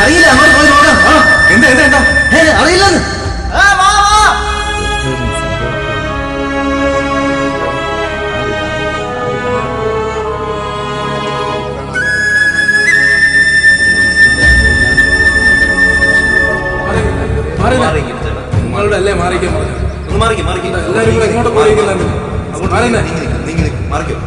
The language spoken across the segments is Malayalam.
അറിയില്ല, അങ്ങോട്ട് പോയി നോക്കാം. എന്താ എന്താ എന്താ അറിയില്ലെന്ന്. നിങ്ങളുടെ അല്ലേ മാറിക്കാൻ പറഞ്ഞു. ഒന്ന് മാറിക്കും മാറിക്കും. എല്ലാവരും കൂടെ എങ്ങോട്ട് പോയിരിക്കുന്നുണ്ട്? മാറിക്കും.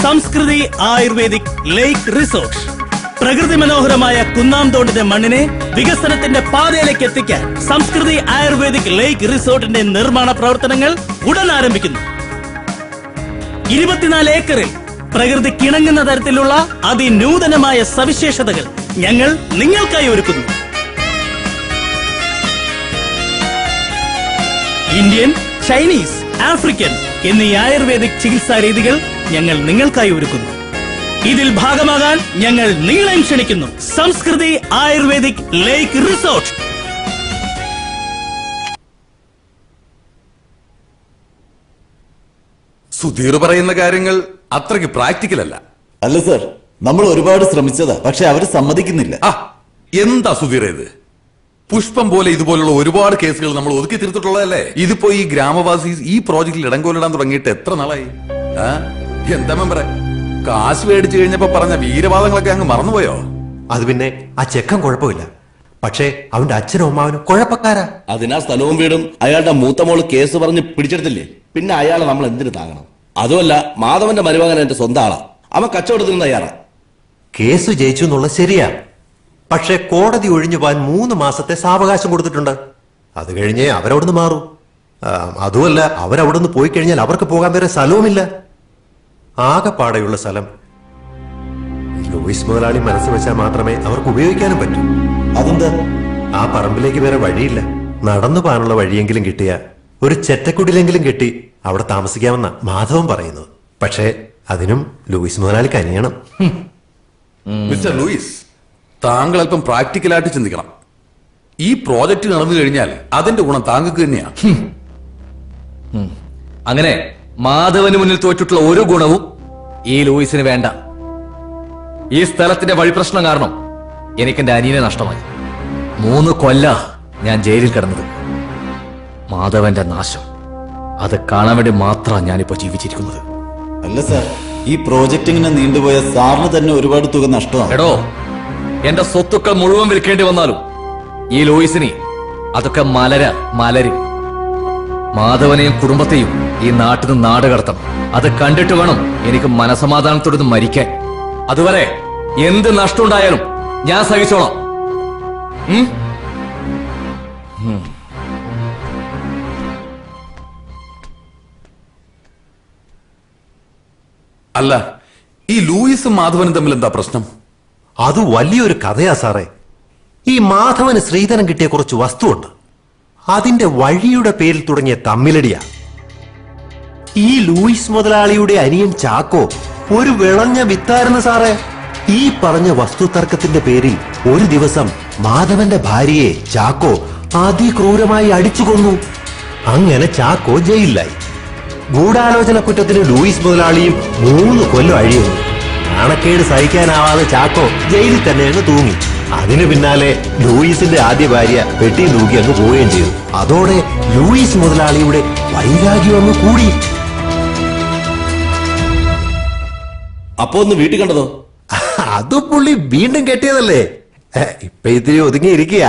സംസ്കൃതി ആയുർവേദിക് ലേക്ക് റിസോർട്ട്. പ്രകൃതി മനോഹരമായ കുന്നാംതോടിന്റെ മണ്ണിനെ വികസനത്തിന്റെ പാതയിലേക്ക് എത്തിക്കാൻ സംസ്കൃതി ആയുർവേദിക് ലേക്ക് റിസോർട്ടിന്റെ നിർമ്മാണ പ്രവർത്തനങ്ങൾ ഉടൻ ആരംഭിക്കുന്നു. 24 ഏക്കറിൽ പ്രകൃതിക്കിണങ്ങുന്ന തരത്തിലുള്ള അതിനൂതനമായ സവിശേഷതകൾ ഞങ്ങൾ നിങ്ങൾക്കായി ഒരുക്കുന്നു. ഇന്ത്യൻ, ചൈനീസ്, ആഫ്രിക്കൻ എന്നീ ആയുർവേദിക് ചികിത്സാ രീതികൾ ഞങ്ങൾ നിങ്ങൾക്കായി ഒരുക്കുന്നു. ഇതിൽ ഭാഗമാകാൻ ഞങ്ങൾ നിങ്ങളെയും ക്ഷണിക്കുന്നു. സംസ്കൃതി ആയുർവേദിക് ലേക്ക് റിസോർട്ട്. സുധീർ പറയുന്ന കാര്യങ്ങൾ അത്രയ്ക്ക് പ്രാക്ടിക്കൽ അല്ല. അല്ല സർ, നമ്മൾ ഒരുപാട് ശ്രമിച്ചതാ, പക്ഷെ അവര് സമ്മതിക്കുന്നില്ല. എന്താ സുധീർ ഇത്? പുഷ്പം പോലെ ഇതുപോലുള്ള ഒരുപാട് കേസുകൾ നമ്മൾ ഒതുക്കി തീർത്തിട്ടുള്ളതല്ലേ. ഇതിപ്പോ ഈ ഗ്രാമവാസി ഈ പ്രോജക്റ്റിൽ ഇടങ്കോലിടാൻ തുടങ്ങിയിട്ട് എത്ര നാളായി? എന്താ മെമ്പറെ, കാശ് മേടിച്ചു കഴിഞ്ഞപ്പോ പറഞ്ഞ വീരവാദങ്ങളൊക്കെ അങ്ങ് മറന്നുപോയോ? അത് പിന്നെ ആ ചെക്കൻ കുഴപ്പമില്ല, പക്ഷേ അവന്റെ അച്ഛനും അമ്മാവനും കുഴപ്പക്കാരാ. അതിനാ സ്ഥലവും വീടും അയാളുടെ മൂത്ത മോള് കേസ് പറഞ്ഞ് പിടിച്ചെടുത്തില്ലേ, പിന്നെ അയാളെ നമ്മൾ എന്തിനു താങ്ങണം? അതുമല്ല, മാധവന്റെ മരുമകൻ എന്റെ സ്വന്തം ആളാ, അവൻ കച്ചവടത്തിന് തയ്യാറാ. കേസ് ജയിച്ചു എന്നുള്ളത് ശരിയാ, പക്ഷെ കോടതി ഒഴിഞ്ഞു പോകാൻ 3 മാസത്തെ സാവകാശം കൊടുത്തിട്ടുണ്ട്. അത് കഴിഞ്ഞേ അവരവിടുന്ന് മാറൂ. അതുമല്ല, അവരവിടുന്ന് പോയി കഴിഞ്ഞാൽ അവർക്ക് പോകാൻ വേറെ സ്ഥലവുമില്ല. ആകെപ്പാടെയുള്ള സ്ഥലം ലൂയിസ് മുതലാളി മനസ്സ് വെച്ചാൽ മാത്രമേ അവർക്ക് ഉപയോഗിക്കാനും പറ്റൂ. അതെന്താ? ആ പറമ്പിലേക്ക് വേറെ വഴിയില്ല. നടന്നു പോകാനുള്ള വഴിയെങ്കിലും കിട്ടിയ ഒരു ചെറ്റക്കുടിലെങ്കിലും കെട്ടി അവിടെ താമസിക്കാമെന്ന മാധവൻ പറയുന്നത്. പക്ഷേ അതിനും ലൂയിസ് മുതലാളിക്ക് അനിയണം. മിസ്റ്റർ ലൂയിസ്, താങ്കൾ അല്പം പ്രാക്ടിക്കലായിട്ട് ചിന്തിക്കണം. ഈ പ്രോജക്റ്റ് നടന്നു കഴിഞ്ഞാൽ അതിന്റെ ഗുണം താങ്കൾക്ക് തന്നെയാ. അങ്ങനെ മാധവന് മുന്നിൽ തോറ്റിട്ടുള്ള ഒരു ഗുണവും ഈ ലൂയിസിന് വേണ്ട. ഈ സ്ഥലത്തിന്റെ വഴിപ്രശ്നം കാരണം എനിക്ക് എന്റെ അനിയനെ നഷ്ടമായി. 3 കൊല്ല ഞാൻ ജയിലിൽ കിടന്നത്. മാധവന്റെ നാശം അത് കാണാൻ വേണ്ടി മാത്രമാണ് ഞാനിപ്പോ ജീവിച്ചിരിക്കുന്നത്. അല്ല സർ, ഈ പ്രോജക്റ്റ് ഇങ്ങനെ നീണ്ടുപോയ സാറിന് തന്നെ ഒരുപാട് തുക നഷ്ടമാണ്. എടോ, എന്റെ സ്വത്തുക്കൾ മുഴുവൻ വിൽക്കേണ്ടി വന്നാലും ഈ ലൂയിസിനെ അതൊക്കെ മലരും. മാധവനെയും കുടുംബത്തെയും ഈ നാട്ടിൽ നിന്ന് നാട് കടത്തണം. അത് കണ്ടിട്ട് വേണം എനിക്ക് മനസമാധാനത്തോടെ മരിക്കാൻ. അതുവരെ എന്ത് നഷ്ടമുണ്ടായാലും ഞാൻ സഹിച്ചോളാം. അല്ല, ഈ ലൂയിസും മാധവനും തമ്മിൽ എന്താ പ്രശ്നം? അത് വലിയൊരു കഥയാ സാറേ. ഈ മാധവന് ശ്രീധരൻ കിട്ടിയ കുറച്ച് വസ്തുവുണ്ട്, അതിന്റെ വഴിയുടെ പേരിൽ തുടങ്ങിയ തമ്മിലടിയാ. ഈ ലൂയിസ് മുതലാളിയുടെ അനിയൻ ചാക്കോ ഒരു വിളഞ്ഞ വിത്തായിരുന്നു സാറേ. ഈ പറഞ്ഞ വസ്തു തർക്കത്തിന്റെ പേരിൽ ഒരു ദിവസം മാധവന്റെ ഭാര്യയെ ചാക്കോ അതിക്രൂരമായി അടിച്ചു കൊന്നു. അങ്ങനെ ചാക്കോ ജയിലിലായി. ഗൂഢാലോചന കുറ്റത്തിന് ലൂയിസ് മുതലാളിയും 3 കൊല്ലം അഴിയുന്നു. നാണക്കേട് സഹിക്കാനാവാതെ ചാക്കോ ജയിലിൽ തന്നെ അങ്ങ് തൂങ്ങി. അതിനു പിന്നാലെ ലൂയിസിന്റെ ആദ്യ ഭാര്യ പെട്ടി തൂക്കി അങ്ങ് പോവുകയും ചെയ്തു. അതോടെ ലൂയിസ് മുതലാളിയുടെ വൈരാഗ്യം അങ്ങ് കൂടി. അപ്പൊ ഒന്ന് വീട്ടിൽ കണ്ടതോ? അത് പുള്ളി വീണ്ടും കെട്ടിയതല്ലേ, ഇപ്പൊ ഇത്തിരി ഒതുങ്ങിയിരിക്കുക.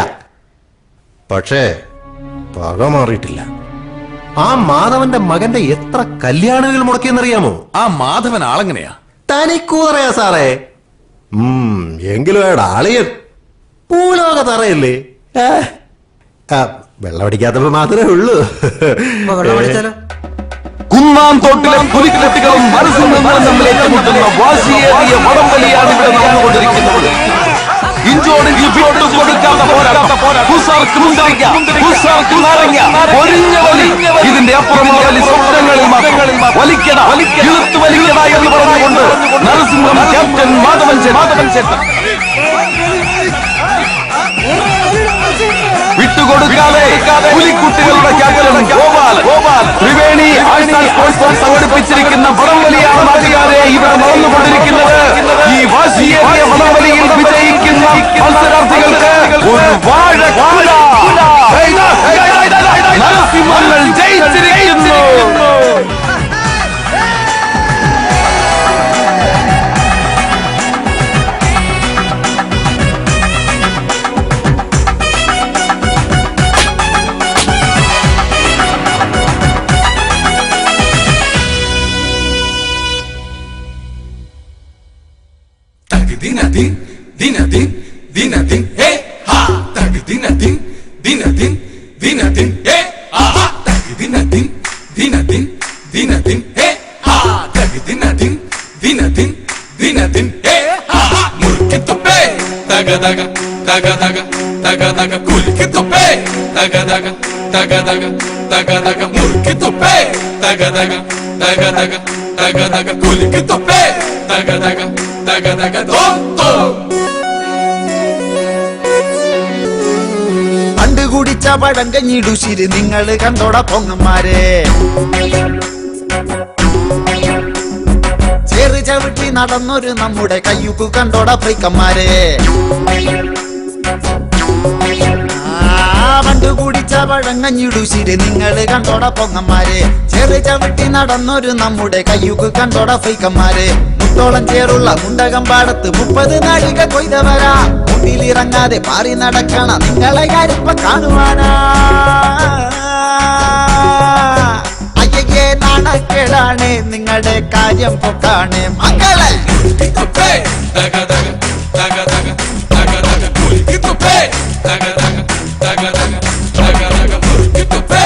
പക്ഷേ പക മാറിയിട്ടില്ല. ആ മാധവന്റെ മകന്റെ എത്ര കല്യാണങ്ങൾ മുടക്കിയെന്നറിയാമോ? ആ മാധവൻ ആളെങ്ങനെയാ? തനിക്കൂതറയാ സാറേ. എങ്കിലും അയാളുടെ ആളിയൻ പൂലോക തറയല്ലേ. വെള്ളമടിക്കാത്തപ്പോ മാത്രമേ ഉള്ളൂ. കുന്നാം തോട്ടിലെ പുലിക്കുട്ടികളും മനസ്സിൽ നിന്നും തമ്മിൽ ഏറ്റുമുട്ടുന്ന വാശിയേറിയ വടംവലിയാണ് ഇവിടെ നടന്നുകൊണ്ടിരിക്കുന്നത്. ഇഞ്ചോടിഞ്ച് വിട്ടുകൊടുക്കാത്ത പോരാട്ടം. ഹുസാർക്ക് മുന്തിരിക്ക, ഹുസാർക്ക് നാരങ്ങ, ഒരിഞ്ഞ വലി. ഇതിന്റെ അപ്പുറമുള്ള വലി സ്വപ്നങ്ങളിൽ വലിക്കട, ഇളുത്തു വലിക്കട എന്ന് പറഞ്ഞുകൊണ്ട് നരസിംഹം ക്യാപ്റ്റൻ മാധവൻ ചേട്ടൻ വിട്ടുകൊടുക്കാതെ പുലിക്കുട്ടികളുടെ ക്യാപ്റ്റൻ ഗോപാൽ ത്രിവേണി ആഴ്ച സ്പോർട്സ് സംഘടിപ്പിച്ചിരിക്കുന്ന വടംവലിയാണ് നാട്ടുകാരെ ഇവിടെ നടന്നുകൊണ്ടിരിക്കുന്നത്. ഈ വാശിയേറിയ വടംവലിയിൽ വിജയിക്കുന്ന മത്സരാർത്ഥികൾക്ക് ഒരു വാഴക്കുല. നരസിംഹങ്ങൾ ജയിച്ചിരിക്കുന്നു. Dinadin, hey ha, tag dinadin, hey ha, tag dinadin, hey ha, tag ദിന ദിൻ ദിന ദിൻ ദിന ദിൻ ഹേ ഹാ മുറുക്കി തുപ്പേ തക തക തക തക തക തക കുലുക്കി തുപ്പേ തക തക തക തക തക തക മുറുക്കി തുപ്പേ തക തക തക തക തക തക കുലുക്കി തുപ്പേ തക തക തക തക ദോ ദോ പണ്ട് കുടിച്ച പഴങ്കഞ്ഞിടുശിരി നിങ്ങള് കണ്ടോട പൊങ്ങന്മാരെ ചേറ് ചവിട്ടി നടന്നൊരു നമ്മുടെ കയ്യുക്ക് കണ്ടോട ഫ്രീക്കന്മാരെ പണ്ട് കുടിച്ച പഴങ്കഞ്ഞിടുശിരി നിങ്ങള് കണ്ടോട പൊങ്ങന്മാരെ ചേറ് ചവിട്ടി നടന്നൊരു നമ്മുടെ കയ്യുക്ക് കണ്ടോട ഫ്രീക്കന്മാരെ മുട്ടോളം ചേറുള്ള മുണ്ടകം പാടത്ത് 30 നാഴിക കൊയ്തവരാ മുന്നിലിറങ്ങാതെ പാറി നടക്കണ നിങ്ങളെ കാര്യപ്പ കാണുവാനാ അയ്യേ നാണക്കേടാണ് നിങ്ങളുടെ കാര്യം പൊക്കാണ് മക്കളെ തുപ്പേ തക തക തക തക തക തക കുലുക്കി തുപ്പേ തക തക തക തക തക തക മുറുക്കി തുപ്പേ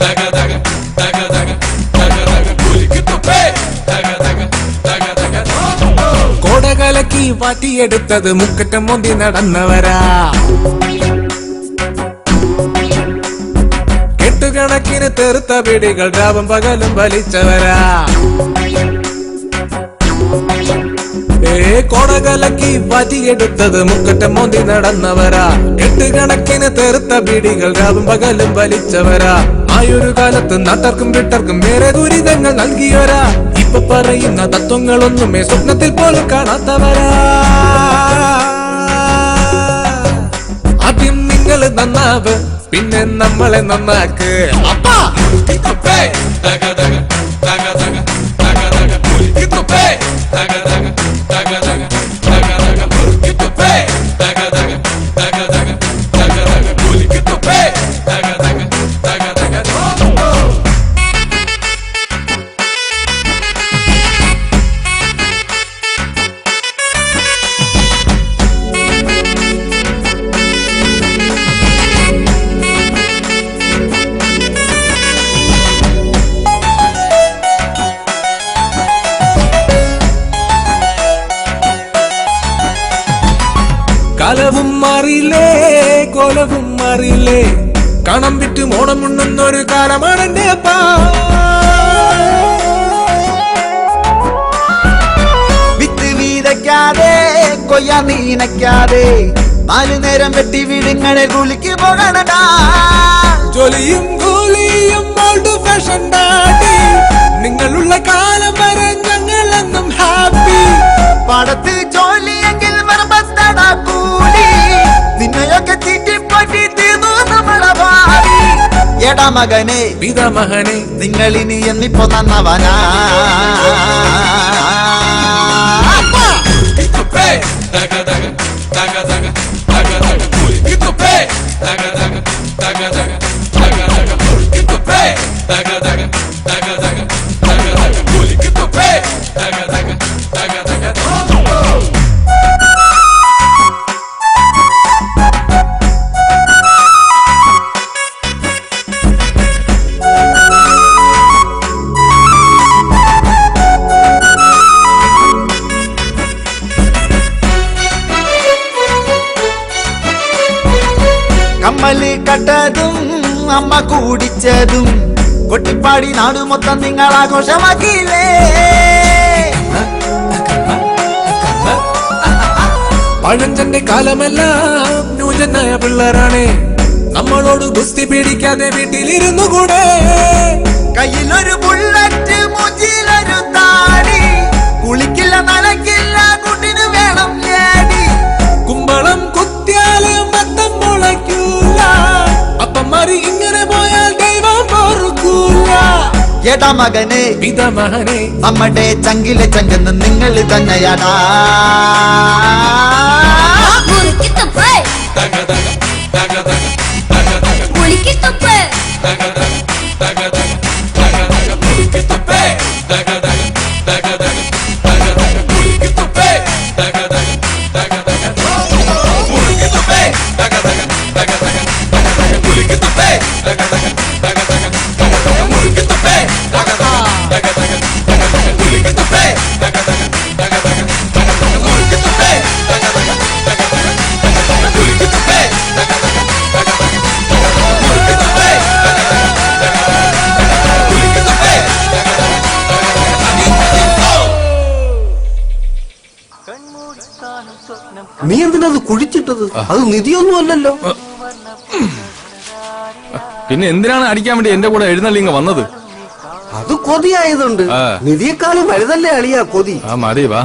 തക തക തക തക തക തക കുലുക്കി തുപ്പേ തക തക തക തക കോടകലക്കി വാറ്റിയെടുത്തത് മുക്കറ്റം മോന്തി നടന്നവരാ കെട്ടുകണക്കിന് തെറുത്ത പിടികൾ രാവും പകലും വലിച്ചവരാ കോടകലക്കി വാറ്റിയെടുത്തത് മുക്കറ്റം മോന്തി നടന്നവരാ കെട്ടുകണക്കിന് തെറുത്ത പിടികൾ രാവും പകലും വലിച്ചവരാ ആയൊരു കാലത്ത് നാട്ടർക്കും വിട്ടർക്കും വേറെ ദുരിതങ്ങൾ നൽകിയവരാ ഇപ്പൊ പറയുന്ന തത്വങ്ങളൊന്നുമേ സ്വപ്നത്തിൽ പോലും കാണാത്തവരാ ആദ്യം നിങ്ങൾ നന്നാവ് പിന്നെ നമ്മളെ നന്നാക്ക് അപ്പാ മുറുക്കി തുപ്പേ തക തക തക തക തക തക കുലുക്കി തുപ്പേ തക തക തക തക തക തക മുറുക്കി തുപ്പേ തക തക തക തക തക തക കുലുക്കി തുപ്പേ തക തക തക തക കാലവും മാറിയില്ലേ കോലവും മാറിയില്ലേ കണം വിറ്റ് മോണം ഉണ്ണുന്നൊരു കാലമാണ് എന്റെ അപ്പാ വിത്ത് വീതയ്ക്കാതെ കൊയ്യ നീനയ്ക്കാതെ 4 നേരം വെട്ടി വീടുങ്ങളെ കുളിക്ക് പോകണടാ ജോലിയും കൂലിയും ഓൾഡ് ഫാഷൻ ഡാഡി നിങ്ങളുള്ള കാലം വരെ ഞങ്ങളെന്നും ഹാപ്പി പാടത്ത് ജോലിയെങ്കിൽ മറമ്പത്തടാ കൂലി നിന്നെയൊക്കെ ചീറ്റിപ്പറ്റി തീർന്നു നമ്മളെ ഭാവി എടാ മകനെ പിതാമഹനെ നിങ്ങളിനി എന്നിപ്പോ നന്നവനാ തുപ്പേ തക തക തക തക തക തക കുലുക്കി തുപ്പേ തക തക തക തക തക തക മുറുക്കി തുപ്പേ തക തക തക തക തക തക കുലുക്കി തുപ്പേ തക തക തക തക കമ്മല് കട്ടതും അമ്മ കൂടിച്ചതും കൊട്ടിപ്പാടി നാട് മൊത്തം നിങ്ങൾ ആഘോഷമാക്കിയില്ലേ പഴഞ്ചന്റെ കാലമെല്ലാം ന്യൂജനായ പിള്ളേരാണ് നമ്മളോട് ഗുസ്തി പിടിക്കാതെ വീട്ടിലിരുന്നു കൂടെ കയ്യിലൊരു ബുള്ളറ്റ് മുച്ചിലൊരു താടി കുളിക്കില്ല നനക്കില്ല കുട്ടിന് വേണം ലേഡി കുമ്പളം കുത്തിയാല് മത്തം മുളയ്ക്കൂല അപ്പന്മാര് ഇങ്ങനെ പോയാൽ ദൈവം പൊറുക്കൂല എടാ മകനെ പിതാമഹനെ നമ്മുടെ ചങ്കിലെ ചങ്കെന്ന് നിങ്ങൾ തന്നെയാടാ മുറുക്കി തുപ്പ് തക തക തക തക തക തക മുറുക്കി തുപ്പ് തക തക തക തക തക തക മുറുക്കി തുപ്പേ തക തക തക തക തക തക കുലുക്കി തുപ്പേ തക തക തക തക മുറുക്കി തുപ്പേ തക തക തക തക തക തക കുലുക്കി തുപ്പേ തക തക തക തക തക തക മുറുക്കി തുപ്പേ തക തക തക തക തക തക കുലുക്കി തുപ്പേ നീ എന്തിനാ അത് കുഴിച്ചിട്ടത്? അത് നിധിയൊന്നും അല്ലല്ലോ. പിന്നെ എന്തിനാണ് അടിക്കാൻ വേണ്ടി എന്റെ കൂടെ എഴുന്നള്ളിങ്ങ വന്നത്? അത് കൊതിയായതുണ്ട്. നിധിയെക്കാളും വലുതല്ലേ അളിയാ കൊതി. മതി വാ.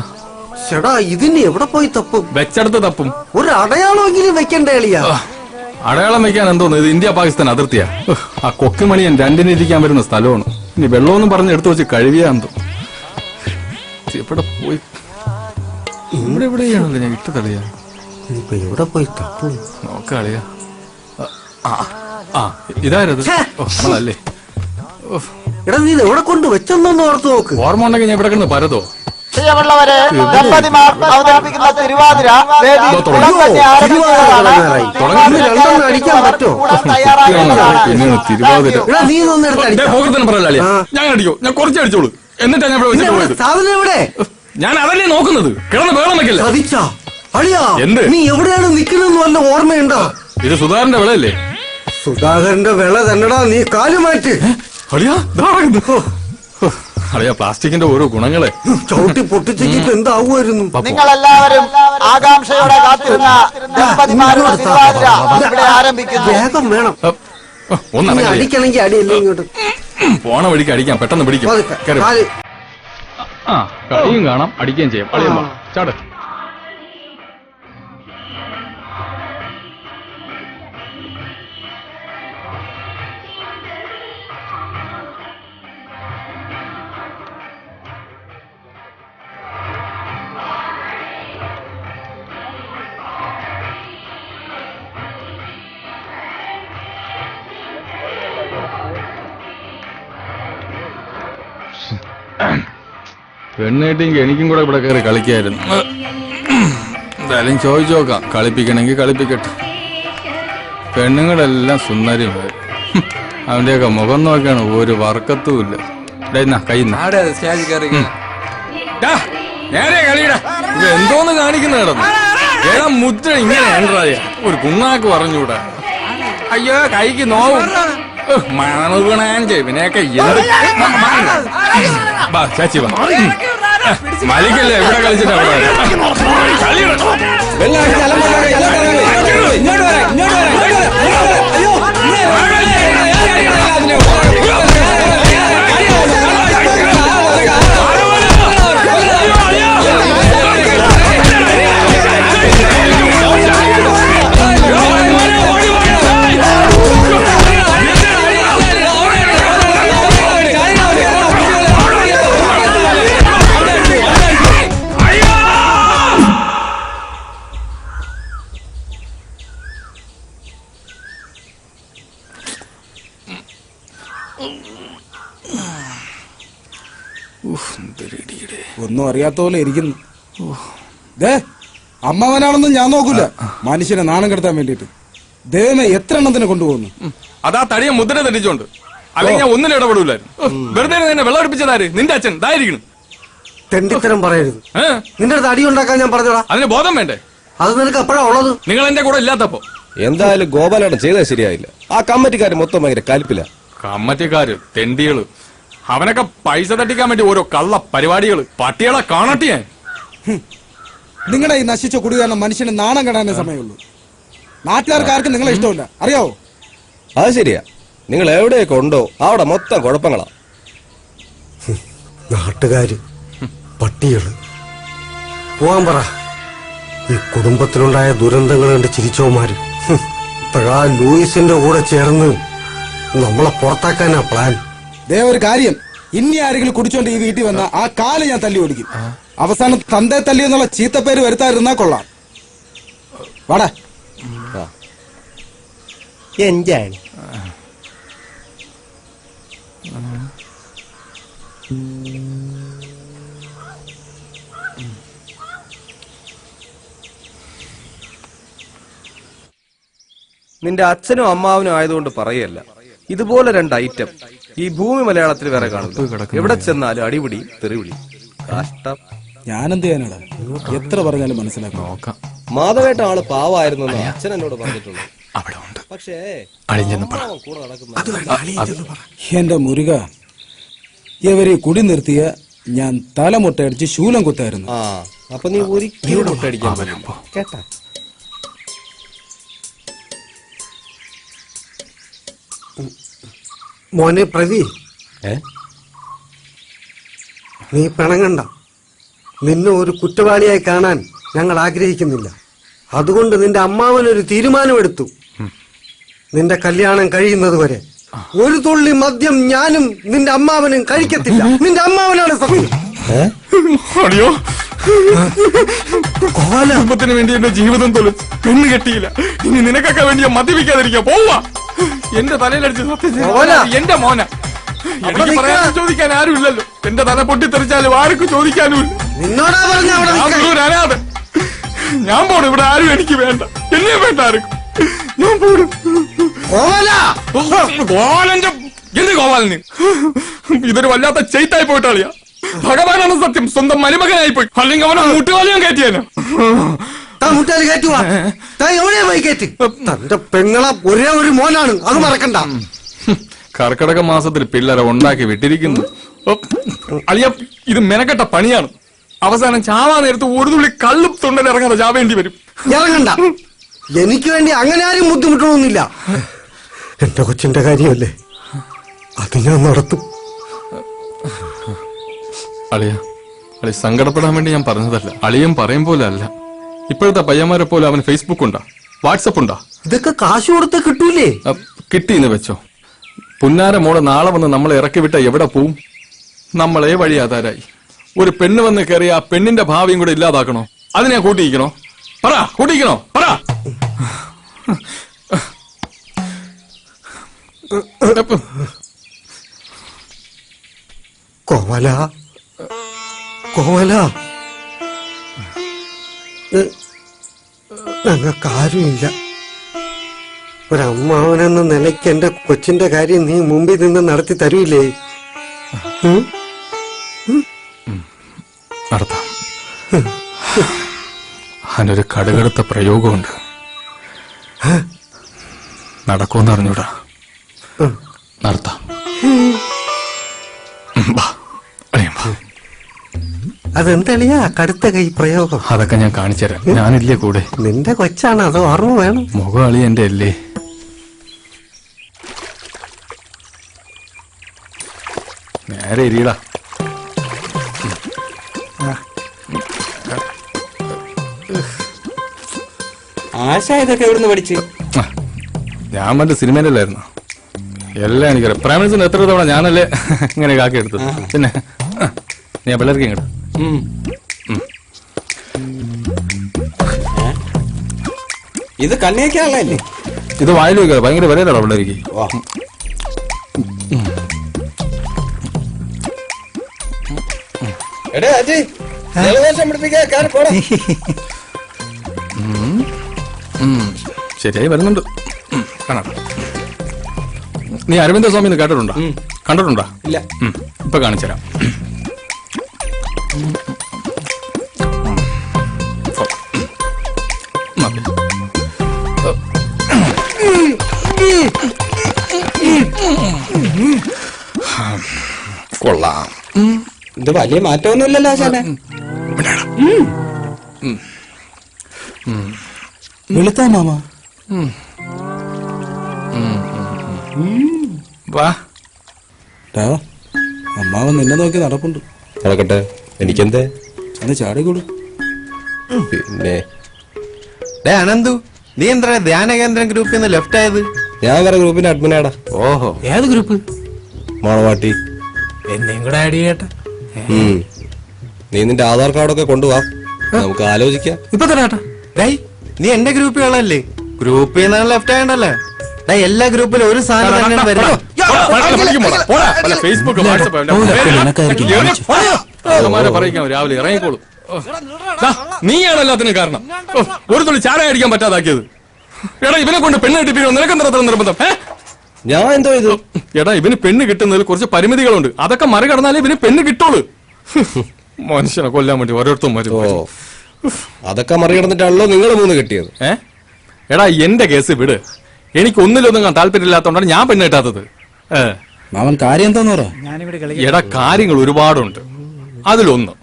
ചേടാ ഇതിന് എവിടെ പോയി തപ്പും? വെച്ചെടുത്ത് തപ്പും. ഒരു അടയാളമെങ്കിലും വെക്കണ്ടേ അളിയാ? അടയാളം വെക്കാൻ എന്തോന്ന്, ഇത് ഇന്ത്യ പാകിസ്ഥാൻ അതിർത്തിയാ. ആ കൊക്കുമണിയൻ രണ്ടിനിരിക്കാൻ വരുന്ന സ്ഥലമാണ്. ഇനി വെള്ളമൊന്നും പറഞ്ഞ് എടുത്തു വെച്ച് കഴിയാന്തോ. എവിടെ പോയി? ഇവിടെ എവിടെയാണല്ലോ ഞാൻ ഇട്ട് തളിയാ. ഇപ്പൊ എവിടെ പോയി തപ്പും? നോക്കളിയാ. ഇതാരത്? നമ്മളല്ലേ. എടാ നീ എവിടെ കൊണ്ട് വെച്ചെന്നൊന്ന് ഓർത്ത് നോക്ക്. ഓർമ്മ ഉണ്ടെങ്കിൽ ഞാൻ ഇവിടെ കിടന്ന് പരതോ. പ്രിയമുള്ളവരെ, ദമ്പതിമാർ അവതരിപ്പിക്കുന്ന തിരുവാതിര അടിക്കാൻ പറ്റോ? തിരുവാതിര എടാ നീ ഒന്ന് എടുത്ത് ഞാൻ അടിക്കോ? ഞാൻ കുറച്ച് അടിച്ചോളൂ. എന്നിട്ടാ ഞാൻ ഇവിടെ വെച്ചിട്ട് പോയത്. സാധനം എവിടെ? ഞാൻ അതല്ലേ നോക്കുന്നത്. കിടന്ന് വേളം വെക്കല്ലേ. സതിച്ചാ അളിയാ, എന്ത്? നീ എവിടെയാണ് നിൽക്കുന്നതെന്ന് വല്ല ഓർമ്മയുണ്ടോ? ഇത് സുധാകരന്റെ വിളയല്ലേ? സുധാകരന്റെ വിള തന്നെടാ. നീ കാല് മാറ്റ്. അളിയാ, പ്ലാസ്റ്റിക്കിന്റെ ഓരോ ഗുണങ്ങളെ ചവിട്ടി പൊട്ടിച്ചിട്ട് എന്താവുമായിരുന്നു? നിങ്ങളെല്ലാവരും ആകാംക്ഷയോടെ കാത്തിരുന്ന ദമ്പതിമാരുടെ തിരുവാതിര ഇവിടെ ആരംഭിക്കുന്നു. വേഗം വേണം. ഒന്ന് അടിക്കണമെങ്കിൽ അടിയല്ലേ ഇങ്ങോട്ട്. പോണ വഴിക്ക് അടിക്കാം. പെട്ടെന്ന് പിടിക്കും. കളിയും കാണാം, അടിക്കുകയും ചെയ്യാം. അളിയമ്മ ചാട്. പെണ്ണേട്ടെങ്കിൽ എനിക്കും കൂടെ ഇവിടെ കയറി കളിക്കായിരുന്നു. എന്തായാലും ചോദിച്ചു നോക്കാം. കളിപ്പിക്കണമെങ്കിൽ കളിപ്പിക്കട്ടെ. പെണ്ണുങ്ങളെല്ലാം സുന്ദരിമാർ. അവന്റെയൊക്കെ മുഖം നോക്കിയാണ് ഒരു വർക്കത്തുമില്ല. കൈ നേരെ കളിയുടെ എന്തോന്ന് കാണിക്കുന്ന കിടന്നു. ഏതാ മുദ്ര ഇങ്ങനെ ഉണ്ടായ ഒരു കുണ്ണാക്ക് പറഞ്ഞൂടാ. അയ്യോ കൈക്ക് നോവും. മണുകണാഞ്ചെവിനെയൊക്കെ ചേച്ചി വാ. മലിക്കല്ലേ എവിടെ കളിച്ചിട്ട് ഒന്നും അറിയാത്ത പോലെ ഇരിക്കുന്നു. അമ്മവനാണെന്നും ഞാൻ നോക്കൂല. മനുഷ്യനെ നാണം കെടുത്താൻ വേണ്ടിട്ട് ദൈവമേ എത്ര എണ്ണത്തിനെ കൊണ്ടുപോകുന്നു. അതാ തടിയ മുദ്ര തെറ്റിച്ചോണ്ട്. അല്ലെങ്കിൽ ഞാൻ ഒന്നിനും ഇടപെടൂലായിരുന്നു. വെറുതെ തന്നെ വെള്ളം അടുപ്പിച്ചതാര്? നിന്റെ അച്ഛൻ ഇതായിരിക്കണം. തെണ്ടിത്തരം പറയരുത്. നിന്റെ അടുത്ത് അടി ഉണ്ടാക്കാൻ ഞാൻ പറഞ്ഞോടാ. അതിന് ബോധം വേണ്ടേ? അത് നിനക്ക് എപ്പോഴാ ഉള്ളത്? നിങ്ങൾ എന്റെ കൂടെ ഇല്ലാത്തപ്പോ. എന്തായാലും ഗോപാലേട്ടൻ ചെയ്താൽ ശരിയായില്ല. ആ കമ്മിറ്റിക്കാര് മൊത്തം ഭയങ്കര കലിപ്പില്ല. കമ്മിറ്റിക്കാര് തെണ്ടികള്. അവനൊക്കെ പൈസ തട്ടിക്കാൻ വേണ്ടി ഓരോ കള്ള പരിപാടികള്. പട്ടികളെ കാണട്ടെ ഞാൻ. നിങ്ങളുടെ ഈ നശിച്ച കുടി കാരണം മനുഷ്യന് നാണം കെടാനേ സമയമുള്ളൂ. നാട്ടുകാർക്ക് ആർക്കും നിങ്ങളെ ഇഷ്ടമില്ല, അറിയാവോ? അത് ശരിയാ. നിങ്ങൾ എവിടെയൊക്കെ ഉണ്ടോ അവിടെ മൊത്തം കുഴപ്പങ്ങളാ. നാട്ടുകാര്, പട്ടികള്. പോവാൻ പറ. ഈ കുടുംബത്തിലുണ്ടായ ദുരന്തങ്ങൾ കണ്ട് ചിരിച്ചോമാര് ഇപ്പോഴാ ലൂയിസിന്റെ കൂടെ ചേർന്ന് നമ്മളെ പുറത്താക്കാനാ പ്ലാൻ. ദേ ഒരു കാര്യം, ഇനി ആരെങ്കിലും കുടിച്ചോണ്ട് ഈ വീട്ടിൽ വന്ന ആ കാല് ഞാൻ തല്ലി ഓടിക്കും. അവസാനം തന്തേ തല്ലി എന്നുള്ള ചീത്തപ്പേര് വരുത്താതിരുന്നാ കൊള്ളാം. വാടാ. എന്താണ് നിന്റെ അച്ഛനും അമ്മാവനും ആയതുകൊണ്ട് പറയല്ല. ഇതുപോലെ രണ്ട് ഐറ്റം ഈ ഭൂമി മലയാളത്തിൽ വേറെ കാണുന്നു. എവിടെ ചെന്നാലും അടിപിടി തെറിവിളി. കഷ്ടം. ഞാനെന്ത് ചെയ്യാനാടാ? എത്ര പറഞ്ഞാലും മനസ്സിലാക്കാം. മാധവേട്ട ആള് പാവായിരുന്നു അച്ഛൻ എന്നോട് പറഞ്ഞിട്ടുണ്ട്. പക്ഷേ എന്റെ മുരുക, ഇവരെ കുടി നിർത്തിയ ഞാൻ തലമുട്ടയടിച്ച് ശൂലം കുത്തായിരുന്നു. അപ്പൊ നീ ഒരിക്കലും മുട്ടടിക്കാൻ പറ്റില്ല കേട്ടാ. മോനെ പ്രതി, നീ പിണങ്ങണ്ട. നിന്നെ ഒരു കുറ്റവാളിയായി കാണാൻ ഞങ്ങൾ ആഗ്രഹിക്കുന്നില്ല. അതുകൊണ്ട് നിന്റെ അമ്മാവനൊരു തീരുമാനമെടുത്തു. നിന്റെ കല്യാണം കഴിയുന്നത് വരെ ഒരു തുള്ളി മദ്യം ഞാനും നിന്റെ അമ്മാവനും കഴിക്കത്തില്ല. നിന്റെ അമ്മാവനാണ് സത്യം. അടിയോ, കുടുംബത്തിന് വേണ്ടി എന്റെ ജീവിതം തൊഴിൽ പെണ്ണ് കെട്ടിയില്ല. ഇനി നിനക്കൊക്കെ വേണ്ടി മദ്യപിക്കാതിരിക്കുക. പോവാ. എന്റെ തലയിലടിച്ച് സത്യം എന്റെ മോന. എനിക്ക് പറയാൻ ചോദിക്കാൻ ആരും ഇല്ലല്ലോ. എന്റെ തല പൊട്ടിത്തെറിച്ചാലും ആർക്കും ചോദിക്കാനും ഇല്ല. നിന്നോടാ പറഞ്ഞ അനാഥ. ഞാൻ പോണു. ഇവിടെ ആരും എനിക്ക് വേണ്ട. എന്നെ വേണ്ട ആർക്കും. ഞാൻ പോടും. ഗോപാലന്റെ എന്ത് ഗോപാലന്? ഇതൊരു വല്ലാത്ത ചെയ്ത്തായി പോയിട്ടാളിയാ. ഭഗവാനാണ് സത്യം. സ്വന്തം മരുമകനായി പോയി. അല്ലെങ്കിൽ അവനെ മുട്ടുകാലിയും കയറ്റിയാനോ? മുട്ടാലി കയറ്റുവാ. എവിടെയാ പോയി കയറ്റി? തന്റെ പെങ്ങളെ ഒരേ ഒരു മോനാണ്, അത് മറക്കണ്ട. കർക്കിടക മാസത്തിൽ പിള്ളേരെ ഉണ്ടാക്കി വിട്ടിരിക്കുന്നു. അളിയ, ഇത് മെനക്കെട്ട പണിയാണ്. അവസാനം ചാവാ നേരത്ത് ഒരു തുള്ളി കള്ളും തൊണ്ടയിൽ ഇറങ്ങാതെ ചാവേണ്ടി വരും. ഇറങ്ങണ്ട. എനിക്ക് വേണ്ടി അങ്ങനെ ആരും ബുദ്ധിമുട്ടണമെന്നില്ല. എന്റെ കൊച്ചിന്റെ കാര്യമല്ലേ, അത് ഞാൻ നടത്തും. അളിയ, സങ്കടപ്പെടാൻ വേണ്ടി ഞാൻ പറഞ്ഞതല്ല. അളിയൻ പറയും പോലെ അല്ല. ഇപ്പോഴത്തെ പയ്യന്മാരെ പോലെ അവന് ഫേസ്ബുക്ക് ഉണ്ടാ, വാട്സപ്പ് ഉണ്ടാ. ഇതൊക്കെ കാശ് കൊടുത്ത് കിട്ടൂലേ? കിട്ടിയെന്ന് വെച്ചോ. പുന്നാര മോളെ നാളെ വന്ന് നമ്മളെ ഇറക്കി വിട്ട എവിടെ പോവും? നമ്മളെ വഴിയാതാരായി. ഒരു പെണ്ണ് വന്ന് കയറിയ ആ പെണ്ണിന്റെ ഭാവിയും കൂടെ ഇല്ലാതാക്കണോ? അതിനെ കൂട്ടിയിക്കണോ? പറ, കൂട്ടിയിക്കണോ? പറ. കോവല, കോവല, ഞങ്ങൾക്കാരുമില്ല. ഒരമ്മാവനെന്ന നിലയ്ക്ക് എന്റെ കൊച്ചിന്റെ കാര്യം നീ മുമ്പിൽ നിന്ന് നടത്തി തരൂലേ? നടത്താം. അതിനൊരു കടുകടുത്ത പ്രയോഗമുണ്ട്. നടക്കുമെന്ന് അറിഞ്ഞൂടാ. നടത്താം. അതെന്തളിയാ കടുത്ത കൈ പ്രയോഗം? അതൊക്കെ ഞാൻ കാണിച്ചുതരാം. ഞാനില്ലേ കൂടെ? നിന്റെ കൊച്ചാണ്, അത് ഓർമ്മ വേണം. മുഖം അളി എന്റെ അല്ലേ? നേരെ ഇരിയടാ. ആശ ഇതൊക്കെ എവിടുന്ന് പഠിച്ച്? ഞാൻ മറ്റേ സിനിമയിലല്ലായിരുന്നു. എല്ലാം എനിക്കറിയാം. പ്രൈം മിനിസ്റ്റർ എത്ര തവണ ഞാനല്ലേ ഇങ്ങനെ കാക്കി എടുത്തത്. പിന്നെ നീ ആ പിള്ളേർക്ക് ഇങ്ങോട്ട്. ഇത് കണ്ണിയൊക്കെയാണല്ലേ? ഇത് വായിൽ വെക്കുക. ഭയങ്കര വിലയിലാണോ പിള്ളേർക്ക്? ശരിയായി വരുന്നുണ്ട്. കാണാം. നീ അരവിന്ദ സ്വാമി കേട്ടിട്ടുണ്ടോ? കണ്ടിട്ടുണ്ടോ? ഇല്ല. ഇപ്പൊ കാണിച്ചുതരാം. കൊള്ളാം. ഇത് വലിയ മാറ്റമൊന്നുമില്ലല്ലോ ആശാനെ. വെളുത്താ മാമ. വാ. അമ്മാവൻ നിന്നെ നോക്കി നടപ്പുണ്ട്. നടക്കട്ടെ, എനിക്കെന്തേ? അന്ന് ചാടിക്കൂടും. പിന്നെ അനന്തു, നീ എന്താ ധ്യാന കേന്ദ്രം ഗ്രൂപ്പിൽ നിന്ന് ലെഫ്റ്റ് ആയത്? ഞാൻ വേറെ ഗ്രൂപ്പിന്റെ അഡ്മിനാടാ. ഓഹോ, ഏത് ഗ്രൂപ്പ്? മോണവാട്ടി. എന്നെയും കൂടെ ആഡ് ചെയ്യട്ടെ. നീ നിന്റെ ആധാർ കാർഡൊക്കെ കൊണ്ടുപോവാ, നമുക്ക് ആലോചിക്കാം. ഇപ്പൊ തരാട്ടെ. നീ എന്റെ ഗ്രൂപ്പിൽ ഉള്ളല്ലേ? ഗ്രൂപ്പിൽ നിന്നാണ് ലെഫ്റ്റ് ആയണ്ടല്ലേ? എല്ലാ ഗ്രൂപ്പിലും ഒരു സാധനം തന്നെ വരും. ഫേസ്ബുക്ക്, പറയിക്കാം. രാവിലെ ഇറങ്ങിക്കോളൂ. നീയാണ് എല്ലാത്തിനും കാരണം. ഒരു തുള്ളി ചാര അടിക്കാൻ പറ്റാതാക്കിയത്. എടാ, ഇവനെ കൊണ്ട് പെണ്ണ് കിട്ടിപ്പിക്കോ. നിനക്കെന്താ നിർബന്ധം? ഞാൻ എന്തോ ഇത്? എടാ, ഇവന് പെണ്ണ് കിട്ടുന്നതിൽ കുറച്ച് പരിമിതികളുണ്ട്. അതൊക്കെ മറികടന്നാലേ ഇവന് പെണ്ണ് കിട്ടുള്ളൂ. മനുഷ്യനെ കൊല്ലാൻ വേണ്ടി ഓരോരുത്തരും വരും. അതൊക്കെ മറികടന്നിട്ടാണല്ലോ നിങ്ങൾ മൂന്ന് കെട്ടിയത്. എടാ, എന്റെ കേസ് വിട്. എനിക്ക് ഒന്നിലൊന്നും താല്പര്യമില്ലാത്തോണ്ടാണ് ഞാൻ പെണ്ണ് കിട്ടാത്തത്. മാമൻ കാര്യം എന്താന്ന് പറ. എടാ, കാര്യങ്ങൾ ഒരുപാടുണ്ട്. അതിലൊന്ന്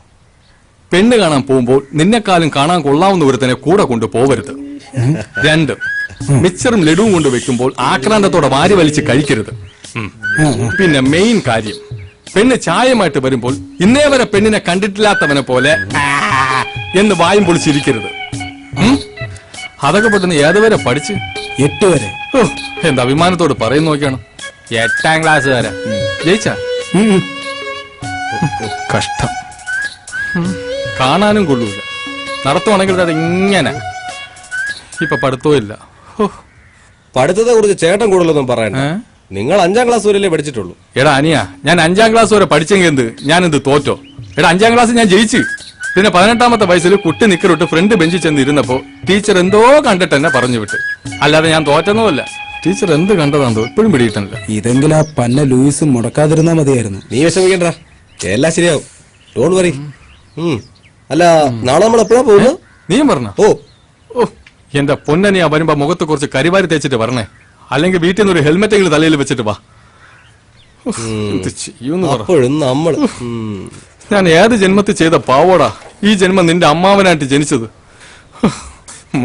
പെണ്ണ് കാണാൻ പോകുമ്പോൾ നിന്നെക്കാളും കാണാൻ കൊള്ളാവുന്ന ഒരുത്തനെ കൂടെ കൊണ്ട് പോവരുത്. 2, മിച്ചറും ലഡുവും കൊണ്ട് വെക്കുമ്പോൾ ആക്രാന്തത്തോടെ വാരി വലിച്ച് കഴിക്കരുത്. പിന്നെ മെയിൻ കാര്യം, പെണ്ണ് ചായമായിട്ട് വരുമ്പോൾ ഇന്നേ വരെ പെണ്ണിനെ കണ്ടിട്ടില്ലാത്തവനെ പോലെ എന്ന് വായും പൊളിച്ചിരിക്കരുത്. അതൊക്കെ പെട്ടെന്ന് ഏതുവരെ പഠിച്ച്? 8 വരെ. എന്താ അഭിമാനത്തോട് പറയുന്ന നോക്കിയാണ്. 8ാം ക്ലാസ് വരെ ജയിച്ച. കഷ്ടം. കാണാനും കൊള്ളൂല. നടത്തുവാണെങ്കിൽ അത് ഇങ്ങനെ. ഇപ്പൊ പഠിത്തവും ഇല്ല. പഠിത്തത്തെ കുറിച്ച് ചേട്ടൻ കൂടുതലൊന്നും പറയണ്ട. നിങ്ങൾ 5ാം ക്ലാസ് വരെയല്ലേ പഠിച്ചിട്ടുള്ളൂ. എടാ അനിയ, ഞാൻ 5ാം ക്ലാസ് വരെ പഠിച്ചെങ്കിൽ എന്ത്, ഞാനെന്ത് തോറ്റോ? എടാ 5ാം ക്ലാസ് ഞാൻ ജയിച്ചു. പിന്നെ 18ാമത്തെ വയസ്സിൽ കുട്ടി നിക്കറിട്ട് ഫ്രണ്ട് ബെഞ്ചിൽ ചെന്ന് ഇരുന്നപ്പോ ടീച്ചർ എന്തോ കണ്ടിട്ട് എന്നെ പറഞ്ഞു വിട്ട്. അല്ലാതെ ഞാൻ തോറ്റെന്നല്ല. ടീച്ചർ എന്ത് കണ്ടതാന്തോ ഇപ്പോഴും പിടിയിട്ടില്ല. ഇതെങ്കിലും ആ പന്ന ലൂയിസ് മുടക്കാതിരുന്നാ മതിയായിരുന്നു. നീ വിഷമിക്കണ്ട, എല്ലാം ശരിയാവും. Don't worry. അല്ല, നാളെ നമ്മൾ എപ്പോഴാ പോകുന്നത്? നീയും പറഞ്ഞ? ഓ എന്റെ പൊന്നനി, ആ വരുമ്പോ മുഖത്ത് കുറച്ച് കരിവാരി തേച്ചിട്ട് പറഞ്ഞേ. അല്ലെങ്കിൽ വീട്ടിൽ നിന്ന് ഒരു ഹെൽമെറ്റ് എങ്കിലും തലയിൽ വെച്ചിട്ട് വാ. അപ്പോഴും നമ്മൾ ഞാൻ ഏത് ജന്മത്തിൽ ചെയ്ത പാവോടാ ഈ ജന്മം നിന്റെ അമ്മാവനായിട്ട് ജനിച്ചത്.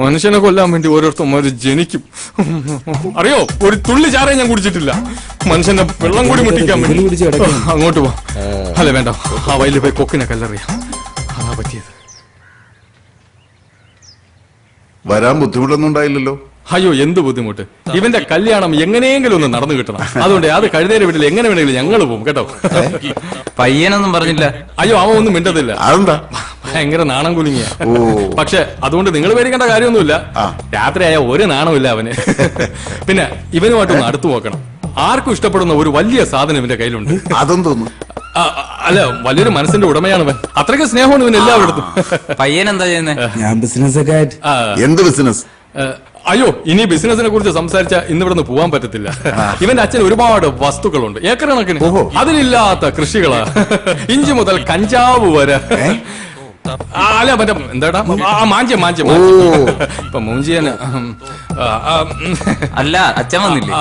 മനുഷ്യനെ കൊല്ലാൻ വേണ്ടി ഓരോരുത്തന്മാര് ജനിക്കും. അറിയോ, ഒരു തുള്ളി ചാറേ ഞാൻ കുടിച്ചിട്ടില്ല. മനുഷ്യന്റെ വെള്ളം കൂടി മുട്ടിക്കാൻ വേണ്ടി. അങ്ങോട്ട് പോ. അല്ല വേണ്ട, ആ വയലിൽ പോയി കൊക്കിനെ കല്ലെറിയാം. അതാ പറ്റിയത്. വരാൻ ബുദ്ധിമുട്ടൊന്നും ഉണ്ടായില്ലല്ലോ? അയ്യോ, എന്ത് ബുദ്ധിമുട്ട്. ഇവന്റെ കല്യാണം എങ്ങനെയെങ്കിലും ഒന്ന് നടന്നു കിട്ടണം. അതുകൊണ്ട് അത് കഴിഞ്ഞ വീട്ടിൽ എങ്ങനെ വേണമെങ്കിലും ഞങ്ങൾ പോകും കേട്ടോ. പയ്യനൊന്നും പറഞ്ഞില്ല. അയ്യോ, അവൻ ഒന്നും മിണ്ടതില്ല. ഭയങ്കര നാണം കുലുങ്ങിയ. പക്ഷെ അതുകൊണ്ട് നിങ്ങൾ പേടിക്കേണ്ട കാര്യമൊന്നുമില്ല. രാത്രിയായ ഒരു നാണമില്ല അവന്. പിന്നെ ഇവനുമായിട്ടൊന്ന് അടുത്തു നോക്കണം. ആർക്കും ഇഷ്ടപ്പെടുന്ന ഒരു വലിയ സാധനം ഇവന്റെ കയ്യിലുണ്ട്. അതും തോന്നുന്നു. അല്ല, വലിയൊരു മനസ്സിന്റെ ഉടമയാണ് ഇവൻ. അത്രയ്ക്ക് സ്നേഹമാണ് ഇവൻ എല്ലാവരിടത്തും. പയ്യൻ എന്താ ചെയ്യുന്നത്? ഞാൻ ബിസിനസ് ഒക്കെ ആയിട്ട്. എന്ത് ബിസിനസ്? അയ്യോ, ഇനി ബിസിനസിനെ കുറിച്ച് സംസാരിച്ച ഇന്നിവിടുന്ന് പോവാൻ പറ്റത്തില്ല. ഇവന്റെ അച്ഛൻ ഒരുപാട് വസ്തുക്കളുണ്ട്, ഏക്കർ കണക്കിന്. അതിലില്ലാത്ത കൃഷികളാ. ഇഞ്ചി മുതൽ കഞ്ചാവ് വരെ. അല്ല മറ്റേ എന്താടാ, മാഞ്ചം. ഇപ്പൊ മൂഞ്ചിയന്. അല്ല, അച്ഛൻ വന്നില്ലേ?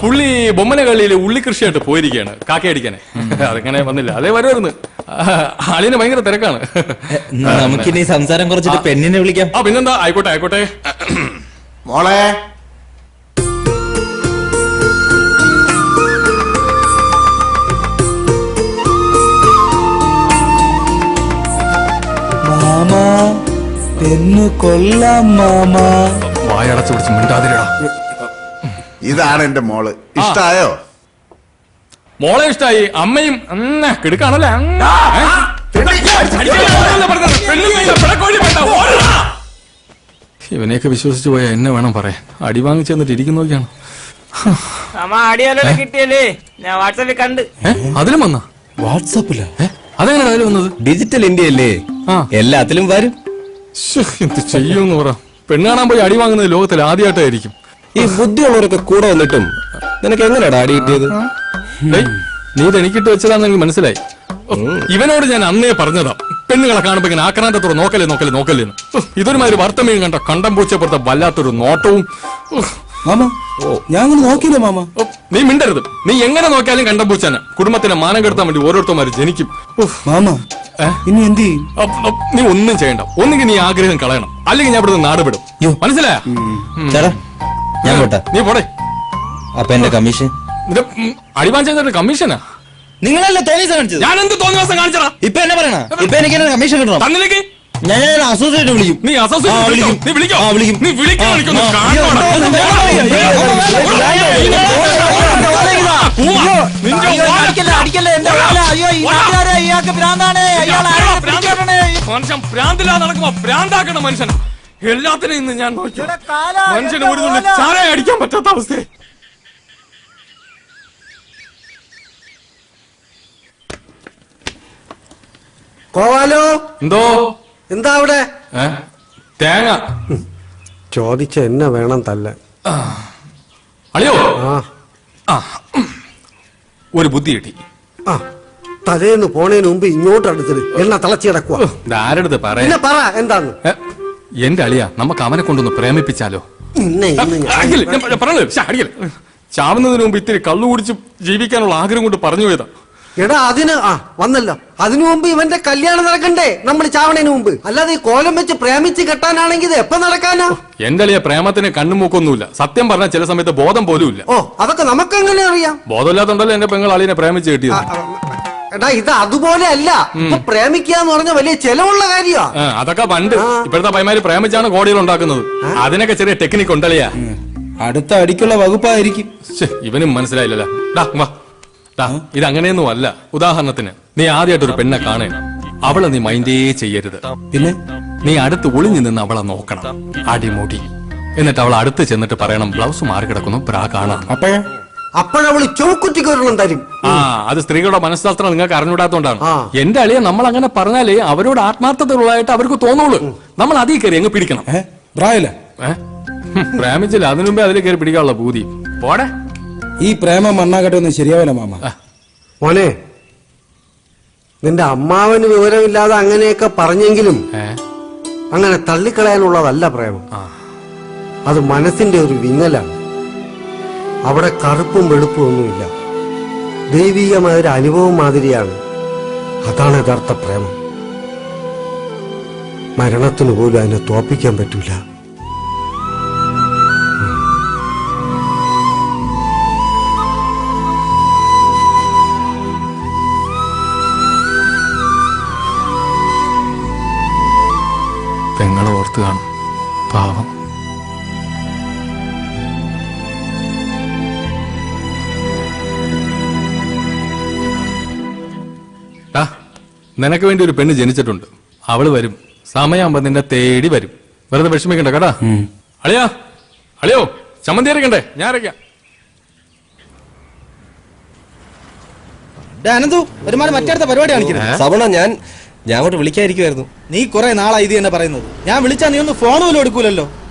പുള്ളി ബൊമ്മന കള്ളിയില് ഉള്ളി കൃഷിയായിട്ട് പോയിരിക്കുകയാണ്, കാക്കയടിക്കാനെ. അതെങ്ങനെ വന്നില്ല, അതേ വരുമായിരുന്നു. ആളിന് ഭയങ്കര തിരക്കാണ്. നമുക്കിനി സംസാരം കുറച്ചിട്ട് പെണ്ണിനെ വിളിക്കാം. പിന്നെന്താ, ആയിക്കോട്ടെ. മോളെ, മാമാ പെണ്ണു കൊല്ലാം മാമാ. വായടച്ചു പിടിച്ച് മിണ്ടാതിരടാ. ഇതാണ് എന്റെ മോള്. ഇഷ്ടായോ? മോളെ ഇഷ്ടായി. അമ്മയും കിടക്കാണല്ലേ. ഇവനെയൊക്കെ വിശ്വസിച്ചു പോയാ എന്നെ വേണം പറയാൻ. അടി വാങ്ങിച്ചു തന്നിട്ട് ഇരിക്കുന്നൊക്കെയാണ്. കിട്ടിയല്ലേ, ഞാൻ വാട്സാപ്പിൽ കണ്ട്. അതിലും വന്ന വാട്സാപ്പിലാ? അതെങ്ങനെ അതിൽ വന്നത്? ഡിജിറ്റൽ ഇന്ത്യ അല്ലേ, എല്ലാത്തിലും വരും. എന്ത് ചെയ്യൂന്ന് പറ. പെണ്ണ് കാണാൻ പോയി അടി വാങ്ങുന്നത് ലോകത്തിൽ ആദ്യമായിട്ടായിരിക്കും. ഈ ബുദ്ധിയുള്ളവരൊക്കെ കൂടെ വന്നിട്ടും നിനക്ക് എങ്ങനെയാടാ അടി കിട്ടിയത്? നീ ഇത് എനിക്കിട്ട് വെച്ചതാന്നെങ്കിൽ മനസ്സിലായി. ഇവനോട് ഞാൻ അന്നേ പറഞ്ഞതാ, പെണ്ണുങ്ങളെ കാണുമ്പോ ഇങ്ങനെ ആക്രാന്തത്തോടെ നോക്കല്ലേന്ന്. ഇതൊരുമാതിരി വർത്തമീൻ കണ്ട കണ്ടം പൂച്ചപ്പുറത്തെ വല്ലാത്തൊരു നോട്ടവും. മാമ, ഞാൻ നോക്കിയില്ല മാമ. നീ മിണ്ടരുത്. നീ എങ്ങനെ നോക്കിയാലും കണ്ടം പൂച്ചാന. കുടുംബത്തിനെ മാനം കെടുത്താൻ വേണ്ടി ഓരോരുത്തന്മാര് ജനിക്കും. മാമ, ഇനി എന്ത് ചെയ്യും? നീ ഒന്നും ചെയ്യണ്ട. ഒന്നുകിൽ നീ ആഗ്രഹം കളയണം, അല്ലെങ്കിൽ ഞാൻ ഇവിടുന്ന് നാട് വിടും. മനസ്സിലായ? ഞാൻ പോട്ടെ. നീ പോടെ. അപ്പൊ എന്റെ കമ്മീഷൻ? അടിവാൻ ചെയ്തിട്ട് കമ്മീഷനാ? നിങ്ങളല്ലേ തോന്നിയ കാണിച്ചത്? ഞാൻ എന്ത് തോന്നിയ ദിവസം കാണിച്ചടാ? ഇപ്പൊ എന്നെ പറയണ? ഇപ്പൊ എനിക്ക് കമ്മീഷൻ കിട്ടണം. തന്നിലേക്ക് ഞാൻ അസോസിയേറ്റ് വിളിക്കും. നീ അസോസിയേറ്റ് വിളിക്കും. ഭ്രാന്തില്ലാതെ നടക്കുമ്പോ ഭ്രാന്താക്കണ മനുഷ്യൻ. എല്ലാത്തിനും ഇന്ന് ഞാൻ നോക്കി. മനുഷ്യന് ഒരു തുള്ളി ചായ അടിക്കാൻ പറ്റാത്ത അവസ്ഥ. കോവാലോ, എന്തോ? എന്താ അവിടെ? തേങ്ങ ചോദിച്ച എന്നെ വേണം തല്ല. അളിയോ, ഒരു ബുദ്ധി കിട്ടി. തലേന്ന് പോണേന് മുമ്പ് ഇങ്ങോട്ട് അടുത്തത് എണ്ണ തിളച്ചു കിടക്കുക. ആരടുത്ത് പറയാ? പറ എന്താന്ന്. എന്റെ അളിയ, നമുക്ക് അവനെ കൊണ്ടൊന്ന് പ്രേമിപ്പിച്ചാലോ? ചാവുന്നതിന് മുമ്പ് ഇത്തിരി കള്ളു കുടിച്ച് ജീവിക്കാനുള്ള ആഗ്രഹം കൊണ്ട് പറഞ്ഞു പോയതാ. എടാ അതിന് വന്നല്ലോ. അതിനു മുമ്പ് ഇവന്റെ കല്യാണം നടക്കണ്ടേ, നമ്മൾ ചാവണേന് മുമ്പ്. അല്ലാതെ ഈ കോലം വെച്ച് പ്രേമിച്ച് കെട്ടാനാണെങ്കിൽ ഇത് എപ്പോ നടക്കാനാ? എന്റെ അളിയ പ്രേമത്തിന് കണ്ണുമൂക്കൊന്നുമില്ല. സത്യം പറഞ്ഞാൽ ചില സമയത്ത് ബോധം പോലും ഇല്ല. ഓ, അതൊക്കെ നമുക്ക് എങ്ങനെ അറിയാം? ബോധമില്ലാത്തോണ്ടല്ലോ എന്റെ പെങ്ങൾ അളിയനെ പ്രേമിച്ച് കിട്ടിയത്. എടാ ഇത് അതുപോലെ അല്ല. ഇപ്പൊ പ്രേമിക്കുക എന്ന് പറഞ്ഞ വലിയ ചെലവുള്ള കാര്യമാ. അതൊക്കെ പണ്ട്. ഇപ്പോഴത്തെ പൈമാര് പ്രേമിച്ചാണ് കോടികൾ ഉണ്ടാക്കുന്നത്. അതിനൊക്കെ ചെറിയ ടെക്നിക്ക് ഉണ്ടല്ലയാ. അടുത്ത അടിക്കുള്ള വകുപ്പായിരിക്കും. ഇവനും മനസ്സിലായില്ലല്ലോ. ഇത് അങ്ങനെയൊന്നും അല്ല. ഉദാഹരണത്തിന് നീ ആദ്യമായിട്ടൊരു പെണ്ണെ കാണേ, അവളെ നീ മൈൻഡേ ചെയ്യരുത്. പിന്നെ നീ അടുത്ത് ഒളിഞ്ഞു നിന്ന് അവളെ നോക്കണം, അടിമുടി. എന്നിട്ട് അവൾ അടുത്ത് ചെന്നിട്ട് പറയണം ബ്ലൗസ് മാറി കിടക്കുന്നു, ബ്രാ കാണാം. അപ്പോഴവള് ചൗക്കുറ്റി കയറണം തരും. അത് സ്ത്രീകളുടെ മനഃശാസ്ത്രം നിങ്ങൾക്ക് അറിഞ്ഞൂടാത്തോണ്ടാണ്. എന്റെ അളിയെ നമ്മൾ അങ്ങനെ പറഞ്ഞാലേ അവരോട് ആത്മാർത്ഥതയുള്ളതായിട്ട് അവർക്ക് തോന്നുള്ളൂ. നമ്മൾ അതിൽ കയറി അങ്ങ് പിടിക്കണം. പ്രേമിച്ചില്ല, അതിനു മുമ്പേ അതിൽ കയറി പിടിക്കാനുള്ള പൂതി പോടെ. ഈ പ്രേമം മണ്ണാകട്ടൊന്നും ശരിയാവില്ല മാമ. മോനെ, നിന്റെ അമ്മാവന് വിവരമില്ലാതെ അങ്ങനെയൊക്കെ പറഞ്ഞെങ്കിലും അങ്ങനെ തള്ളിക്കളയാനുള്ളതല്ല പ്രേമം. അത് മനസ്സിന്റെ ഒരു വിങ്ങലാണ്. അവിടെ കറുപ്പും വെളുപ്പും ഒന്നുമില്ല. ദൈവികമായ ഒരു അനുഭവം മാതിരിയാണ്. അതാണ് യഥാർത്ഥ പ്രേമം. മരണത്തിന് പോലും അതിനെ തോപ്പിക്കാൻ പറ്റൂല. പെങ്ങളെ ഓർത്ത് കാണും, പാവം. നിനക്ക് വേണ്ടി ഒരു പെണ്ണ് ജനിച്ചിട്ടുണ്ട്. അവള് വരും, സമയമാകുമ്പോ നിന്നെ തേടി വരും. വെറുതെ വിഷമിക്കണ്ട കേട്ടാ. അളിയോ അളിയോ ചമ്മന്തി അരക്കണ്ടേ? ഞാൻ അരക്കാം. അനന്തു ഒരുമാതിരി മറ്റടുത്ത പരിപാടി കാണിക്കുന്നത്. സവണ ഞാൻ അങ്ങോട്ട് വിളിക്കാതിരിക്കുമായിരുന്നു. നീ കുറെ നാളായി ഇത് തന്നെ പറയുന്നത്. ഞാൻ വിളിച്ചാ നീ ഒന്ന് ഫോൺ പോലും എടുക്കൂലല്ലോ.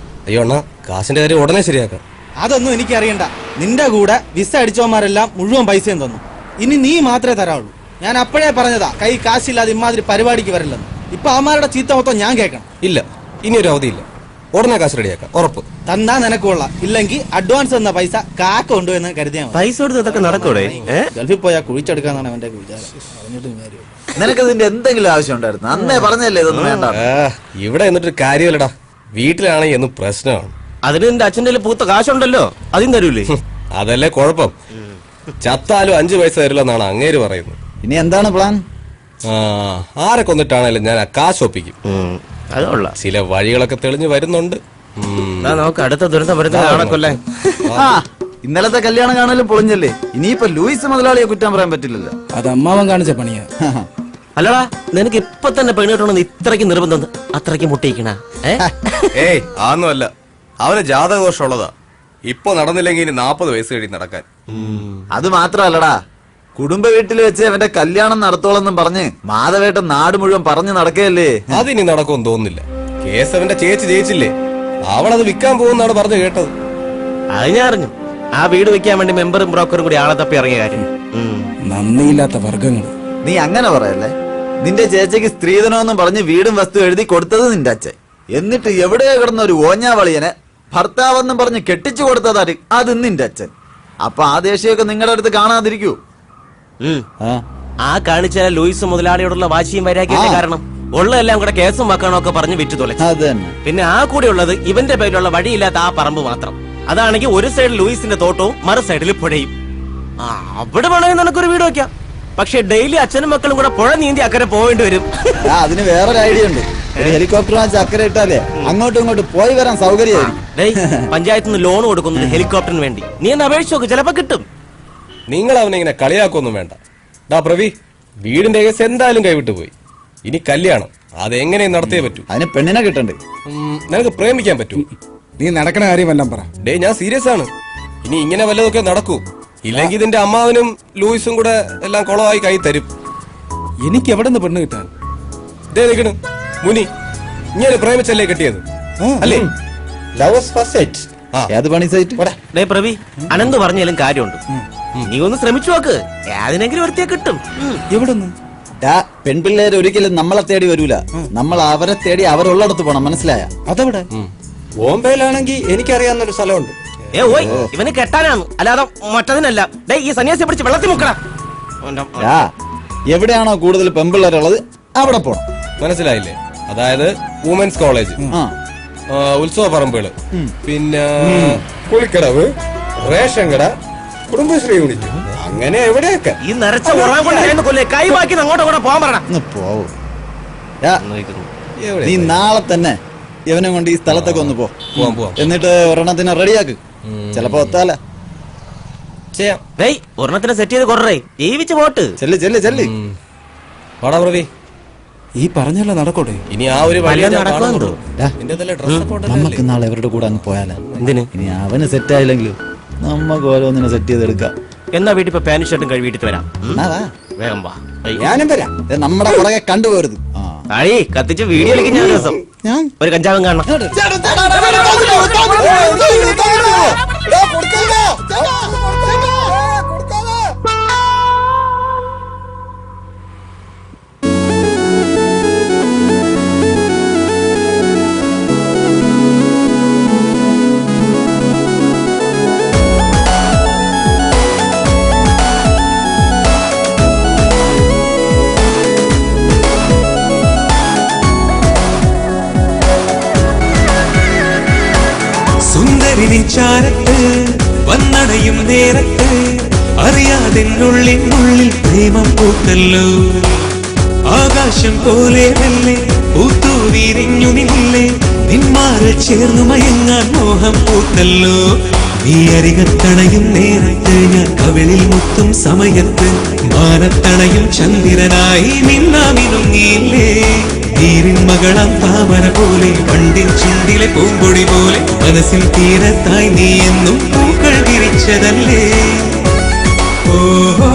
അയ്യോ അണ്ണാ, കാശിന്റെ കാര്യം ഉടനെ ശരിയാക്കാം. അതൊന്നും എനിക്ക് അറിയണ്ട. നിന്റെ കൂടെ വിസ അടിച്ചവന്മാരെല്ലാം മുഴുവൻ പൈസയും തന്നു. ഇനി നീ മാത്രമേ തരാവുള്ളൂ. ഞാൻ അപ്പോഴേ പറഞ്ഞതാ കൈ കാശില്ലാതെ ഇമാതിരി പരിപാടിക്ക് വരില്ലെന്ന്. ഇപ്പൊ അവന്മാരുടെ ചീത്ത മൊത്തം ഞാൻ കേൾക്കണം. ഇല്ല, ഇനി ഒരു അവധിയില്ല. ഉടനെ കാശ് റെഡിയാക്കാം, ഉറപ്പ്. തന്നാ നിനക്ക് കൊള്ളാം. ഇല്ലെങ്കിൽ അഡ്വാൻസ് തന്ന പൈസ കാക്ക കൊണ്ടുവന്ന് കരുതിയാ മതി. പൈസ കൊടുത്ത് ഇതൊക്കെ നടക്കൂടെ? ഗൾഫിൽ പോയാൽ കുഴിച്ചെടുക്കാന്നാണ് അവന്റെ വിചാരം. നിനക്കതിന്റെ എന്തെങ്കിലും ആവശ്യം ഉണ്ടായിരുന്നു? അന്നേ പറഞ്ഞല്ലേ ഇതൊന്നും വേണ്ട. ഇവിടെ എന്നിട്ട് കാര്യമില്ലടാ. വീട്ടിലാണെങ്കിൽ എന്നും പ്രശ്നമാണ്. അതിന് എന്റെ അച്ഛൻ്റെ പൂത്ത കാശുണ്ടല്ലോ, അതും തരൂലേ? അതല്ലേ കുഴപ്പം. ചത്താലും 5 പൈസ തരില്ലെന്നാണ് അങ്ങേര് പറയുന്നത്. ഇനി എന്താണ് പ്ലാൻ? ആരെ കൊന്നിട്ടാണേലും ഞാൻ ആ കാശ് ഒപ്പിക്കും. അതുള്ള ചില വഴികളൊക്കെ തെളിഞ്ഞു വരുന്നുണ്ട്. നമുക്ക് അടുത്ത ദുരന്തം വരുന്നതാണല്ലേ. ഇന്നലത്തെ കല്യാണം കാണലും പൊളിഞ്ഞല്ലേ. ഇനിയിപ്പോ ലൂയിസ് മുതലാളിയെ കുറ്റാൻ പറയാൻ പറ്റില്ലല്ലോ. അത് അമ്മാവൻ കാണിച്ച പണിയാ. അല്ലടാ, നിനക്ക് ഇപ്പൊ തന്നെ പെണ്ണ് കിട്ടണമെന്ന് ഇത്രയ്ക്ക് നിർബന്ധം, അത്രയ്ക്ക് മുട്ടിക്കണ? ഏയ് ആന്നുമല്ല, അവന് ജാതകദോഷമുള്ളതാ. ഇപ്പൊ നടന്നില്ലെങ്കിൽ ഇനി 40 വയസ്സ് കഴിഞ്ഞ് നടക്കാൻ. അത് മാത്രല്ലടാ, കുടുംബ വീട്ടിൽ വെച്ച് അവന്റെ കല്യാണം നടത്തോളെന്നും പറഞ്ഞ് മാധവേട്ടൻ നാട് മുഴുവൻ പറഞ്ഞു നടക്കുകയല്ലേ. അതിനി നടക്കുമെന്ന് തോന്നുന്നില്ല. കേസ് അവന്റെ ചേച്ചി ജയിച്ചില്ലേ, അവളത് വിൽക്കാൻ പോകുന്നാണ് പറഞ്ഞു കേട്ടത്. അത് ഞാൻ അറിഞ്ഞു. ആ വീട് വെക്കാൻ വേണ്ടി മെമ്പറും ബ്രോക്കറും കൂടി ആളെ തപ്പി ഇറങ്ങിയ കാര്യം. നന്ദിയില്ലാത്ത വർഗങ്ങൾ. നീ അങ്ങനെ പറയല്ലേ. നിന്റെ ചേച്ചിക്ക് സ്ത്രീധനമെന്നും പറഞ്ഞ് വീടും വസ്തു എഴുതി കൊടുത്തത് നിന്റെ അച്ഛൻ. എന്നിട്ട് എവിടെയോ കിടന്ന ഒരു ഓഞ്ഞാവളിയനെ ഭർത്താവെന്നും പറഞ്ഞ് കെട്ടിച്ചു കൊടുത്തതാര്? അത് നിന്റെ അച്ഛൻ. അപ്പൊ ആ ദേഷ്യമൊക്കെ നിങ്ങളുടെ അടുത്ത് കാണാതിരിക്കൂ. ആ കാണിച്ച ലൂയിസ് മുതലാളിയോടുള്ള വാശിയും വൈരാഗ്യത്തിന്റെ കാരണം ഉള്ളതെല്ലാം കൂടെ കേസും വക്കാണൊക്കെ പറഞ്ഞ് വിറ്റു തുലച്ചു. പിന്നെ ആ കൂടെ ഉള്ളത് ഇവന്റെ പേരിലുള്ള വഴിയില്ലാത്ത ആ പറമ്പ് മാത്രം. അതാണെങ്കിൽ ഒരു സൈഡിൽ ലൂയിസിന്റെ തോട്ടവും മറു സൈഡിൽ പുഴയും. അവിടെ വേണമെങ്കിൽ നിനക്കൊരു വീട് വെക്കാം. പക്ഷെ ഡെയിലി അച്ഛനും മക്കളും കൂടെ പുഴ നീന്തി അക്കരെ പോവേണ്ടി വരും. അതിന് വേറൊരു ഐഡിയ ഉണ്ട്. ഹെലികോപ്റ്റർ വാങ്ങിച്ച് അക്കരെ ഇട്ടാലേ അങ്ങോട്ടും ഇങ്ങോട്ടും പോയി വരാൻ സൗകര്യമായിരിക്കും. പഞ്ചായത്തിൽ നിന്ന് ലോൺ കൊടുക്കുന്നത് ഹെലികോപ്റ്ററിന് വേണ്ടി. നീ ഒന്ന് അപേക്ഷിച്ച് നോക്ക്, ചിലപ്പോ കിട്ടും. നിങ്ങൾ അവനെ ഇങ്ങനെ കളിയാക്കൊന്നും വേണ്ട. പ്രവി, വീടിന്റെ കേസ് എന്തായാലും കൈവിട്ടു പോയി. ഇനി കല്യാണം അതെങ്ങനെയും നടത്തിയേ പറ്റൂ. അതിന് പെണ്ണിനെ കിട്ടണ്ടേ? നിനക്ക് പ്രേമിക്കാൻ പറ്റൂ? നീ നടക്കണ കാര്യമെല്ലാം പറ. ഞാൻ സീരിയസ് ആണ്. ഇനി ഇങ്ങനെ വല്ലതൊക്കെ നടക്കൂ. ഇല്ലെങ്കിൽ ഇതിന്റെ അമ്മാവനും ലൂയിസും കൂടെ എല്ലാം കുളമായി കൈ തരും. എനിക്ക് എവിടെ നിന്ന് പെണ്ണ് കിട്ടാൻ? നിൽക്കണ് മുനി, ഇങ്ങനെ പ്രേമിച്ചല്ലേ കെട്ടിയത് അല്ലേ? പ്രവി, അനന്ത് പറഞ്ഞാലും കാര്യമുണ്ട്. നീ ഒന്ന് ശ്രമിച്ചു നോക്ക്, ഏതിനെങ്കിലും ഒരുത്തിയെ കിട്ടും. എവിടുന്ന്? പെൺപിള്ളേര് ഒരിക്കലും നമ്മളെ തേടി വരൂല. നമ്മൾ അവരെ തേടി അവരുള്ളിടത്ത് പോണം, മനസ്സിലായ? അതെവിടെ? ബോംബെയിലാണെങ്കിൽ എനിക്കറിയാവുന്നൊരു സ്ഥലമുണ്ട്. ഓയ്, ഇവന് കെട്ടാനാണ്, അല്ലാതെ മറ്റതിനല്ല. ഈ സന്യാസിയെ പിടിച്ച് വെള്ളത്തിൽ മുക്കടാ. എവിടെയാണോ കൂടുതൽ പെമ്പിള്ളേരുള്ളത് അവിടെ പോണം. മനസ്സിലായില്ലേ? അതായത് വുമൻസ് കോളേജ്, ഉത്സവ പറമ്പുകള്, പിന്നെ കുളിക്കടവ്, റേഷൻ കട, കുടുംബശ്രീ യൂണിറ്റ്, അങ്ങനെ എവിടെയൊക്കെ. ഈ നരച്ച കൈവാക്കി അങ്ങോട്ടും കൂടെ പോകാൻ പറയണം. പോവൂ. നീ നാളെ തന്നെ ഇവനെ കൊണ്ട് ഈ സ്ഥലത്തൊക്കെ ഒന്ന് പോവാം. എന്നിട്ട് ഒരെണ്ണത്തിന് റെഡിയാക്ക്. ചിലപ്പോ ഒത്താല ചെയ്യാം. ഒരെണ്ണത്തിന് സെറ്റ് ചെയ്ത് കൊറേ ജീവിച്ച് പോട്ട്. ചെല്ല് ചെല്ല് ചെല്ല്. വാടാ പ്രവി, ഈ പറഞ്ഞല്ല നടക്കോട്ടെ. ഇനി ആ ഒരു വഴി നമുക്ക് നാളെ അവരുടെ കൂടെ അങ്ങ് പോയാലോ? എന്തിന്? ഇനി അവന് സെറ്റ് ആയില്ലെങ്കിലും നമുക്ക് ഓരോന്നിനെ സെറ്റ് ചെയ്തെടുക്കാം. എന്നാ വീട്ടിൽ ഇപ്പൊ പാന്റ് ഷർട്ടും കഴി വീട്ടിൽ വരാം. വേഗം വാ. ഞാനും വരാം. നമ്മുടെ പുറകെ കണ്ടുപോരുത്. അഴി കത്തിച്ച് വീഡിയോ കളിക്കും ഞാൻ ദിവസം. ഒരു കഞ്ചാവും കാണണം. ചാരത്ത് വന്നടയും നേരത്ത് അറിയാതെ ഉള്ളിൽ പ്രേമം പൂത്തല്ലോ. ആകാശം പോലെ മെല്ലെ പൂത്തു വിരിഞ്ഞു നില്ലേ, നിന്മാറിൽ ചേർന്നു മയങ്ങാൻ മോഹം പൂത്തല്ലോ. നീ അരികത്തണയും നേരത്ത് ഞാൻ കവിളിൽ മുത്തും സമയത്ത് മാനത്തണയും ചന്ദ്രനായി മിന്നാമിനുങ്ങിയില്ലേ. നീരിൻ മകളം താമര പോലെ പണ്ടിൻ ചുണ്ടിലെ പൂമ്പൊടി പോലെ മനസ്സിൽ തീരത്തായി നീ എന്നും പൂക്കൾ വിരിച്ചതല്ലേ. ഓഹോ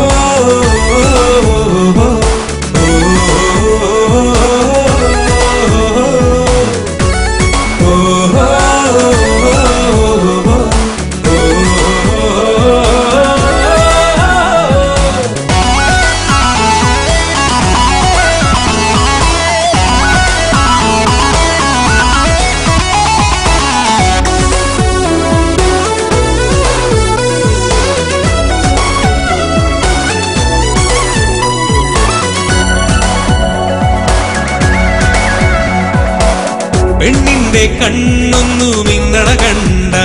പെണ്ണിന്റെ കണ്ണൊന്നു മിന്നണ കണ്ട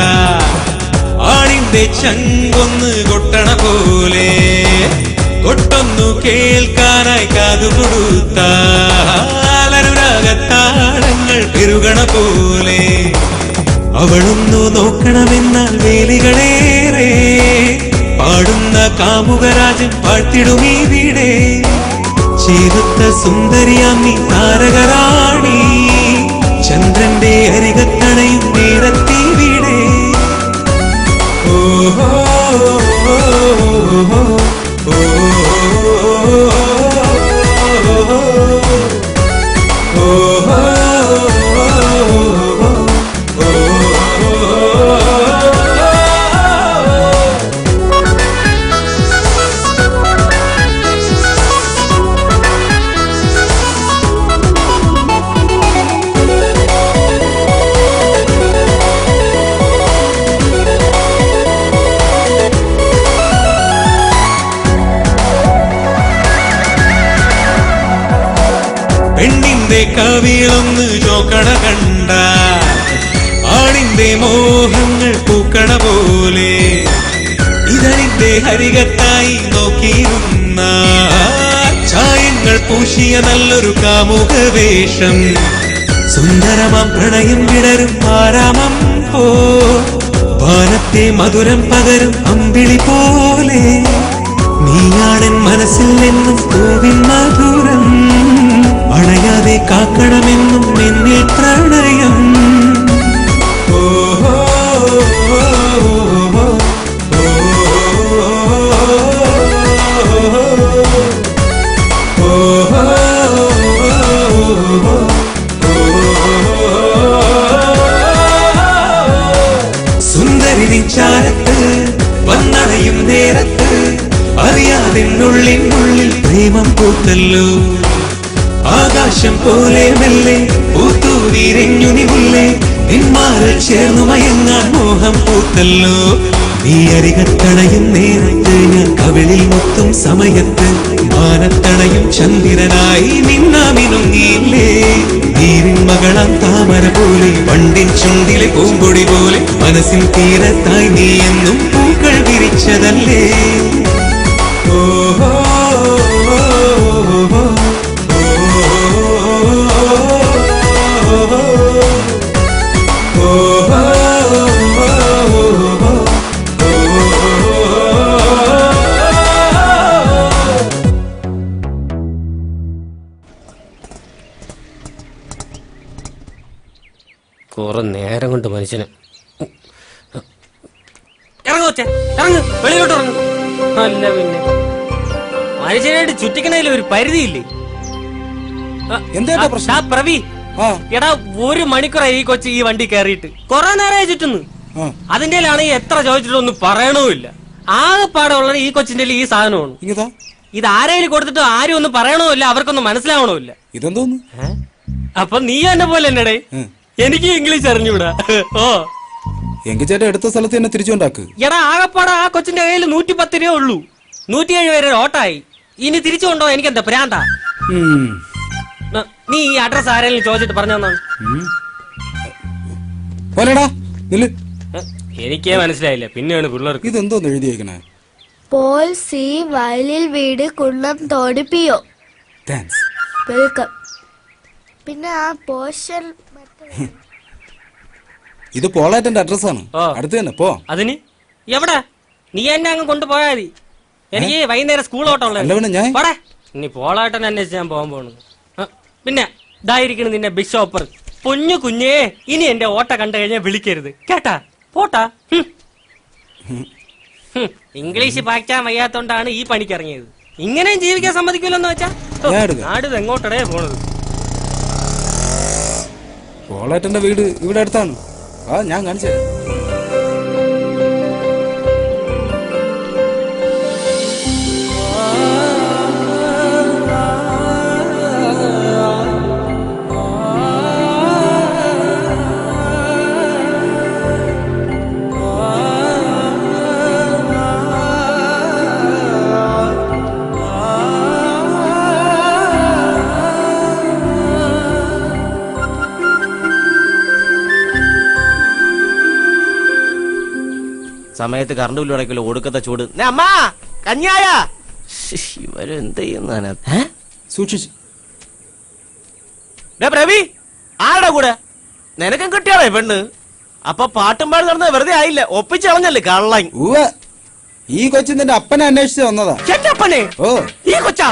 ആണിന്റെ ചങ്കൊന്ന് കൊട്ടണ പോലെ കൊട്ടൊന്നു കേൾക്കാനായി കാതുകൊടുത്താലനുരാഗത്താളങ്ങൾ പെരുകണ പോലെ അവളൊന്നു നോക്കണമെന്നാൽ വേലികളേറെ പാടുന്ന കാമുകരാജൻ പാട്ടിടുമീവിടെ ചേരുത്ത സുന്ദരിയാമി താരകരാണി ചന്ദ്രന്റെ അരികത്തണയും നേരത്തിവിടെ. ഓഹോ പെണ്ണിന്റെ കവിളൊന്ന് ചോക്കണ കണ്ട ആണിന്റെ മോഹങ്ങൾ പൂക്കണ പോലെ ഇതളിന്റെ ഹരികത്തായി നോക്കിയിരുന്ന ചായങ്ങൾ പൂശിയ നല്ലൊരു കാമുക വേഷം സുന്ദരമാം പ്രണയം വിടരും ആരാമം പോ വാനത്തെ മധുരം പകരും അമ്പിളി പോലെ നീയാണെൻ മനസ്സിൽ നിന്നും പൂവിൻ മധുരം അണയാതെ കാക്കണമെന്നും എന്നിൽ പ്രണയം. ഓഹോ സുന്ദരി ചാരത്ത് വന്നടയും നേരത്ത് അറിയാതെ ഉള്ളിൽ പ്രേമം പൂത്തല്ലോ. ആകാശം പോലെ മെല്ലെ പൂത്തു വിരിഞ്ഞു നില്ലേ, നിന്മാറിൽ ചേർന്നു മയങ്ങാൻ മോഹം പൂത്തല്ലോ. നീ അരികത്തണയും നേരത്ത് ഞാൻ കവിളിൽ മുത്തും സമയത്ത് മാനത്തണയും ചന്ദ്രനായി നിന്നാമിനുങ്ങിയില്ലേ. നീരിൻ മകളാം താമര പോലെ പണ്ടിൻ ചുണ്ടിലെ പൂമ്പൊടി പോലെ മനസ്സിൽ തീരത്തായി നീ എന്നും പൂക്കൾ വിരിച്ചതല്ലേ. ഓഹോ കുറെ നേരം കൊണ്ട് മനുഷ്യന് ഇറങ്ങുവച്ചേ, ഇറങ്ങ്, വെളിയിലോട്ട് ഇറങ്ങ്. അല്ല പിന്നെ മനുഷ്യനായിട്ട് ചുറ്റിക്കണേലും ഒരു പരിധിയില്ലേ? പ്രവി, എടാ 1 മണിക്കൂറായി ഈ കൊച്ചു ഈ വണ്ടി കയറിയിട്ട്. കൊറേ നേരമായി ചുറ്റുന്നു. അതിന്റെ എത്ര ചോദിച്ചിട്ടൊന്നും പറയണമില്ല. ആകെപ്പാടെ ഉള്ളത് ഈ കൊച്ചിന്റെ ഈ സാധനമാണ്. ഇത് ആരെങ്കിലും കൊടുത്തിട്ട് ആരും ഒന്നും പറയണമില്ല, അവർക്കൊന്നും മനസ്സിലാവണമില്ല. ഇതെന്തോന്നു? അപ്പൊ നീ എന്നെ പോലെ എന്നടേ, എനിക്ക് ഇംഗ്ലീഷ് അറിഞ്ഞൂടാ. ഓ എങ്കിൽ ചേട്ടാ എടുത്ത സ്ഥലത്ത് തന്നെ തിരിച്ചുണ്ടാക്ക്. എടാ ആകെപ്പാടെ ആ കൊച്ചിന്റെ കയ്യിൽ 110 രൂപ ഉള്ളൂ. 107 വരെ ഓട്ടായി. ഇനി തിരിച്ചു കൊണ്ടോ എനിക്ക് എന്താ പ്രാന്താ? നീ ഈ അഡ്രസ് ആരെങ്കിലും ചോദിച്ചിട്ട് പറഞ്ഞാണ്? എനിക്കേ മനസ്സിലായില്ല, പിന്നെയാണ് പിള്ളേർക്ക്. ഇതെന്തോന്ന് എഴുതിയേക്കണേ? പോൾ സി വയലിൽ വീട് കുന്നം തോടിപ്പിയോ. വെൽക്കം. പിന്നെ ആ പോഷൻ ഇത് പോളാറ്റന്റെ അഡ്രസ്സാണ്. അടുത്ത് തന്നെ പോ. അതിന് എവിടെ? നീ എന്നെ അങ്ങ് കൊണ്ടുപോയാ മതി. എനിക്ക് വൈകുന്നേരം സ്കൂൾ ഓട്ടമുള്ള. ഇനി പോളാട്ടൻ അന്വേഷിച്ച് ഞാൻ പോകാൻ പോണു. പിന്നെ ഇതായിരിക്കണം നിന്റെ ബിഷോപ്പർ. പൊന്നു കുഞ്ഞേ, ഇനി എന്റെ ഓട്ട കണ്ടു കഴിഞ്ഞാൽ വിളിക്കരുത് കേട്ടാ. പോട്ടാ. ഇംഗ്ലീഷ് പായ്ക്കാൻ വയ്യാത്തോണ്ടാണ് ഈ പണിക്കിറങ്ങിയത്. ഇങ്ങനെയും ജീവിക്കാൻ സമ്മതിക്കില്ലെന്ന് വെച്ചാ നാട് എങ്ങോട്ടടേ പോണത്? പോളാറ്റന്റെ വീട് ഇവിടെ അടുത്താണ്. ഞാൻ കാണിച്ചേ. സമയത്ത് കറണ്ട് ബില്ല് അടയ്ക്കല്ലോ, ഒടുക്കത്തെ ചൂട്. അമ്മാ കഞ്ഞായ ഇവരെന്ത് ചെയ്യുന്ന സൂക്ഷിച്ചു. പ്രവി, ആരുടെ കൂടെ? നിനക്കും കിട്ടിയാളേ പെണ്ണ്. അപ്പൊ പാട്ടും പാടി നടന്നത് വെറുതെ ആയില്ല, ഒപ്പിച്ചളഞ്ഞല്ലേ കള്ളൻ. ഈ കൊച്ചിന്റെ അപ്പനെ അന്വേഷിച്ച് വന്നതാ. എന്റെ അപ്പനെ? ഓ ഈ കൊച്ചാ?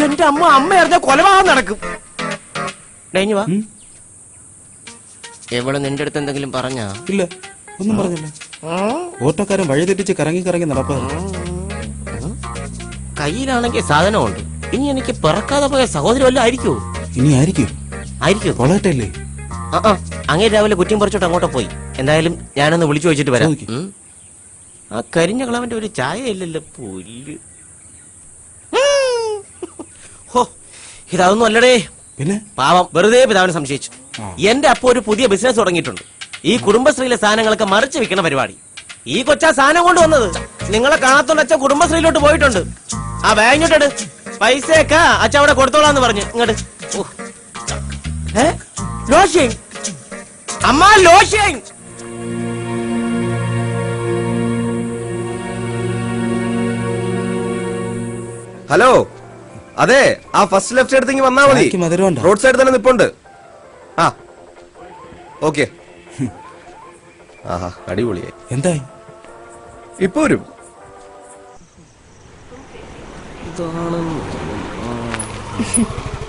എന്റെ അമ്മ അറിഞ്ഞ കൊലപാതകം നടക്കും. വാ. എവിടെ നിന്റെ അടുത്ത് എന്തെങ്കിലും പറഞ്ഞാ? ഇല്ല, ഒന്നും പറഞ്ഞില്ല. ഓട്ടോക്കാരൻ വഴി തെറ്റിച്ച് കറങ്ങി കറങ്ങി നടപ്പാണ്. കയ്യിലാണെങ്കിൽ സാധനമുണ്ട്. ഇനി എനിക്ക് പിറക്കാതെ പോയ സഹോദരി വല്ലതും ആയിരിക്കോ? ഇനി ആയിരിക്കും. കൊളട്ടല്ലേ? അങ്ങനെ രാവിലെ കുറ്റിയും പറിച്ചോട്ട് അങ്ങോട്ട് പോയി. എന്തായാലും ഞാനൊന്ന് വിളിച്ചു വെച്ചിട്ട് വരാം. ആ കരിഞ്ഞ കളവന്റെ ഒരു ചായ ഇല്ലല്ലോ. പുല്ല്. ഹോ, ഇതൊന്നും അല്ലടേ. പിന്നെ പാവം വെറുതെ പിതാവിനെ സംശയിച്ചു. എന്റെ അപ്പൊ ഒരു പുതിയ ബിസിനസ് തുടങ്ങിയിട്ടുണ്ട്. ഈ കുടുംബശ്രീയിലെ സാധനങ്ങളൊക്കെ മറിച്ച് വിൽക്കണ പരിപാടി. ഈ കൊച്ചാ സാധനം കൊണ്ടുവന്നത്. നിങ്ങളെ കാണാത്തോണ്ട് അച്ഛൻ കുടുംബശ്രീയിലോട്ട് പോയിട്ടുണ്ട്. ആ ബാങ്കിട്ട് പൈസയൊക്കെ അച്ഛൻ അവിടെ കൊടുത്തോളാന്ന് പറഞ്ഞു. ഇങ്ങോട്ട് ലോഷ്യൻ അമ്മ, ലോഷ്യൻ. ഹലോ, അതെ, ആ ഫസ്റ്റ് ലെഫ്റ്റ് എടുത്തെങ്കിൽ വന്നാ മതി. റോഡ് സൈഡ് തന്നെ നിപ്പുണ്ട്. ആ ഓക്കെ. ആഹാ, അടിപൊളിയായി. എന്തായി? ഇപ്പൊ വരും.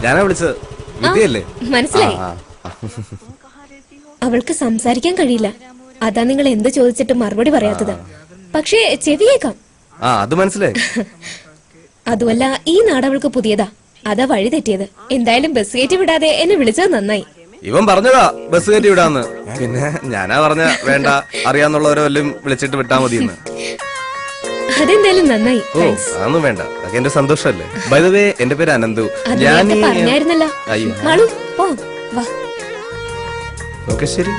ഞാനാ വിളിച്ചത്. വിദ്യയല്ലേ? മനസ്സിലായി. അവൾക്ക് സംസാരിക്കാൻ കഴിയില്ല. അതാ നിങ്ങൾ എന്ത് ചോദിച്ചിട്ട് മറുപടി പറയാത്തത്. പക്ഷേ ചെവിയേക്കാം. അത് മനസ്സിലായി. അതുമല്ല, ഈ നാട് അവൾക്ക് പുതിയതാ. അതാ വഴി തെറ്റിയത്. എന്തായാലും ബസ് കയറ്റി വിടാതെ എന്നെ വിളിച്ചത് നന്നായി. ഇവൻ പറഞ്ഞതാ ബസ് കയറ്റി വിടാന്ന്. പിന്നെ ഞാനാ പറഞ്ഞ വേണ്ട, അറിയാന്നുള്ളവരെ വല്ലതും വിളിച്ചിട്ട് വിട്ടാ മതിയെന്ന്. അതെന്തായാലും നന്നായി. ഓ, അതൊന്നും വേണ്ട, അതൊക്കെ എന്റെ സന്തോഷല്ലേ. ബൈ ദ വേ, എന്റെ പേര് അനന്തു. പറഞ്ഞായിരുന്നല്ലോ. ഓക്കെ, ശരി.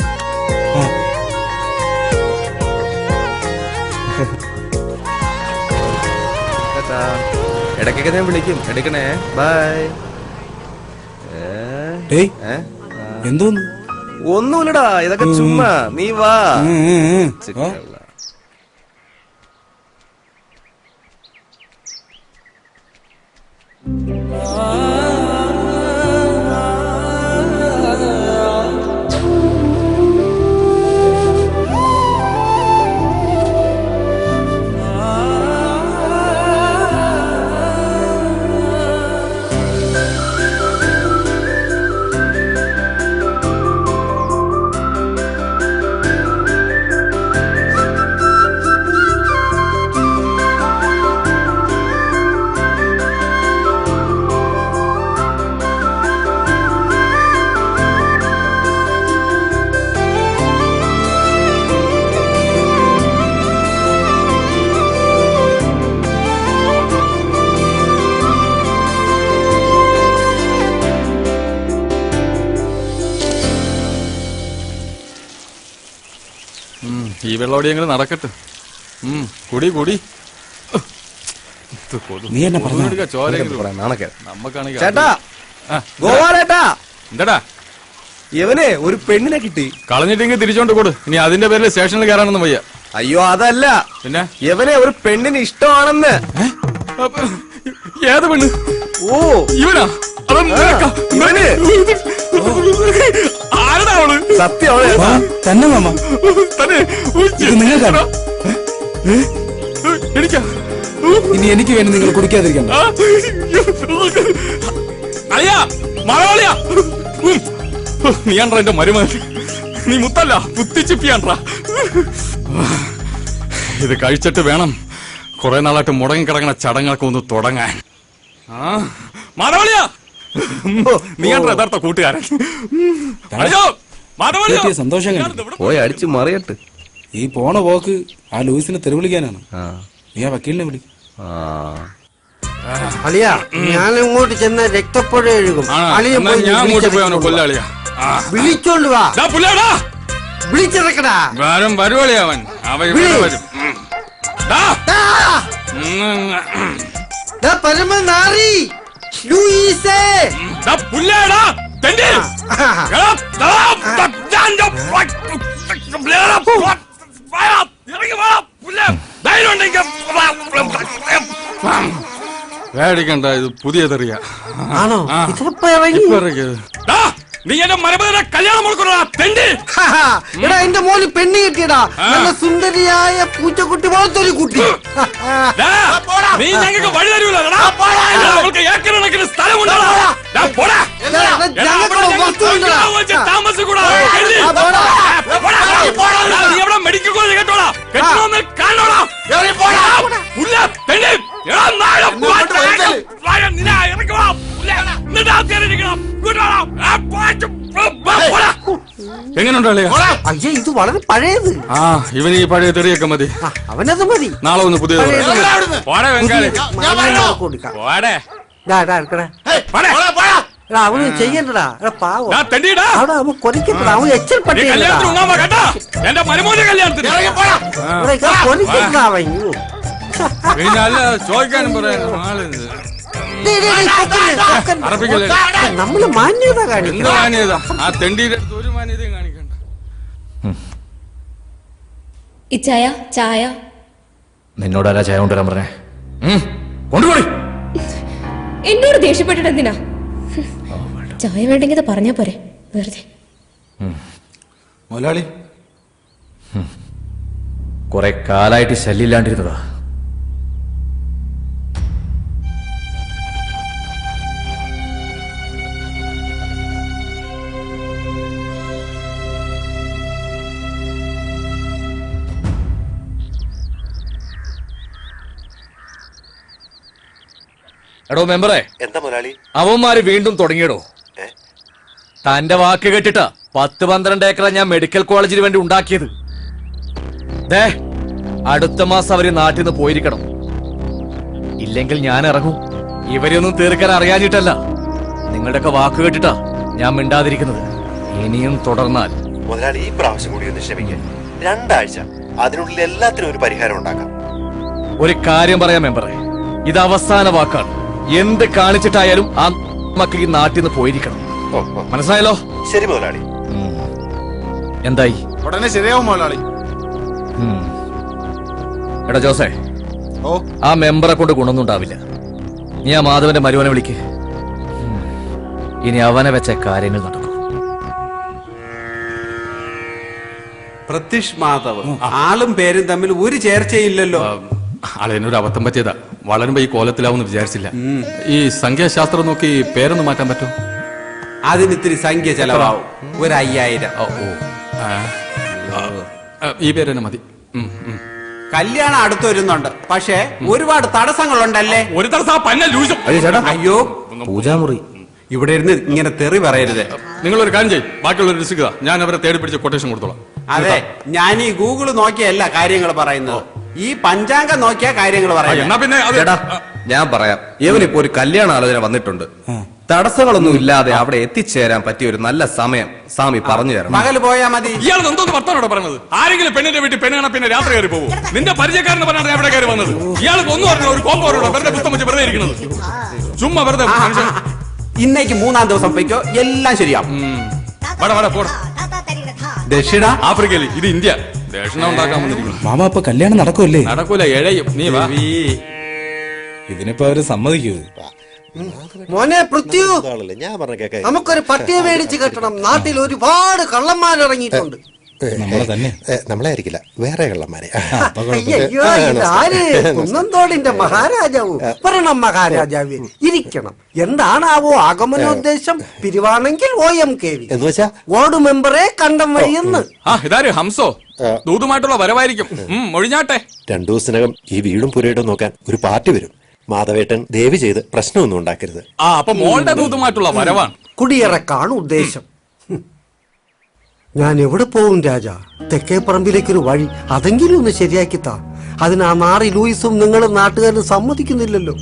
ഇടയ്ക്കൊക്കെ ഞാൻ വിളിക്കും, എടുക്കണേ. ബൈ. എന്തോന്നു? ഒന്നുമില്ലടാ, ഇതൊക്കെ ചുമ്മാ. നീ വാ. ഈ വെള്ളോടി എങ്ങനെ നടക്കട്ടെ. കുടി കുടി. നീ എന്നെ പറഞ്ഞു നമ്മക്കാണെങ്കിൽ ചേട്ടാ, ഗോപാലേട്ടാ, എന്താടാ ഇവനെ ഒരു പെണ്ണിനെ കിട്ടി. കളഞ്ഞിട്ടെങ്കിൽ തിരിച്ചോണ്ട് കൊടു. ഇനി അതിന്റെ പേരിൽ സ്റ്റേഷനിൽ കയറാനൊന്നും വയ്യ. അയ്യോ അതല്ല, പിന്നെ ഇവനെ ഒരു പെണ്ണിന് ഇഷ്ടമാണെന്ന്. ഏത് പെണ്ണ്? ഓ ഇവനാ? ഇവന് ആരടാ അവള്? സത്യം തന്നെ മാമ. തന്നെ നിങ്ങൾക്കാണ്. എനിക്കാ? ഇനി എനിക്ക് വേണ്ടി നിങ്ങൾ കുടിക്കാതിരിക്കണം. അയ്യാ മലയാളിയാ. നീയാണ്ട്രാ എന്റെ മരുമകൻ. നീ മുത്തല്ല, കുത്തിച്ചിപ്പിയാണ്ട്രാ. ഇത് കഴിച്ചിട്ട് വേണം കുറെ നാളായിട്ട് മുടങ്ങിക്കിടങ്ങണ ചടങ്ങൊക്കെ ഒന്ന് തുടങ്ങാൻ. മാധവളിയാ, നീയാണ്ട്രാ യഥാർത്ഥ കൂട്ടുകാരൻ. സന്തോഷം പോയി അടിച്ചു മറിയട്ട്. ഈ പോണ പോക്ക് ആ ലൂയിസിനെ തെരുവിളിക്കാനാണ്. നീ ആ വക്കീലിനെ വിളി. അളിയ, ഞാൻ ഇങ്ങോട്ട് ചെന്ന രക്തപ്പുഴ എഴുകും. ഞാൻ അങ്ങോട്ട് പോയി അവനെ കൊല്ലാളിയാ. വിളിച്ചോണ്ട് വാ. വിളിച്ചിറക്കടാ. വരും വരുവളിയാ അവൻ. അവൻ ഇവിടെ വരും. പരമനാറി ലൂയിസേ. പുല്ലേടാ തെണ്ടി. പേടിക്കണ്ട, ഇത് പുതിയ തെറിയ. ആണോ? നീ എന്റെ മരപതിനെ കല്യാണം കൊടുക്കണ തെണ്ടി. എടാ, എന്റെ മോന് പെണ്ണ് കിട്ടിയടാ. നല്ല സുന്ദരിയായ പൂച്ചക്കുട്ടി പോലത്തൊരു കുട്ടി. നീ ഞങ്ങൾക്ക് വഴി തരൂല. അവൾക്ക് ഏക്കറണക്കിന് സ്ഥലമുണ്ടോ? താമസിക്കൂടാ. നീ എവിടെ മെഡിക്കൽ കോളേജ് കേട്ടോളാ? കെട്ടണമെന്ന് കാണോളാം. എങ്ങനെയുണ്ടോ? അയ്യോ, ഇത് വളരെ പഴയത്. ഇവന് ഈ പഴയ തെറിയൊക്കെ മതി. അവനത് മതി. നാളെ ഒന്ന് പുതിയത് അവന് ചെയ്യണ്ടടാ. പാവം അവൻ കൊതിക്കണ്ടടാ. അവൻ എച്ചൽപ്പെട്ട എന്റെ മരുമോന്റെ കല്യാണത്തിന് കൊതിക്കണ്ടാ അവൻ. ചോദിക്കാനും പറയാനും ആളുണ്ട്. നമ്മള് മാന്യത കാണിക്കണം. എന്ത് മാന്യത? ആ തെണ്ടിയുടെ ഒരു മാന്യതയും കാണിക്കണ്ട. ഇച്ചായ ചായ. നിന്നോടാരാ ചായ കൊണ്ടുവരാൻ പറഞ്ഞേ? കൊണ്ടുപോയി. എന്നോട് ദേഷ്യപ്പെട്ടിട്ട് എന്തിനാ? ചായ വേണ്ടെങ്കിൽ പറഞ്ഞാ പോരെ, വെറുതെ. മുതലാളി, കുറെ കാലായിട്ട് ശല്യമില്ലാണ്ടിരുന്നതാ. എടോ മെമ്പറേ, എന്താ മുതലാളി? അവന്മാര് വീണ്ടും തുടങ്ങിയടോ. തന്റെ വാക്ക് കേട്ടിട്ടാ 10-12 ഏക്കറ ഞാൻ മെഡിക്കൽ കോളേജിന് വേണ്ടി ഉണ്ടാക്കിയത്. ദേ, അടുത്ത മാസം അവര് നാട്ടിൽ നിന്ന് പോയിരിക്കണം. ഇല്ലെങ്കിൽ ഞാൻ ഇറങ്ങും. ഇവരെയൊന്നും തീർക്കാൻ അറിയാഞ്ഞിട്ടല്ല, നിങ്ങളുടെയൊക്കെ വാക്ക് കേട്ടിട്ടാ ഞാൻ മിണ്ടാതിരിക്കുന്നത്. ഇനിയും തുടർന്നാൽ മുതലാളി ഈ പ്രാവശ്യം കൂടി ഒന്ന് ക്ഷമിക്കാൻ. 2 ആഴ്ച, അതിനുള്ളിൽ എല്ലാത്തിനും ഒരു പരിഹാരം ഉണ്ടാക്കാം. ഒരു കാര്യം പറയാം മെമ്പറെ, ഇത് അവസാന വാക്കാണ്. എന്ത് കാണിച്ചിട്ടായാലും ആ മക്കൾ ഈ നാട്ടിൽ നിന്ന് പോയിരിക്കണം. മനസ്സിലായല്ലോ? ശരി മുതലാളി. എന്തായി? ഉടനെ ശരിയാവും മുതലാളി. എടാ ജോസേ, ആ മെമ്പറെ കൊണ്ട് ഗുണമൊന്നും ഉണ്ടാവില്ല. നീ ആ മാധവന്റെ മരുവനെ വിളിക്ക്. ഇനി അവനെ വെച്ച കാര്യങ്ങൾ നടക്കും. പ്രത്യക്ഷ് മാധവ്, ആളും പേരും തമ്മിൽ ഒരു ചേർച്ചയില്ലല്ലോ. അളയനൊരു അബദ്ധം പറ്റിയതാ. വളരുമ്പോ ഈ കോലത്തിലാവുമെന്ന് വിചാരിച്ചില്ല. ഈ സംഖ്യാശാസ്ത്രം നോക്കി പേരൊന്ന് മാറ്റാൻ പറ്റും? അതിന് ഇത്തിരി സംഖ്യ ചെലവാവും. ഒരു 5000. ഈ പേര് തന്നെ മതി. കല്യാണം അടുത്ത് വരുന്നുണ്ട്, പക്ഷേ ഒരുപാട് തടസ്സങ്ങളുണ്ടല്ലേ. ഒരു തടസ്സം. അയ്യോ, പൂജാമുറി ഇവിടെ ഇരുന്ന് ഇങ്ങനെ തെറി പറയരുത്. നിങ്ങളൊരു കാര്യം ചെയ്യും, ബാക്കിയുള്ള ലിസ്റ്റ് ഞാൻ അവരെ തേടി പിടിച്ച് കൊട്ടേഷൻ കൊടുത്തോളാം. അതെ, ഞാൻ ഈ ഗൂഗിൾ നോക്കിയല്ല കാര്യങ്ങൾ പറയുന്നത്, ഈ പഞ്ചാംഗം നോക്കിയ കാര്യങ്ങൾ പറയുന്നത്. ഞാൻ പറയാം, ഇവനിപ്പോ ഒരു കല്യാണ ആലോചന വന്നിട്ടുണ്ട്. തടസ്സങ്ങളൊന്നും ഇല്ലാതെ അവിടെ എത്തിച്ചേരാൻ പറ്റിയ ഒരു നല്ല സമയം സ്വാമി പറഞ്ഞു തരണം. പകല് പോയാ മതി. ഇയാൾ എന്തോന്ന് വർത്താനോടെ പറഞ്ഞത്? ആരെങ്കിലും പെണ്ണിന്റെ വീട്ടിൽ പെണ്ണ് കാണാൻ പിന്നെ രാത്രി കയറി പോകും? നിന്റെ പരിചയക്കാരനെ പറഞ്ഞാണ് എവിടെ കയറി വന്നത്? ഇയാൾക്ക് ഒന്നും അറിഞ്ഞ ഒരു കോമ്പോറോടോ വെറുതെ പുസ്തകം വെച്ച് വെറുതെ ഇരിക്കുന്നത്? ചുമ്മാ വെറുതെ. ഇന്നേക്ക് 3-ാം ദിവസം പോയിക്കോ, എല്ലാം ശരിയാവും. ദക്ഷിണ ആഫ്രിക്കയിൽ, ഇത് ഇന്ത്യ. ദക്ഷിണ ഉണ്ടാക്കാൻ വന്നിരിക്കുന്നു. മാമ ഇപ്പൊ കല്യാണം നടക്കൂല്ലേ? നടക്കൂല, എഴയും. നീ വാ. ഇതിനിപ്പോ അവര് സമ്മതിക്കൂ? മോനെ പൃഥ്വി, നമുക്കൊരു പട്ടിയെ മേടിച്ച് കെട്ടണം. നാട്ടിൽ ഒരുപാട് കള്ളന്മാരിറങ്ങിയിട്ടുണ്ട്. നമ്മളെ തന്നെ. നമ്മളായിരിക്കില്ല, വേറെ കള്ളന്മാരെ. അയ്യോ, ഇതാര്? കുന്നന്തോടിന്റെ മഹാരാജാവോ? പറയണം മഹാരാജാവേ, ഇരിക്കണം. എന്താണാവോ ആഗമനോദ്ദേശം? പിരിവാണെങ്കിൽ OMKV എന്ന് വെച്ചാ വാർഡ് മെമ്പറെ കണ്ടം വഴിയെന്ന്. ഇതാര് ഹംസോ? ദൂതുമായിട്ടുള്ള വരവായിരിക്കും. ഒഴിഞ്ഞാട്ടെ. 2 ദിവസത്തിനകം ഈ വീടും പുരയിടും നോക്കാൻ ഒരു പാർട്ടി വരും. മാധവേട്ടൻ ദയവ് ചെയ്ത് പ്രശ്നമൊന്നും ഉണ്ടാക്കരുത്. അപ്പൊ മോളുടെ ദൂതുമായിട്ടുള്ള വരവാണ്. കുടിയിറക്കാണ് ഉദ്ദേശം. ഞാൻ എവിടെ പോകും രാജാ? തെക്കേ പറമ്പിലേക്കൊരു വഴി അതെങ്കിലും ഒന്ന് ശരിയാക്കിത്താ. അതിന് ആ നാറി ലൂയിസും നിങ്ങളും നാട്ടുകാരും സമ്മതിക്കുന്നില്ലല്ലോ.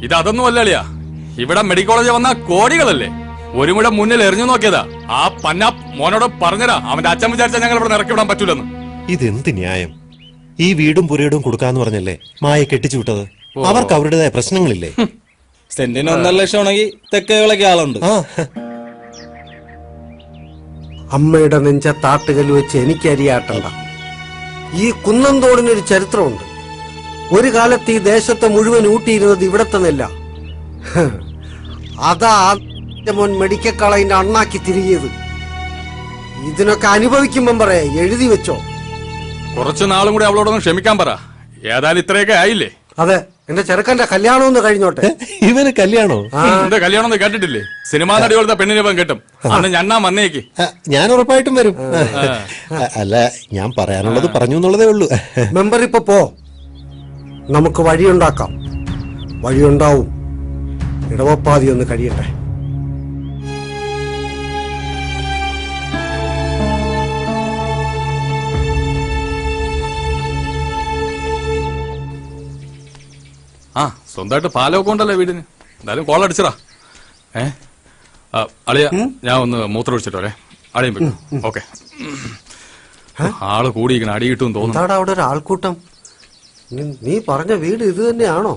ഇത് അതൊന്നും അല്ലളിയാ. ഇവിടെ മെഡിക്കൽ കോളേജ് വന്ന കോടികളല്ലേ. ഒരു മുഴ മുന്നിൽ എറിഞ്ഞു നോക്കിയതാ. ആ പന്ന മോനോട് പറഞ്ഞതാ, അവന്റെ അച്ഛൻ വിചാരിച്ചാൽ ഞങ്ങൾ ഇവിടെ ഇറക്കി വിടാൻ പറ്റൂലെന്ന്. ഇതെന്ത് ന്യായം? ഈ വീടും പുരയിടും കൊടുക്കാന്ന് പറഞ്ഞല്ലേ മായ കെട്ടിച്ചു വിട്ടത്? അവർക്ക് അവരുടേതായ പ്രശ്നങ്ങളില്ലേ? സെന്റിന് 1.5 ലക്ഷം ആണെങ്കിൽ തെക്കേകളൊക്കെ ആളുണ്ട്. അമ്മയുടെ നെഞ്ചത്താട്ടുകല്ല് വെച്ച് എനിക്ക് അരിയാട്ടണ്ട. ഈ കുന്നന്തോടിനൊരു ചരിത്രമുണ്ട്. ഒരു കാലത്ത് ഈ ദേശത്തെ മുഴുവൻ ഊട്ടിയിരുന്നത് ഇവിടത്തെ നെല്ല. അതാ മോൻ മെഡിക്കൽ കോളേജിന്റെ അണ്ണാക്കി തിരികിയത്. ഇതിനൊക്കെ അനുഭവിക്കുമ്പം പറയാ, എഴുതി വെച്ചോ. കുറച്ചു നാളും കൂടി അവളോടൊന്ന് ക്ഷമിക്കാൻ പറ. ഏതായാലും ഇത്രയൊക്കെ ആയില്ലേ? അതെ, എന്റെ ചെറുക്കന്റെ കല്യാണം ഒന്ന് കഴിഞ്ഞോട്ടെ. ഇവന് കല്യാണോ? എന്റെ കല്യാണം ഒന്ന് കേട്ടിട്ടില്ലേ? സിനിമാ നടികളുടെ പെണ്ണിനെ ഇവൻ കെട്ടും. അന്ന് ഞണ്ണാ വന്നേക്ക്. ഞാൻ ഉറപ്പായിട്ടും വരും. അല്ല, ഞാൻ പറയാനുള്ളത് പറഞ്ഞു എന്നുള്ളതേ ഉള്ളൂ. മെമ്പർ ഇപ്പൊ പോ, നമുക്ക് വഴിയുണ്ടാക്കാം. വഴിയുണ്ടാവും. ഇടവപ്പാതി ഒന്ന് കഴിയട്ടെ. സ്വന്തമായിട്ട് പാലൊക്കെ ഉണ്ടല്ലേ വീടിന്. എന്തായാലും കോൾ അടിച്ചടാ. അളിയ, ഞാൻ ഒന്ന് മൂത്രം ഒഴിച്ചിട്ട് വരെ. അളിയും പോയി. ഓക്കെ. ആള് കൂടിയിരിക്കണം, അടി കിട്ടും തോന്നുന്നു. അവിടെ ഒരു ആൾക്കൂട്ടം. നീ പറഞ്ഞ വീട് ഇത് തന്നെയാണോ?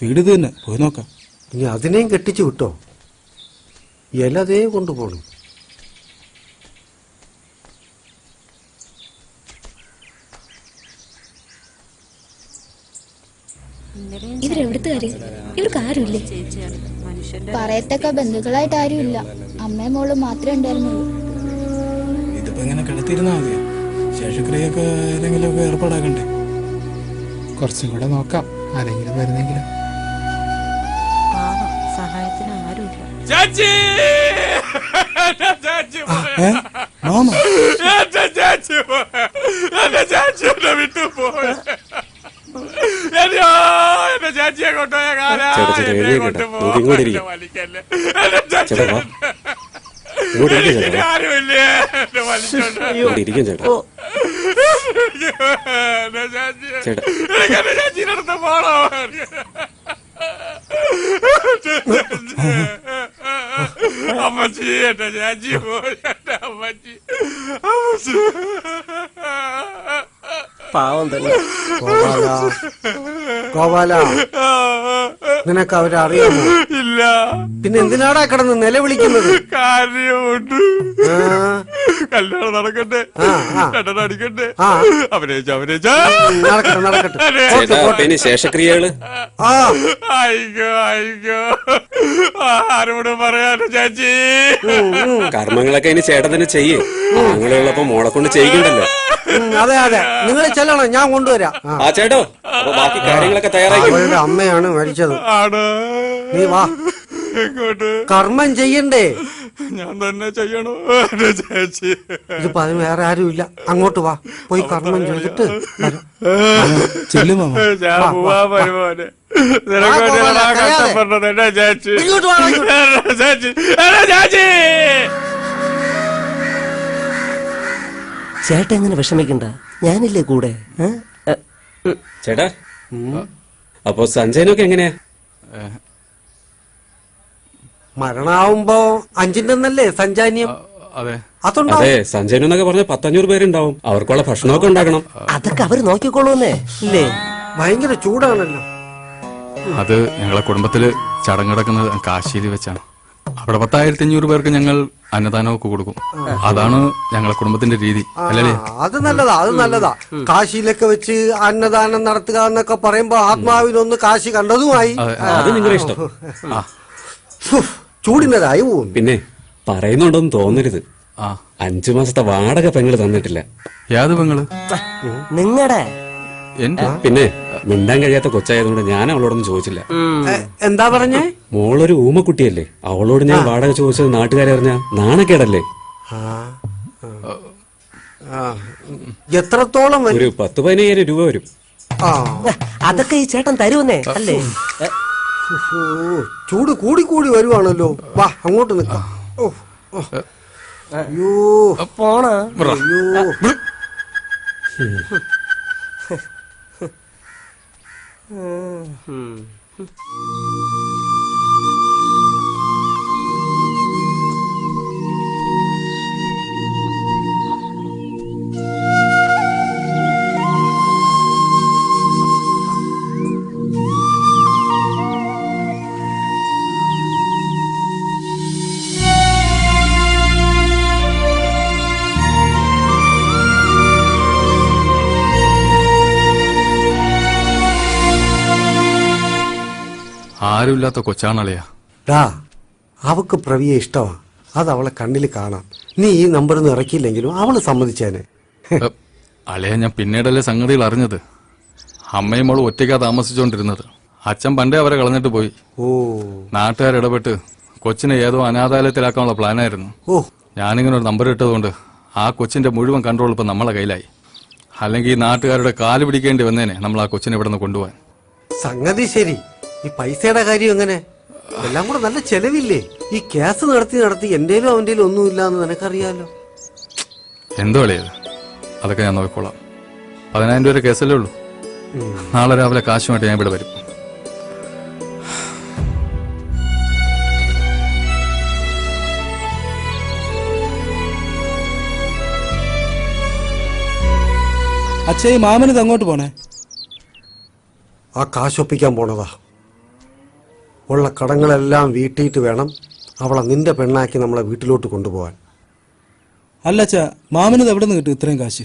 വീട് ഇത് തന്നെ, പോയി നോക്കാം. ഇനി അതിനെയും കെട്ടിച്ചു വിട്ടോ? ഇലതേ കൊണ്ടുപോകണം. ഇവരെവിടുത്തുകാര്? ഇവർക്ക് ആരുമില്ലേ? പറയത്തക്ക ബന്ധുക്കളായിട്ട് ആരുമില്ല. അമ്മയും മോളും മാത്രമേ ഉണ്ടായിരുന്നുള്ളൂ. ഇതിപ്പോ ഇങ്ങനെ കിടത്തിരുന്നാ മതിയോ? ശേഷക്രിയൊക്കെ ഏതെങ്കിലും ഒക്കെ ഏർപ്പാടാക്കണ്ടേ? കുറച്ചും കൂടെ നോക്കാം, ആരെങ്കിലും വരുന്നെങ്കിലും. സഹായത്തിന് ആരുമില്ല. എന്റെ ചാച്ചിയെ കൊണ്ടുപോയ ചാച്ചിനടുത്ത് പോണോ? അമ്മച്ചി, എന്റെ ചാച്ചി പോയി. പറ്റി. പാവം തന്നെ. ഗോപാല, നിനക്ക് അവരെ അറിയാമോ? ഇല്ല. പിന്നെ എന്തിനാടാ കിടന്ന് നിലവിളിക്കുന്നത്? കാര്യമുണ്ട്. കല്യാണം നടക്കട്ടെ, രണ്ടെണ്ണം അടിക്കട്ടെ. അഭിനയിച്ച നടക്കട്ടെ നടക്കട്ടെ. ശേഷക്രിയകള് അയ്യോ അയ്യോ, ആരോട് പറയാനോ ചാച്ചി. കർമ്മങ്ങളൊക്കെ ഇനി ചേട്ടൻ തന്നെ ചെയ്യേ. ആങ്ങളുള്ളപ്പോ മോളെ കൊണ്ട് ചെയ്യിക്കണ്ടല്ലോ. അതെ അതെ, നിങ്ങൾ ചെല്ലണം, ഞാൻ കൊണ്ടുവരാം. ആ ചേട്ടോ, അപ്പൊ ബാക്കി കാര്യങ്ങളൊക്കെ തയ്യാറാക്കി. അവരുടെ അമ്മയാണ് മരിച്ചത്. നീ വാ, കർമ്മം ചെയ്യണ്ടേ? ഞാൻ തന്നെ ചെയ്യണോ ചേച്ചി? ഇതിപ്പോ അതിന് വേറെ ആരുമില്ല. അങ്ങോട്ട് വാ, പോയി കർമ്മം ചെയ്തിട്ട് ഞാൻ പോവാ പരിപോലെ. കഷ്ടപ്പെട്ടത് എന്നെ ചേച്ചി. ചേച്ചി ചേച്ചി. ചേട്ടൻ എങ്ങനെ വിഷമിക്കണ്ട, ഞാനില്ലേ കൂടെ. ചേട്ടാ, അപ്പൊ സഞ്ജയനൊക്കെ എങ്ങനെയാ? മരണാവുമ്പോ 5-ന്നല്ലേ സഞ്ചാന്യം? അതെ, സഞ്ജയനെന്നൊക്കെ പറഞ്ഞ 500 പേരുണ്ടാവും. അവർക്കുള്ള ഭക്ഷണമൊക്കെ ഉണ്ടാക്കണം. അതൊക്കെ അവര് നോക്കിക്കോളൂന്നേ ഇല്ലേ? ഭയങ്കര ചൂടാണല്ലോ. അത് ഞങ്ങളെ കുടുംബത്തില് ചടങ്ങടക്കുന്നത് കാശിയിൽ വെച്ചാണ്. അവിടെ 10,500 പേർക്ക് ഞങ്ങൾ അന്നദാനമൊക്കെ കൊടുക്കും. അതാണ് ഞങ്ങളെ കുടുംബത്തിന്റെ രീതി, അല്ലേ? അത് നല്ലതാ, അത് നല്ലതാ. കാശിയിലൊക്കെ വെച്ച് അന്നദാനം നടത്തുക എന്നൊക്കെ പറയുമ്പോ ആത്മാവിനൊന്ന് കാശി കണ്ടതുമായി. അത് നിങ്ങളുടെ ഇഷ്ടം. ചൂടിനതായി പോവും. പിന്നെ പറയുന്നുണ്ടോന്ന് തോന്നരുത്, 5 മാസത്തെ വാടക പെങ്ങള് തന്നിട്ടില്ല. യാത് പെങ്ങള്? നിങ്ങടെ. പിന്നെ മിണ്ടാൻ കഴിയാത്ത കൊച്ചായതുകൊണ്ട് ഞാൻ അവളോടൊന്നും ചോദിച്ചില്ല. എന്താ പറഞ്ഞേ? മോളൊരു ഊമക്കുട്ടിയല്ലേ, അവളോട് ഞാൻ വാടക ചോദിച്ചത് നാട്ടുകാരെ അറിഞ്ഞ നാണക്കേടല്ലേ? എത്രത്തോളം? ഒരു 10-15,000 രൂപ വരും. അതൊക്കെ ഈ ചേട്ടൻ തരുമെന്നേ അല്ലേ? ചൂട് കൂടി കൂടി വരുവാണല്ലോ. വാ, അങ്ങോട്ട് നിൽക്കാം. അയ്യോ പോണ. ആരുമില്ലാത്ത കൊച്ചാണളിയാ. അവക്ക് പ്രവിയെ ഇഷ്ടമാ, അത് അവളെ കണ്ണിൽ കാണാം. നീ ഈ നമ്പറൊന്നും ഇറക്കിയില്ലെങ്കിലും അവള് സമ്മതിച്ചേനെ. അളിയ, ഞാൻ പിന്നീടല്ലേ സംഗതികൾ അറിഞ്ഞത്. അമ്മയും മോളും ഒറ്റയ്ക്കാ താമസിച്ചോണ്ടിരുന്നത്. അച്ഛൻ പണ്ടേ അവരെ കളഞ്ഞിട്ട് പോയി. നാട്ടുകാരിടപെട്ട് കൊച്ചിനെ ഏതോ അനാഥാലയത്തിലാക്കാനുള്ള പ്ലാനായിരുന്നു. ഞാനിങ്ങനെ ഒരു നമ്പർ ഇട്ടതുകൊണ്ട് ആ കൊച്ചിന്റെ മുഴുവൻ കൺട്രോൾ ഇപ്പൊ നമ്മളെ കയ്യിലായി. അല്ലെങ്കിൽ ഈ നാട്ടുകാരുടെ കാല് പിടിക്കേണ്ടി വന്നേനെ നമ്മൾ ആ കൊച്ചിനെ ഇവിടെ നിന്ന് കൊണ്ടുപോകാൻ. സംഗതി ശരി. ഈ പൈസയുടെ കാര്യം എങ്ങനെ? എല്ലാം കൂടെ നല്ല ചെലവില്ലേ? ഈ കേസ് നടത്തി എന്റേലും അവന്റേലും ഒന്നുമില്ല എന്ന് നിനക്കറിയാലോ. എന്തോ അളിയത്, അതൊക്കെ ഞാൻ നോക്കിക്കോളാം. 10,000 രൂപ കേസല്ലേ ഉള്ളൂ. നാളെ രാവിലെ കാശുമായിട്ട് ഞാൻ ഇവിടെ വരും. അച്ഛാ, ഈ മാമനിത് അങ്ങോട്ട് പോണേ? ആ കാശൊപ്പിക്കാൻ പോണതാ. ഉള്ള കടങ്ങളെല്ലാം വീട്ടിയിട്ട് വേണം അവളെ നിന്റെ പെണ്ണാക്കി നമ്മളെ വീട്ടിലോട്ട് കൊണ്ടുപോകാൻ. അല്ല അച്ഛാ, മാമനിത് എവിടെ നിന്ന് കിട്ടും ഇത്രയും കാശ്?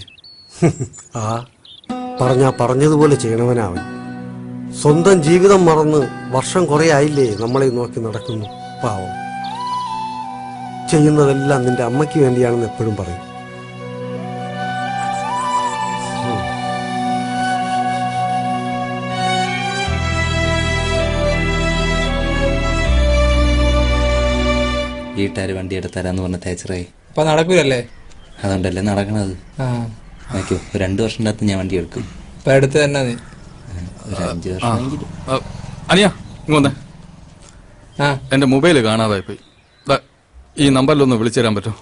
പറഞ്ഞതുപോലെ ചെയ്യണവനാവൻ. സ്വന്തം ജീവിതം മറന്ന് വർഷം കുറെ ആയില്ലേ നമ്മളെ നോക്കി നടക്കുന്നു. പാവം. ചെയ്യുന്നതെല്ലാം നിന്റെ അമ്മയ്ക്ക് വേണ്ടിയാണെന്ന് എപ്പോഴും പറയും. വീട്ടുകാർ വണ്ടി എടുത്തരാന്ന് പറഞ്ഞ തേച്ചറായി. അപ്പൊ നടക്കൂലല്ലേ? അതുകൊണ്ടല്ലേ നടക്കണത്. നോക്കൂ, 2 വർഷത്തിൻ്റെ അകത്ത് ഞാൻ വണ്ടി എടുക്കും. ഇപ്പൊ അടുത്ത് തന്നെ നീ ഒരു 5 വർഷമെങ്കിലും. അനിയാ, ഇങ്ങോന്നേ. എന്റെ മൊബൈല് കാണാതായി പോയി. ഈ നമ്പറിലൊന്ന് വിളിച്ചു തരാൻ പറ്റുമോ?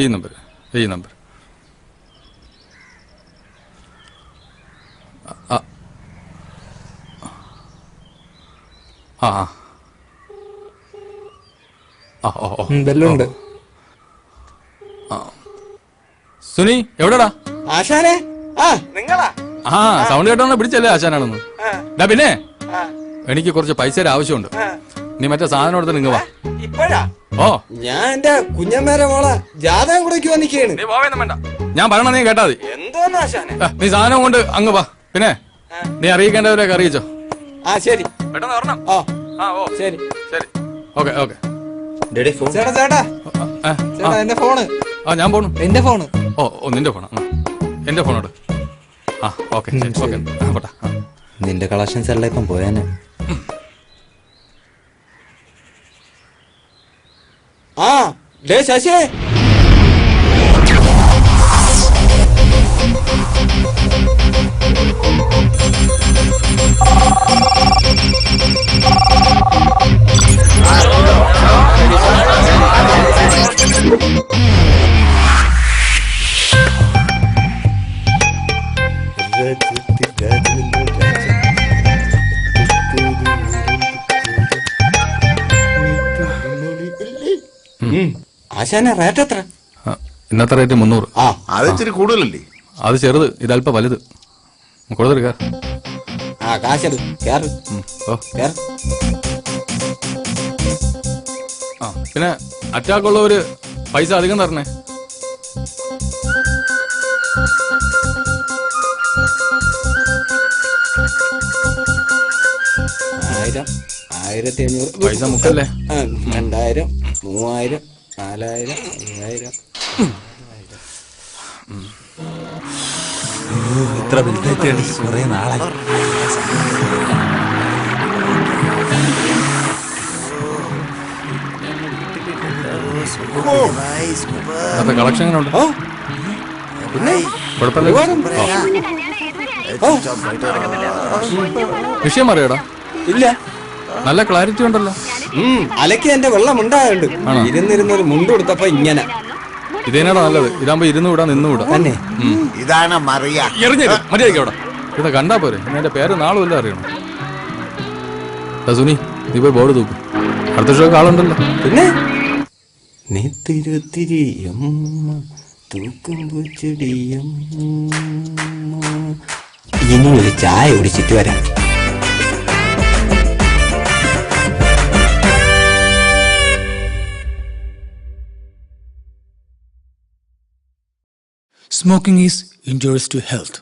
ഈ നമ്പർ ബെല്ലുണ്ട്. സുനി എവിടെടാ? ആശാനെ നിങ്ങളാ? ആ സൗണ്ട് കേട്ടോണ്ട് പിടിച്ചല്ലേ ആശാനാണെന്ന്. പിന്നെ എനിക്ക് കുറച്ച് പൈസയുടെ ആവശ്യമുണ്ട്. നീ മറ്റേ സാധനം എടുത്ത് നിങ്ങ വാ. ഇപ്പോഴാ? ഓ ഞാൻ എന്റെ കുഞ്ഞമ്മേരെ മോളെ ജാതകം കൂടെ വന്നിക്കാണ്. നീ പോവേന്നും വേണ്ട, ഞാൻ പറയണ നീ കേട്ടാ മതി. എന്തോന്ന് ആശാനെ? നീ സാധനം കൊണ്ട് അങ്ങ് വാ. പിന്നെ നീ അറിയിക്കേണ്ടവരൊക്കെ അറിയിച്ചോ. ആ ശരി, പെട്ടെന്ന് വരണം. ഓ ഓ ശരി ശരി, ഓക്കെ ഓക്കെ. ചേട്ടാ ചേട്ടാ ചേട്ടാ എന്റെ ഫോണ്. ഞാൻ പോണു. എന്റെ ഫോണ്. ഓ നിന്റെ ഫോണാ? എന്റെ ഫോണോട്. ആ ഓക്കെ ഓക്കെ പോട്ടെ. നിന്റെ കളക്ഷൻസ് എല്ലാം ഇപ്പം പോയാനെ. ശശി ആശാനെ റേറ്റ് എത്ര? ഇന്നത്തെ റേറ്റ് 300. അത് ഇച്ചിരി കൂടുതലല്ലേ? അത് ചെറുത്, ഇതല്പം വലുത്. കൊടുത്തെടുക്ക. കാശത് കേറ്. പിന്നെ അറ്റാക്കുള്ളവര് പൈസ അധികം തരണേ. ആയിരം, 1500 പൈസ മുക്കല്ലേ. 2000, 3000, 4000, 5000. ഇത്ര വലുതായിട്ട് കുറെ നാളായി. കളക്ഷൻ എങ്ങനെ ഉണ്ട്? വിഷയം അറിയാടാ? ഇല്ല. നല്ല ക്ലാരിറ്റി ഉണ്ടല്ലോ. അലക്കി എന്റെ വെള്ളം ഉണ്ടായുണ്ട്. ഇരുന്നിരുന്നൊരു മുണ്ട് കൊടുത്തപ്പോ ഇങ്ങനെ. ഇതേനാടാ നല്ലത്. ഇതാകുമ്പോ ഇരുന്ന് വിടാ, നിന്ന് വിടാ. തന്നെ ഇതാണ് മറിയ. മര്യാദയ്ക്ക് അവിടെ ഇത് കണ്ടാ പോരെ. എന്റെ പേര് നാളും എല്ലാം അറിയണം. സുനി നീ പോയി ബോർഡ് തൂക്കും. അടുത്ത ഷോ ആളുണ്ടല്ലോ. പിന്നെ നെത്തിരുത്തിരിയമ്മ തൂക്കുമ്പോ ചെടിയമ്മ. ഇനി ഒരു ചായ കുടിച്ചിട്ട് വരാം. Smoking is injurious to health.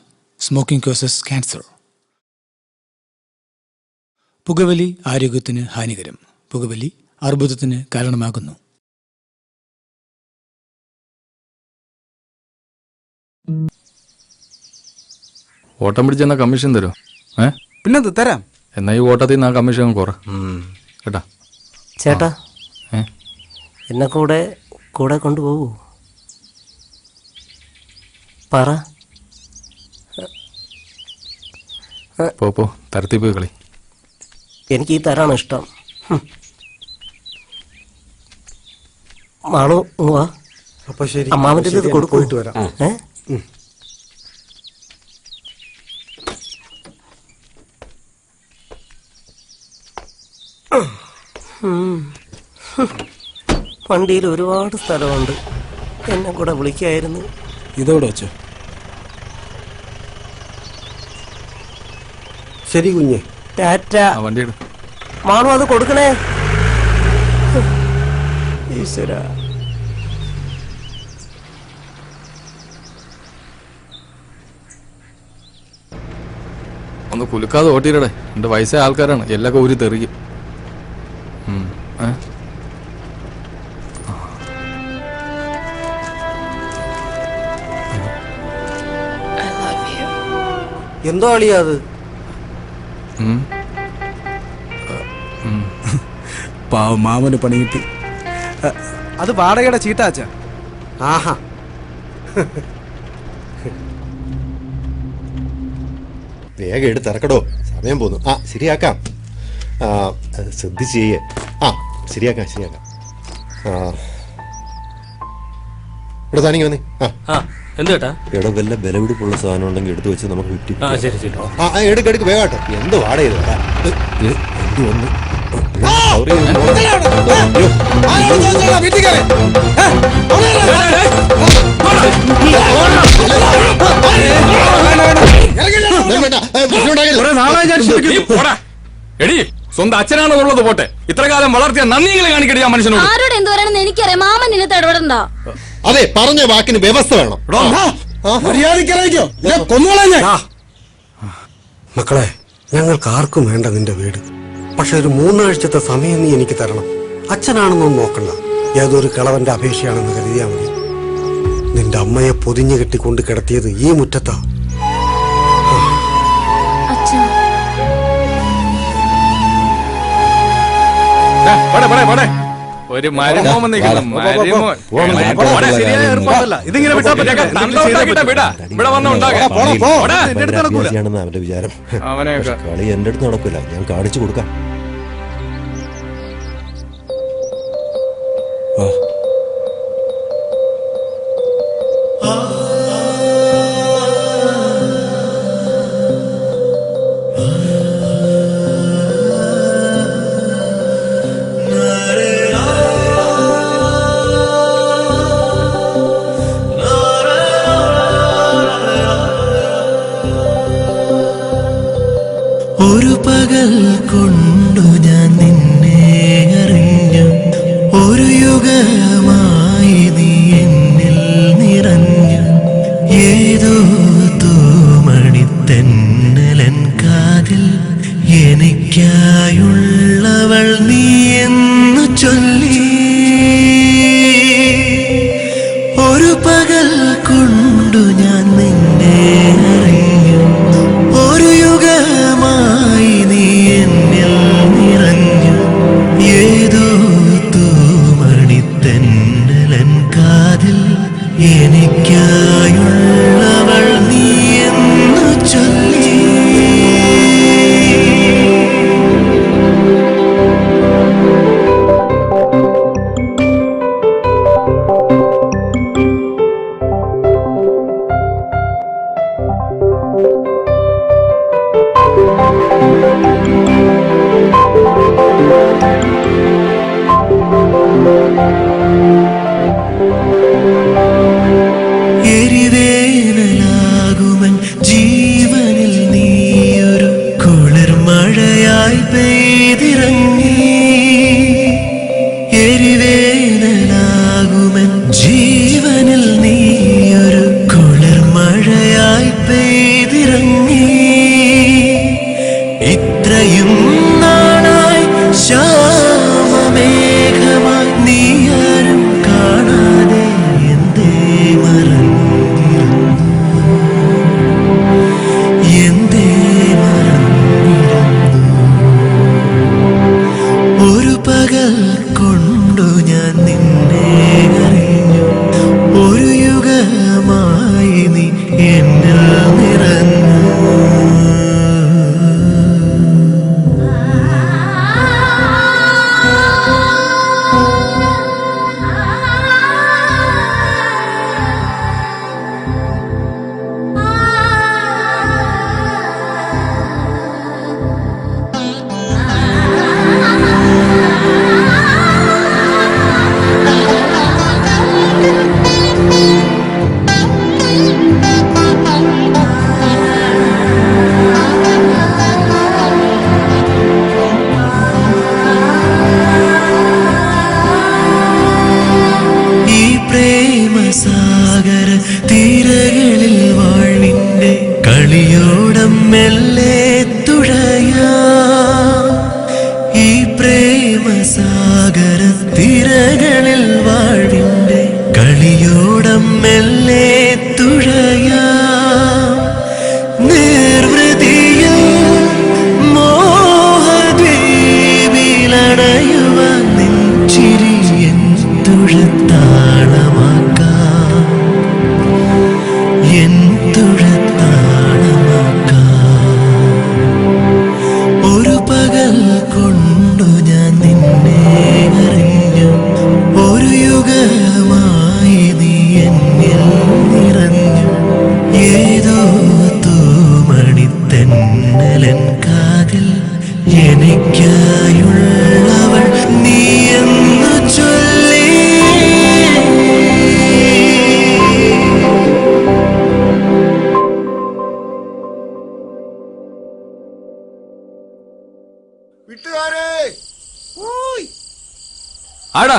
Smoking causes cancer. പുകവലി ആരോഗ്യത്തിന് ഹാനികരം. പുകവലി അർബുദത്തിന് കാരണമാകുന്നു. ഓട്ടം പിടിച്ചെന്നാ കമ്മീഷൻ തരോ? പിന്നെ തരാം. എന്നാ ഈ ഓട്ടത്തിൽ നിന്ന് ആ കമ്മീഷൻ കുറ കേട്ടാ. ചേട്ടാ എന്നെ കൂടെ കൂടെ കൊണ്ടുപോകൂ. പറ. പോ തരത്തി പോയി കളി. എനിക്ക് ഈ തരാണ് ഇഷ്ടം. മാളു വാ. അപ്പൊ ശരി, അമ്മാവന്റെ ഇത് കൊടുക്കും. പോയിട്ട് വരാം. വണ്ടിയിൽ ഒരുപാട് സ്ഥലമുണ്ട്. എന്നെ കൂടെ വിളിക്കായിരുന്നു. ഇതോടെ വെച്ചോ. ശരി കുഞ്ഞെ. ടാറ്റ. വണ്ടി മാണു അത് കൊടുക്കണേ. ഈശ്വര. ഒന്ന് കുലുക്കാതെ ഓട്ടിയിടേ. എന്റെ വയസ്സായ ആൾക്കാരാണ്. എല്ലാം ഊരി തെറിക്കും. എന്തോ അളിയാ അത്? പാവം മാമന് പണി കിട്ടി. അത് വാടകയുടെ ചീട്ടാച്ച. ആഹാ. വേഗം എടുത്തിറക്കടോ, സമയം പോന്നു. ശരിയാക്കാം. ശ്രദ്ധിച്ച് ചെയ്യേ. ശരിയാക്കാം. ഇവിടെ താനിക്ക് വന്നേ. എന്താ ഇവിടെ വല്ല വിലപിടിപ്പുള്ള സാധനം ഉണ്ടെങ്കിൽ എടുത്തു വെച്ച് നമുക്ക് വിറ്റ്. ശരി ശരി. എടുക്ക് വേഗാട്ടോ. എന്ത് വാടക ഇത്? വന്ന് എടി സ്വന്തം അച്ഛനാണെന്നുള്ളത് പോട്ടെ, ഇത്ര കാലം വളർത്തിയ നന്ദിയെങ്കിലും കാണിക്കട്ടെ ആ മനുഷ്യനോട്. ആരോട് എന്ത് പറയണമെന്ന് എനിക്കറിയാം. മാമൻ നിന്നെ ഇടപെടണ്ട. അതെ, പറഞ്ഞ വാക്കിന് വ്യവസ്ഥ വേണം. മക്കളെ, ഞങ്ങൾക്ക് ആർക്കും വേണ്ട നിന്റെ വീട്. പക്ഷെ ഒരു 3 ആഴ്ചത്തെ സമയം നീ എനിക്ക് തരണം. അച്ഛനാണെന്നൊന്നും നോക്കണ്ട, ഏതൊരു കളവന്റെ അപേക്ഷയാണെന്ന് കരുതിയാ മതി. നിന്റെ അമ്മയെ പൊതിഞ്ഞു കെട്ടിക്കൊണ്ട് കിടത്തിയത് ഈ മുറ്റത്താ. ഒരു മരുമോൻ നിൽക്കുന്നു. ശരിയായ ഏർപ്പാടല്ല. ഇതിങ്ങനെ വിട്ടാ പറ്റില്ല. വിടാ ഇവിടെ വന്ന ഉണ്ടാകാം. അവന്റെ വിചാരം. അവനെയൊക്കെ കളി എന്റെ അടുത്ത് നടക്കില്ല, ഞാൻ കാണിച്ചു കൊടുക്കാം. ഒരു പകൽ കൊണ്ടു ഞാൻ നിന്നെ അറിഞ്ഞു, ഒരു യുഗമായി നീ എന്നിൽ നിറഞ്ഞു. ഏതോ തൂമണിത്തെന്നലൻ കാതിൽ എനിക്കായുള്ളവൾ നീ എന്നു ചൊല്ലി. ഒരു പകൽ കൊണ്ടു ഞാൻ നിന്നെ അറിഞ്ഞു, ഒരു യുഗമായി നീ എന്നിൽ നിറഞ്ഞു. ഏതോ തൂമണിത്തെന്നലൻ കാതിൽ എനിക്കായുള്ളവൾ നീ എന്നു ചൊല്ലി. എരിവേനലാകുമൻ ജീവനിൽ നീയൊരു കുളിർമഴയായി പെയ്തിറങ്ങി. എരിവേനലാകുമൻ ജീവനിൽ നീയൊരു കുളിർമഴയായി പെയ്തിറങ്ങി. ഇത്രയും നാളായി ശ്യാമമേഘമായി നീയാരും കാണാതെ എന്തേ മറന്നിരുന്നു, എന്തേ മറന്നിരുന്നു. ഒരു പകൽ കൊണ്ടു ഞാൻ നിന്നെ അറിഞ്ഞു, ഒരു യുഗമായി നീ എന്നിൽ നിറഞ്ഞു. ഈ പ്രേമസാഗര തീരകളിൽ വാഴ്വിന്റെ കളിയോടം മെല്ലെ തുഴയാ. ഈ പ്രേമസാഗര തീരകളിൽ വാഴ്വിന്റെ കളിയോടം മെല്ലെ തുഴയാ. നിർവൃതിയിൽ മോഹദ്വീപിലണയുവാൻ നിൻ ചിരി എൻ തുഴത്താളമാക്കാം. ആടാ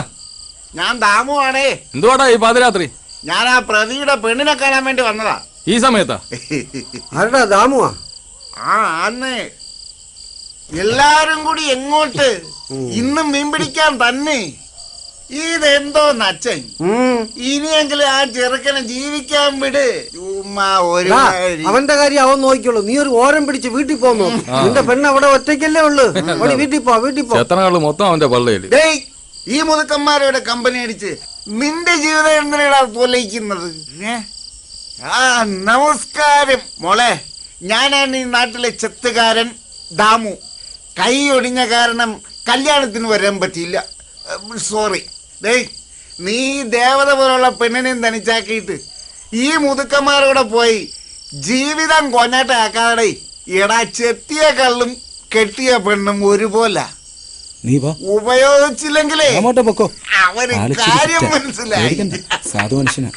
ഞാൻ ദാമുവാണേ. എന്തുവാടാ ഈ പാതിരാത്രി? ഞാൻ ആ പ്രതിയുടെ പെണ്ണിനെ കാണാൻ വേണ്ടി വന്നതാ. ഈ സമയത്താ? ആരടാ ദാമുവാ? ആ അന്ന് എല്ലാരും കൂടി എങ്ങോട്ട്? ഇന്നും മീൻ പിടിക്കാൻ തന്നെ. ഇതെന്തോ നച്ചൻ. ഇനിയെങ്കിലും ആ ചെറുക്കനെ ജീവിക്കാൻ വിട്. ചുമ്മാ ഒരു അവന്റെ കാര്യം അവൻ നോക്കിക്കോളൂ. നീ ഒരു ഓരം പിടിച്ച് വീട്ടിൽ പോന്നു. നിന്റെ പെണ്ണ് അവിടെ ഒറ്റയ്ക്കല്ലേ ഉള്ളു. വീട്ടിൽ പോ, വീട്ടിൽ പോ. മൊത്തം അവന്റെ പള്ളയില്. ഈ മുതുക്കന്മാരോട് കമ്പനി അടിച്ച് നിന്റെ ജീവിതം എന്തിനാ പൊലയിക്കുന്നത്? നമസ്കാരം മോളെ. ഞാനാണ് ഈ നാട്ടിലെ ചെത്തുകാരൻ ദാമു. കൈ ഒടിഞ്ഞ കാരണം കല്യാണത്തിന് വരാൻ പറ്റിയില്ല. സോറി. നീ ദേവത പോലുള്ള പെണ്ണിനെയും തനിച്ചാക്കിയിട്ട് ഈ മുതുക്കന്മാരോടെ പോയി ജീവിതം കൊഞ്ഞാട്ടാക്കാതെ. എടാ, ചെത്തിയ കള്ളും കെട്ടിയ പെണ്ണും ഒരുപോലെ. ഉപയോഗിച്ചില്ലെങ്കിലേ അവന് കാര്യം മനസ്സിലായി. സാധു മനുഷ്യനാ.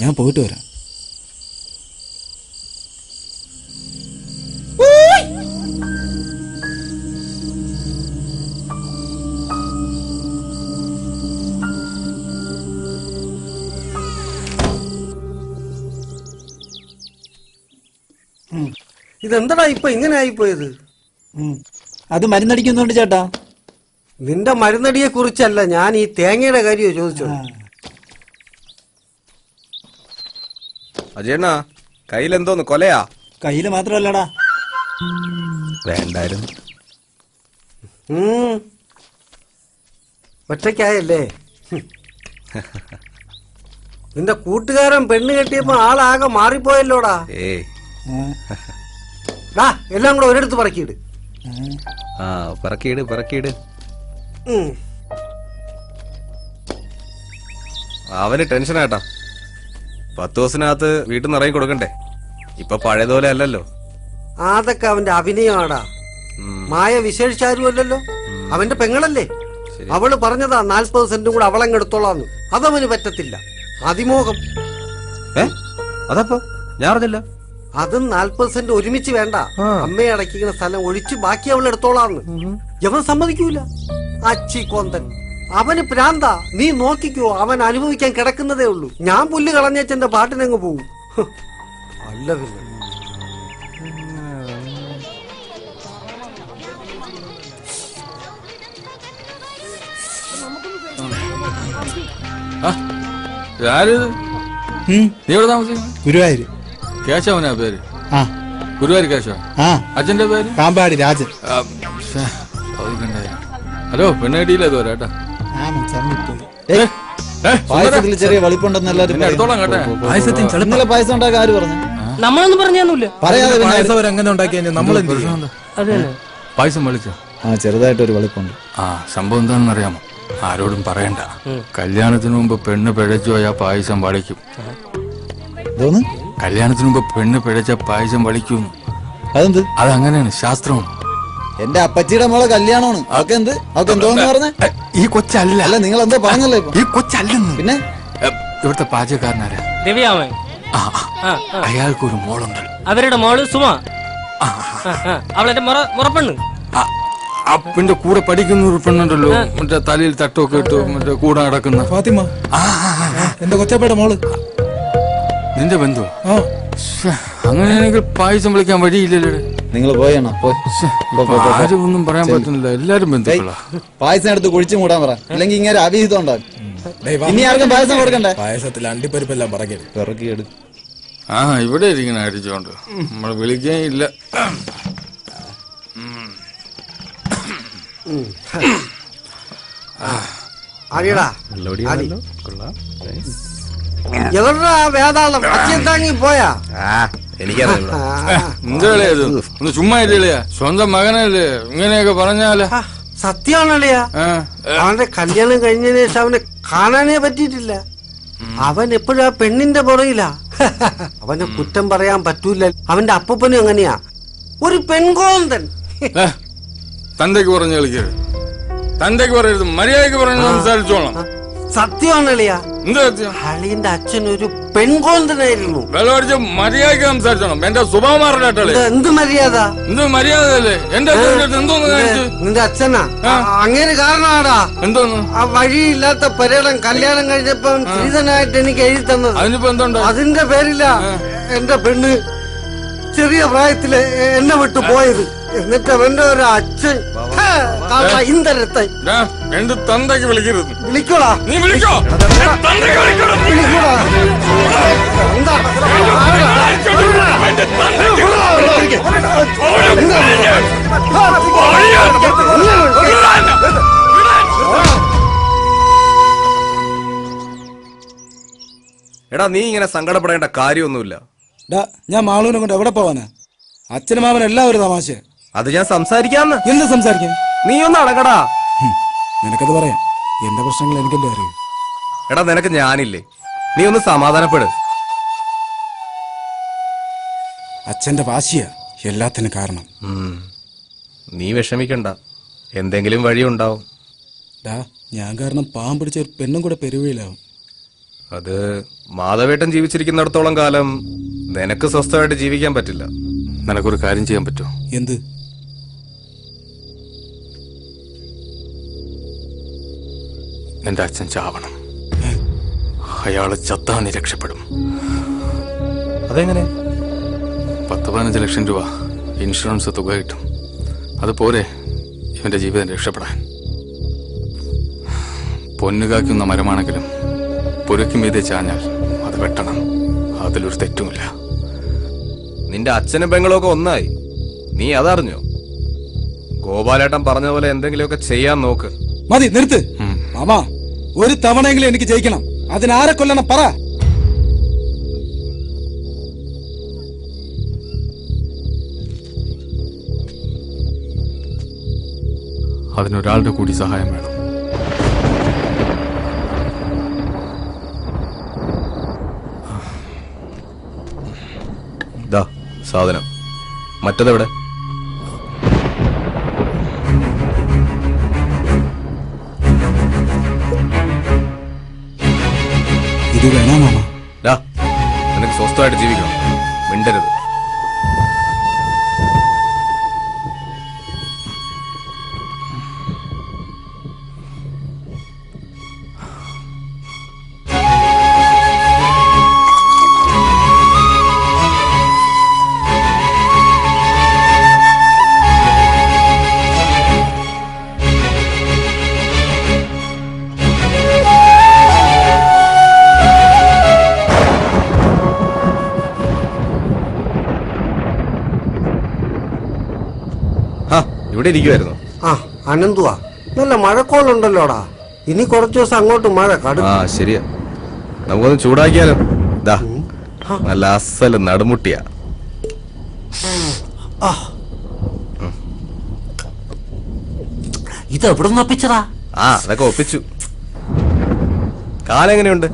ഞാൻ പോയിട്ട് വരാം. ഇതെന്താടാ ഇപ്പൊ ഇങ്ങനെ ആയിപ്പോയത്? അത് മരുന്നടിക്കുന്നുണ്ട് ചേട്ടാ. നിന്റെ മരുന്നടിയെ കുറിച്ചല്ല, ഞാൻ ഈ തേങ്ങയുടെ കാര്യമോ ചോദിച്ചത്. അജയണ്ണ കയ്യിലെന്തോന്ന് കൊലയാ? കയ്യില് മാത്രമല്ലടാ. വേണ്ടായിരുന്നു. ഒറ്റയ്ക്കായല്ലേ? നിന്റെ കൂട്ടുകാരൻ പെണ്ണ് കെട്ടിയപ്പോ ആളാകെ മാറിപ്പോയല്ലോടാ. എല്ലാം കൂടെ ഒരിടത്ത് പറക്കിയിട്. പറക്കിയിട്. അവന് ടെൻഷനാട്ടാ. 10 ദിവസത്തിനകത്ത് വീട്ടിൽ നിന്ന് ഇറങ്ങി കൊടുക്കണ്ടേ? ഇപ്പൊ പഴയതുപോലെ അല്ലല്ലോ. അതൊക്കെ അവന്റെ അഭിനയമാടാ. മായ വിശേഷിച്ചാരും അല്ലല്ലോ. അവന്റെ പെങ്ങളല്ലേ. അവള് പറഞ്ഞതാ 40 സെന്റും കൂടെ അവളെങ്ങെടുത്തോളാന്ന്. അതവന് പറ്റത്തില്ല. അതിമോഹം. അതപ്പോ ഞാൻ അറിഞ്ഞില്ല. അതും 40 സെന്റ് ഒരുമിച്ച് വേണ്ട. അമ്മയെ അടയ്ക്കുന്ന സ്ഥലം ഒഴിച്ച് ബാക്കി അവൾ എടുത്തോളാന്ന്. അവൻ സമ്മതിക്കൂല. അച്ചി കൊന്തൻ. അവന് പ്രാന്താ. നീ നോക്കിക്കോ, അവൻ അനുഭവിക്കാൻ കിടക്കുന്നതേ ഉള്ളൂ. ഞാൻ പുല്ല് കളഞ്ഞേച്ചെന്റെ പാട്ടിനങ്ങ് പോവും. അല്ല പിന്നെ ഗുരുവായൂര്. കേശവനാ പേര്? ആ, ഗുരുവായൂർ കേശവ. അച്ഛന്റെ പേര്? കാമ്പാടി രാജൻ. ഹലോ, പെണ്ണ് കിട്ടിയില്ല ഇതുവരെ കേട്ടാ. പായസത്തിൽ ചെറിയ വളിപ്പുണ്ടെന്ന് എല്ലാരും ഇന്നലെ പായസം ഉണ്ടാക്കാൻ ആര് പറഞ്ഞു? നമ്മളൊന്നും പറഞ്ഞൊന്നുമില്ല. പറയാതെ അങ്ങനെ ഉണ്ടാക്കിയ നമ്മൾ പായസം വളിച്ചോ? ചെറുതായിട്ടൊരു വളിപ്പുണ്ട്. സംഭവം എന്താണെന്ന് അറിയാമോ? ആരോടും പറയണ്ട. കല്യാണത്തിന് മുമ്പ് പെണ്ണ് പിഴച്ചു പോയാ പായസം വളിക്കും. കല്യാണത്തിന് മുമ്പ് പെണ്ണ് പിഴച്ച പായസം വളിക്കും. അതെന്ത്? അതങ്ങനെയാണ്, ശാസ്ത്രമാണ്. എന്റെ അപ്പച്ചിയുടെ മോളെ കല്യാണമാണ്. അവക്ക് എന്ത്? അവക്ക് എന്തോന്ന് പറഞ്ഞ? ഈ കൊച്ചല്ല. അല്ല, നിങ്ങൾ എന്താ പറഞ്ഞല്ലോ ഇപ്പൊ? ഈ കൊച്ചല്ലെന്ന്. പിന്നെ ഇവിടുത്തെ പാചകക്കാരനാരാ? രവിയാമൻ. അയാൾക്ക് ഒരു മോളുണ്ട്. അവരുടെ മോള് സുമ. അവളെ മുറപ്പെണ്ണ്. അപ്പിന്റെ കൂടെ പഠിക്കുന്ന ഒരു പെണ്ണുണ്ടല്ലോ, മറ്റേ തലയിൽ തട്ടൊക്കെ ഇട്ട് മറ്റേ കൂടെ നടക്കുന്ന ഫാത്തിമ. എന്റെ കൊച്ചപ്പയുടെ മോള്. നിന്റെ ബന്ധു? അങ്ങനെയാണെങ്കിൽ പായസം വിളിക്കാൻ വഴിയില്ലല്ലേ? നിങ്ങൾ പോയണോ? ആരും ഒന്നും പറയാൻ പറ്റുന്നില്ല. എല്ലാരും ബന്ധുക്കളാ. പായസം എടുത്ത് കുഴിച്ചു മൂടാൻ പറ, അല്ലെങ്കിൽ ഇങ്ങനെ അവിഹിതം ഉണ്ടാകും. ഇനി ആർക്കും പായസം കൊടുക്കണ്ടേ? പായസത്തിൽ അണ്ടിപ്പരിപ്പെല്ലാം പിറക്കിയെടു. ഇവിടെ ഇരിക്കണ അടിച്ചോണ്ട് നമ്മൾ വിളിക്കാൻ ഇല്ല. വേതാളം അച്ഛൻ താങ്ങി പോയാ? എന്താളിയത്? ഒന്ന് ചുമ്മാ ഇല്ലയാ. സ്വന്തം മകനല്ലേ ഇങ്ങനെയൊക്കെ പറഞ്ഞാലേ? സത്യമാണല്ലയാ. അവന്റെ കല്യാണം കഴിഞ്ഞതിന് ശേഷം അവനെ കാണാനേ പറ്റിയിട്ടില്ല. അവൻ എപ്പോഴും ആ പെണ്ണിന്റെ പുറയിലാ. അവനെ കുറ്റം പറയാൻ പറ്റൂല. അവന്റെ അപ്പനും അങ്ങനെയാ, ഒരു പെൺകോന്തൻ. തന്തയ്ക്ക് പറഞ്ഞു കളിക്കരുത്. തന്തയ്ക്ക് പറയരുത്, മര്യാദക്ക് പറഞ്ഞു സംസാരിച്ചോളാം. സത്യമാണളിയാ അളിയന്റെ അച്ഛൻ ഒരു പെൺകോന്തനായിരുന്നു. മര്യാദക്ക് സംസാരിച്ചോണം. എന്റെ സ്വഭാവം മാറില്ല. എന്ത് മര്യാദ? എന്ത് മര്യാദ? എന്റെ എന്തോന്ന് കാണിച്ചു? നിന്റെ അച്ഛനാ അങ്ങനെ കാരണമാടാ. എന്തോന്ന്? ആ വഴിയില്ലാത്ത പരേടം കല്യാണം കഴിഞ്ഞപ്പോ ശ്രീധനായിട്ട് എനിക്ക് എഴുതി തന്നത്. അതിനിപ്പോ എന്തുണ്ടോ? അതിന്റെ പേരില്ല എന്റെ പെണ്ണ് ചെറിയ പ്രായത്തില് എന്നെ വിട്ടു പോയത്. എന്നിട്ട് അവന്റെ ഒരു അച്ഛൻ ഇന്തരത്തെ എന്റെ തന്തയ്ക്ക് വിളിക്കരുത്. വിളിക്കോളാ. നീ വിളിക്കോ? എടാ നീ ഇങ്ങനെ സങ്കടപ്പെടേണ്ട കാര്യമൊന്നുമില്ല. ഞാൻ മാളൂനെ കൊണ്ട് എവിടെ പോവാനാ? അച്ഛനും മാമനും എല്ലാം ഒരു തമാശ. അത് ഞാൻ സംസാരിക്കാന്ന്. എന്ത് സംസാരിക്കാൻ? നീ ഒന്ന് അടങ്ങടാ. നിനക്കത് പറയാം. എന്റെ പ്രശ്നങ്ങൾ എനിക്കല്ലേ അറിയൂ. എടാ നിനക്ക് ഞാനില്ലേ? നീ ഒന്ന് സമാധാനപ്പെട്. അച്ഛന്റെ വാശിയാ എല്ലാത്തിനും കാരണം. നീ വിഷമിക്കണ്ട, എന്തെങ്കിലും വഴിയുണ്ടാവും. ഞാൻ കാരണം പാവം പിടിച്ച ഒരു പെണ്ണും കൂടെ പെരുവയിലാവും. അത് മാധവേട്ടൻ ജീവിച്ചിരിക്കുന്നിടത്തോളം കാലം നിനക്ക് സ്വസ്ഥമായിട്ട് ജീവിക്കാൻ പറ്റില്ല. നിനക്കൊരു കാര്യം ചെയ്യാൻ പറ്റുമോ? എന്ത്? എന്റെ അച്ഛൻ ചാവണം. അയാള് ചത്താ നീ രക്ഷപ്പെടും. അതെങ്ങനെ? 10-15 ലക്ഷം രൂപ ഇൻഷുറൻസ് തുക കിട്ടും. അത് പോരെ ഇവന്റെ ജീവിതം രക്ഷപ്പെടാൻ. പൊന്നുകാക്കുന്ന മരമാണെങ്കിലും പുരയ്ക്ക് മീതെ ചാഞ്ഞാൽ അത് വെട്ടണം. അതിലൊരു തെറ്റുമില്ല. നിന്റെ അച്ഛനും പെങ്ങളും ഒക്കെ ഒന്നായി. നീ അതറിഞ്ഞോ? ഗോപാലേട്ടൻ പറഞ്ഞ പോലെ എന്തെങ്കിലുമൊക്കെ ചെയ്യാൻ നോക്ക്. മതി, നിർത്ത് മാമാ. ഒരു തവണയെങ്കിലും എനിക്ക് ജയിക്കണം. അതിനാരെ കൊല്ലണം പറ. അതിനൊരാളുടെ കൂടി സഹായം വേണം. സാധനം മറ്റതെവിടെ? ഇത് വേണോ മാമ? നിനക്ക് സ്വസ്ഥമായിട്ട് ജീവിക്കണം. മിണ്ടരുത്. ഇവിടെ ഇരിക്കുവായിരുന്നു. അനന്തുവാ, നല്ല മഴക്കോളുണ്ടല്ലോടാ. ഇനി കുറച്ചു ദിവസം അങ്ങോട്ട് മഴ കടും. ശരിയാ. നമുക്കൊന്ന് ചൂടാക്കിയാലോ? നല്ല അസല് നടുമുട്ടിയ. ഇത് എവിടെ നിന്ന് ഒപ്പിച്ചതാ? അതൊക്കെ ഒപ്പിച്ചു. കാലെങ്ങനെയുണ്ട്?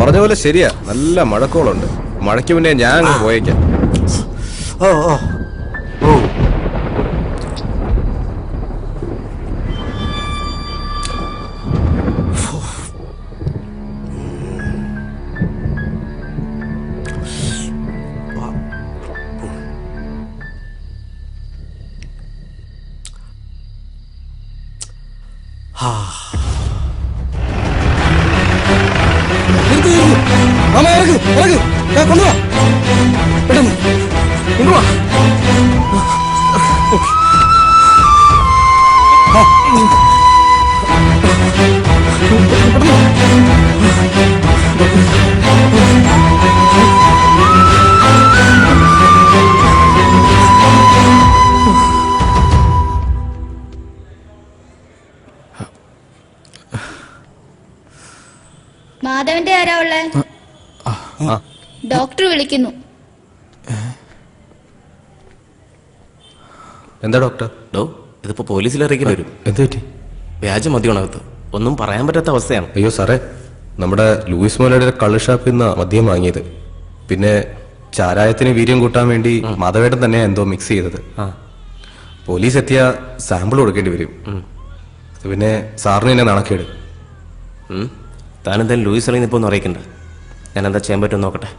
പറഞ്ഞ പോലെ ശരിയാ. നല്ല മഴക്കോളുണ്ട്. മഴയ്ക്ക് മുന്നേ ഞാൻ പോയേക്കാം. കൊണ്ടുവാ, പെട്ടെന്ന് കൊണ്ടുവാ. മാധവന്റെ ആരാ ഉള്ളേ? ഡോക്ടർ വിളിക്കുന്നു. എന്താ ഡോക്ടർ? ഇതിപ്പോ പോലീസിൽ അറിയിക്കേണ്ടി വരും. എന്ത് പറ്റി? വ്യാജ മദ്യമാണകത്ത്. ഒന്നും പറയാൻ പറ്റാത്ത അവസ്ഥയാണ്. അയ്യോ സാറേ, നമ്മുടെ ലൂയിസ് മോലയുടെ കള്ള് ഷാപ്പിൽ നിന്ന് മദ്യം വാങ്ങിയത്. പിന്നെ ചാരായത്തിന് വീര്യം കൂട്ടാൻ വേണ്ടി മാധവേട്ടൻ തന്നെ എന്തോ മിക്സ് ചെയ്തത്. പോലീസ് എത്തിയ സാമ്പിൾ കൊടുക്കേണ്ടി വരും. പിന്നെ സാറിന് എന്നെ നാണക്കേട്. താനെന്തായാലും ലൂയിസ് അറിയുന്ന ഇപ്പൊ ഒന്നും അറിയിക്കണ്ട. ഞാൻ എന്താ ചെയ്യാൻ പറ്റും നോക്കട്ടെ.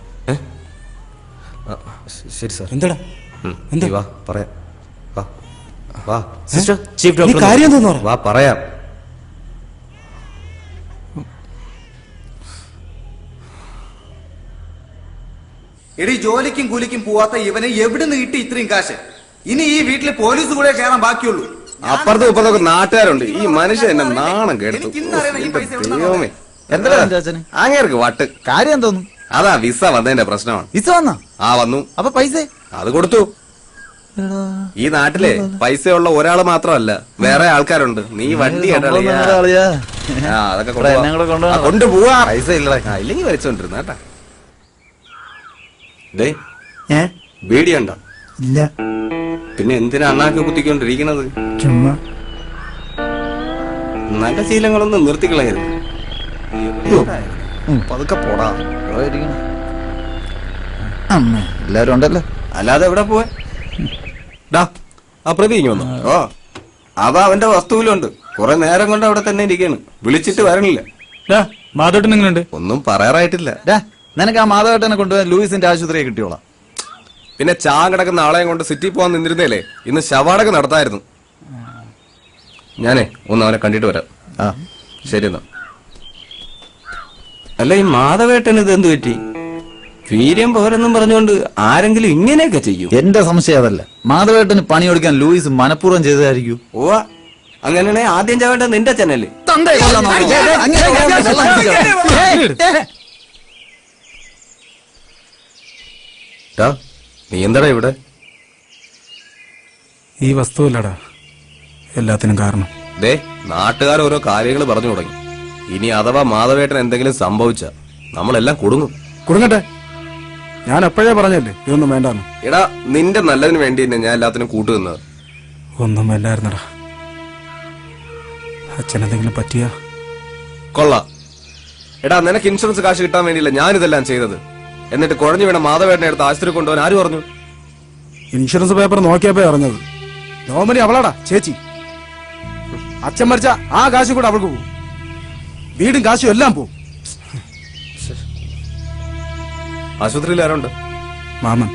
ശരി സാർ. എന്താടാ വാ പറയാം. വാ വാ സിസ്റ്റർ, ചീഫ് നീ ഡോക്ടർ കാര്യം എന്താന്ന് പറ. വാ പറയാം. എടി ജോലിക്കും കൂലിക്കും പോവാത്ത ഇവന് എവിടുന്ന് കിട്ടി ഇത്രയും കാശ്? ഇനി ഈ വീട്ടിൽ പോലീസ് കൂടെ കയറാൻ ബാക്കിയുള്ളൂ. അപ്പുറത്തും ഇപ്പുറത്തൊക്കെ നാട്ടുകാരുണ്ട്. ഈ മനുഷ്യൻ എന്നെ നാണം കേട്ടു. ദൈവമേ, എന്താ ചാച്ചന് അങ്ങേർക്ക് വട്ട്. കാര്യം എന്തോന്നു? അതാ വിസ വന്നതിന്റെ പ്രശ്നമാണ്. വിസ വന്നാ? വന്നു. അപ്പൊ പൈസ അത് കൊടുത്തു. ഈ നാട്ടിലെ പൈസയുള്ള ഒരാള് മാത്രമല്ല, വേറെ ആൾക്കാരുണ്ട്. നീ വണ്ടി അതൊക്കെ കൊണ്ടുപോവാ. പൈസ ഇല്ലെങ്കിൽ വലിച്ചോണ്ടിരുന്ന കേട്ടാ. ബീഡിയുണ്ടോ? ഇല്ല. പിന്നെ എന്തിനാ അണ്ണാക്ക് കുത്തിക്കൊണ്ടിരിക്കണത്? ചുമ്മാ. നല്ല ശീലങ്ങളൊന്നും നിർത്തിക്കളയരുത്. പതുക്കെ പോടാ. എല്ലാരും ഉണ്ടല്ലോ. അല്ലാതെ എവിടെ പോവാ? ആ പ്രതി ഇങ്ങ് വന്നു. അവ അവന്റെ വസ്തുവിലുണ്ട്. കുറെ നേരം കൊണ്ട് അവിടെ തന്നെ ഇരിക്കാണ്. വിളിച്ചിട്ട് വരണില്ല. മാധവട്ടൻ എങ്ങനെയുണ്ട്? ഒന്നും പറയാറായിട്ടില്ല. നിനക്ക് ആ മാധവേട്ടനെ കൊണ്ടുപോയി ലൂയിസിന്റെ ആശുപത്രിയെ കിട്ടിയോളാം. പിന്നെ കിടക്കുന്ന ആളെയും കൊണ്ട് സിറ്റി പോവാൻ നിന്നിരുന്നേലേ ഇന്ന് ശവാടക നടത്തായിരുന്നു. ഞാനേ ഒന്ന് അവനെ കണ്ടിട്ട് വരാം. ശരി എന്നാ. അല്ല, ഈ മാധവേട്ടന് ഇത് എന്ത് പറ്റി? വീര്യം പോരെന്നും പറഞ്ഞുകൊണ്ട് ആരെങ്കിലും ഇങ്ങനെയൊക്കെ ചെയ്യും? എന്റെ സംശയം അതല്ല. മാധവേട്ടന് പണിയെടുക്കാൻ ലൂയിസ് മനഃപൂർവ്വം ചെയ്തതായിരിക്കും. അങ്ങനെയാണെ ആദ്യം ചാവേണ്ടത് നിന്റെ അച്ഛനല്ലേ? നീ എന്താടാ ഇവിടെ? ഈ വസ്തുവല്ലടാ എല്ലാത്തിനും കാരണം. നാട്ടുകാർ ഓരോ കാര്യങ്ങൾ പറഞ്ഞു തുടങ്ങി. ഇനി അഥവാ മാധവേട്ടൻ എന്തെങ്കിലും സംഭവിച്ച നമ്മളെല്ലാം കുടുങ്ങും. കുടുങ്ങട്ടെ, ഞാൻ എപ്പോഴേ പറഞ്ഞല്ലേ ഇതൊന്നും വേണ്ടാന്ന്. എടാ, നിന്റെ നല്ലതിന് വേണ്ടി തന്നെ ഞാൻ എല്ലാത്തിനും കൂട്ടുനിന്നത്. ഒന്നും വേണ്ടായിരുന്നടാ. അച്ഛനെന്തെങ്കിലും പറ്റിയ കൊള്ളാം. എടാ, നിനക്ക് ഇൻഷുറൻസ് കാശ് കിട്ടാൻ വേണ്ടിയില്ല ഞാനിതെല്ലാം ചെയ്തത്. എന്നിട്ട് കുഴഞ്ഞു വീണ മാധവേട്ടനെ എടുത്ത് ആശുപത്രി കൊണ്ടുപോകാൻ ആര് പറഞ്ഞു? ഇൻഷുറൻസ് പേപ്പർ നോക്കിയപ്പോ അറിഞ്ഞത്. നോമനി അവളാടാ ചേച്ചി. അച്ഛൻ മരിച്ച ആ കാശ് കൂടെ അവൾക്ക് പോകും. വീടും കാശും എല്ലാം പോകും. ആശുപത്രിയിൽ ആരുണ്ട്? മാമൻ.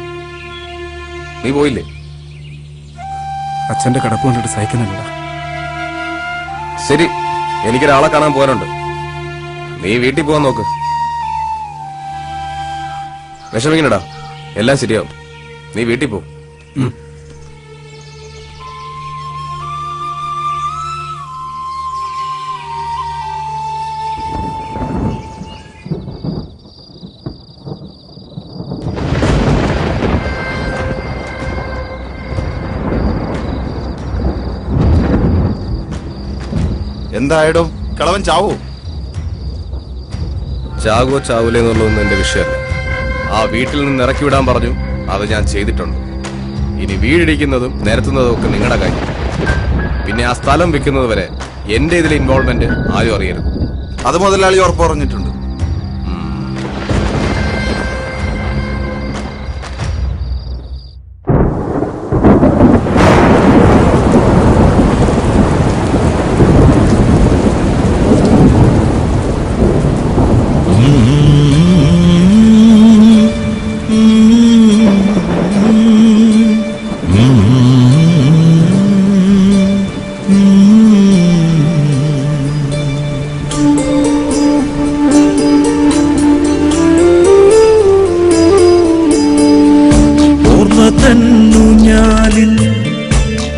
നീ പോയില്ലേ? അച്ഛന്റെ കിടപ്പ് കണ്ടിട്ട് സഹിക്കുന്നില്ലടാ. ശരി, എനിക്കൊരാളെ കാണാൻ പോകാനുണ്ട്. നീ വീട്ടിൽ പോകാൻ നോക്ക്. വിഷമിക്കണടാ, എല്ലാം ശരിയാവും. നീ വീട്ടിൽ പോ. എന്തായാലും കളവൻ ചാവോ? ചാകോ ചാവൂലേ എന്നുള്ളതൊന്നും എന്റെ വിഷയമല്ല. ആ വീട്ടിൽ നിന്ന് ഇറക്കി വിടാൻ പറഞ്ഞു. അത് ഞാൻ ചെയ്തിട്ടുണ്ട്. ഇനി വീടിടിക്കുന്നതും നിരത്തുന്നതും ഒക്കെ നിങ്ങളുടെ കാര്യം. പിന്നെ ആ സ്ഥലം വിൽക്കുന്നത് വരെ എന്റെ ഇതിലെ ഇൻവോൾവ്മെന്റ് ആരും അറിയരുത്. അത് മുതലാളി ഉറപ്പ് പറഞ്ഞിട്ടുണ്ട്.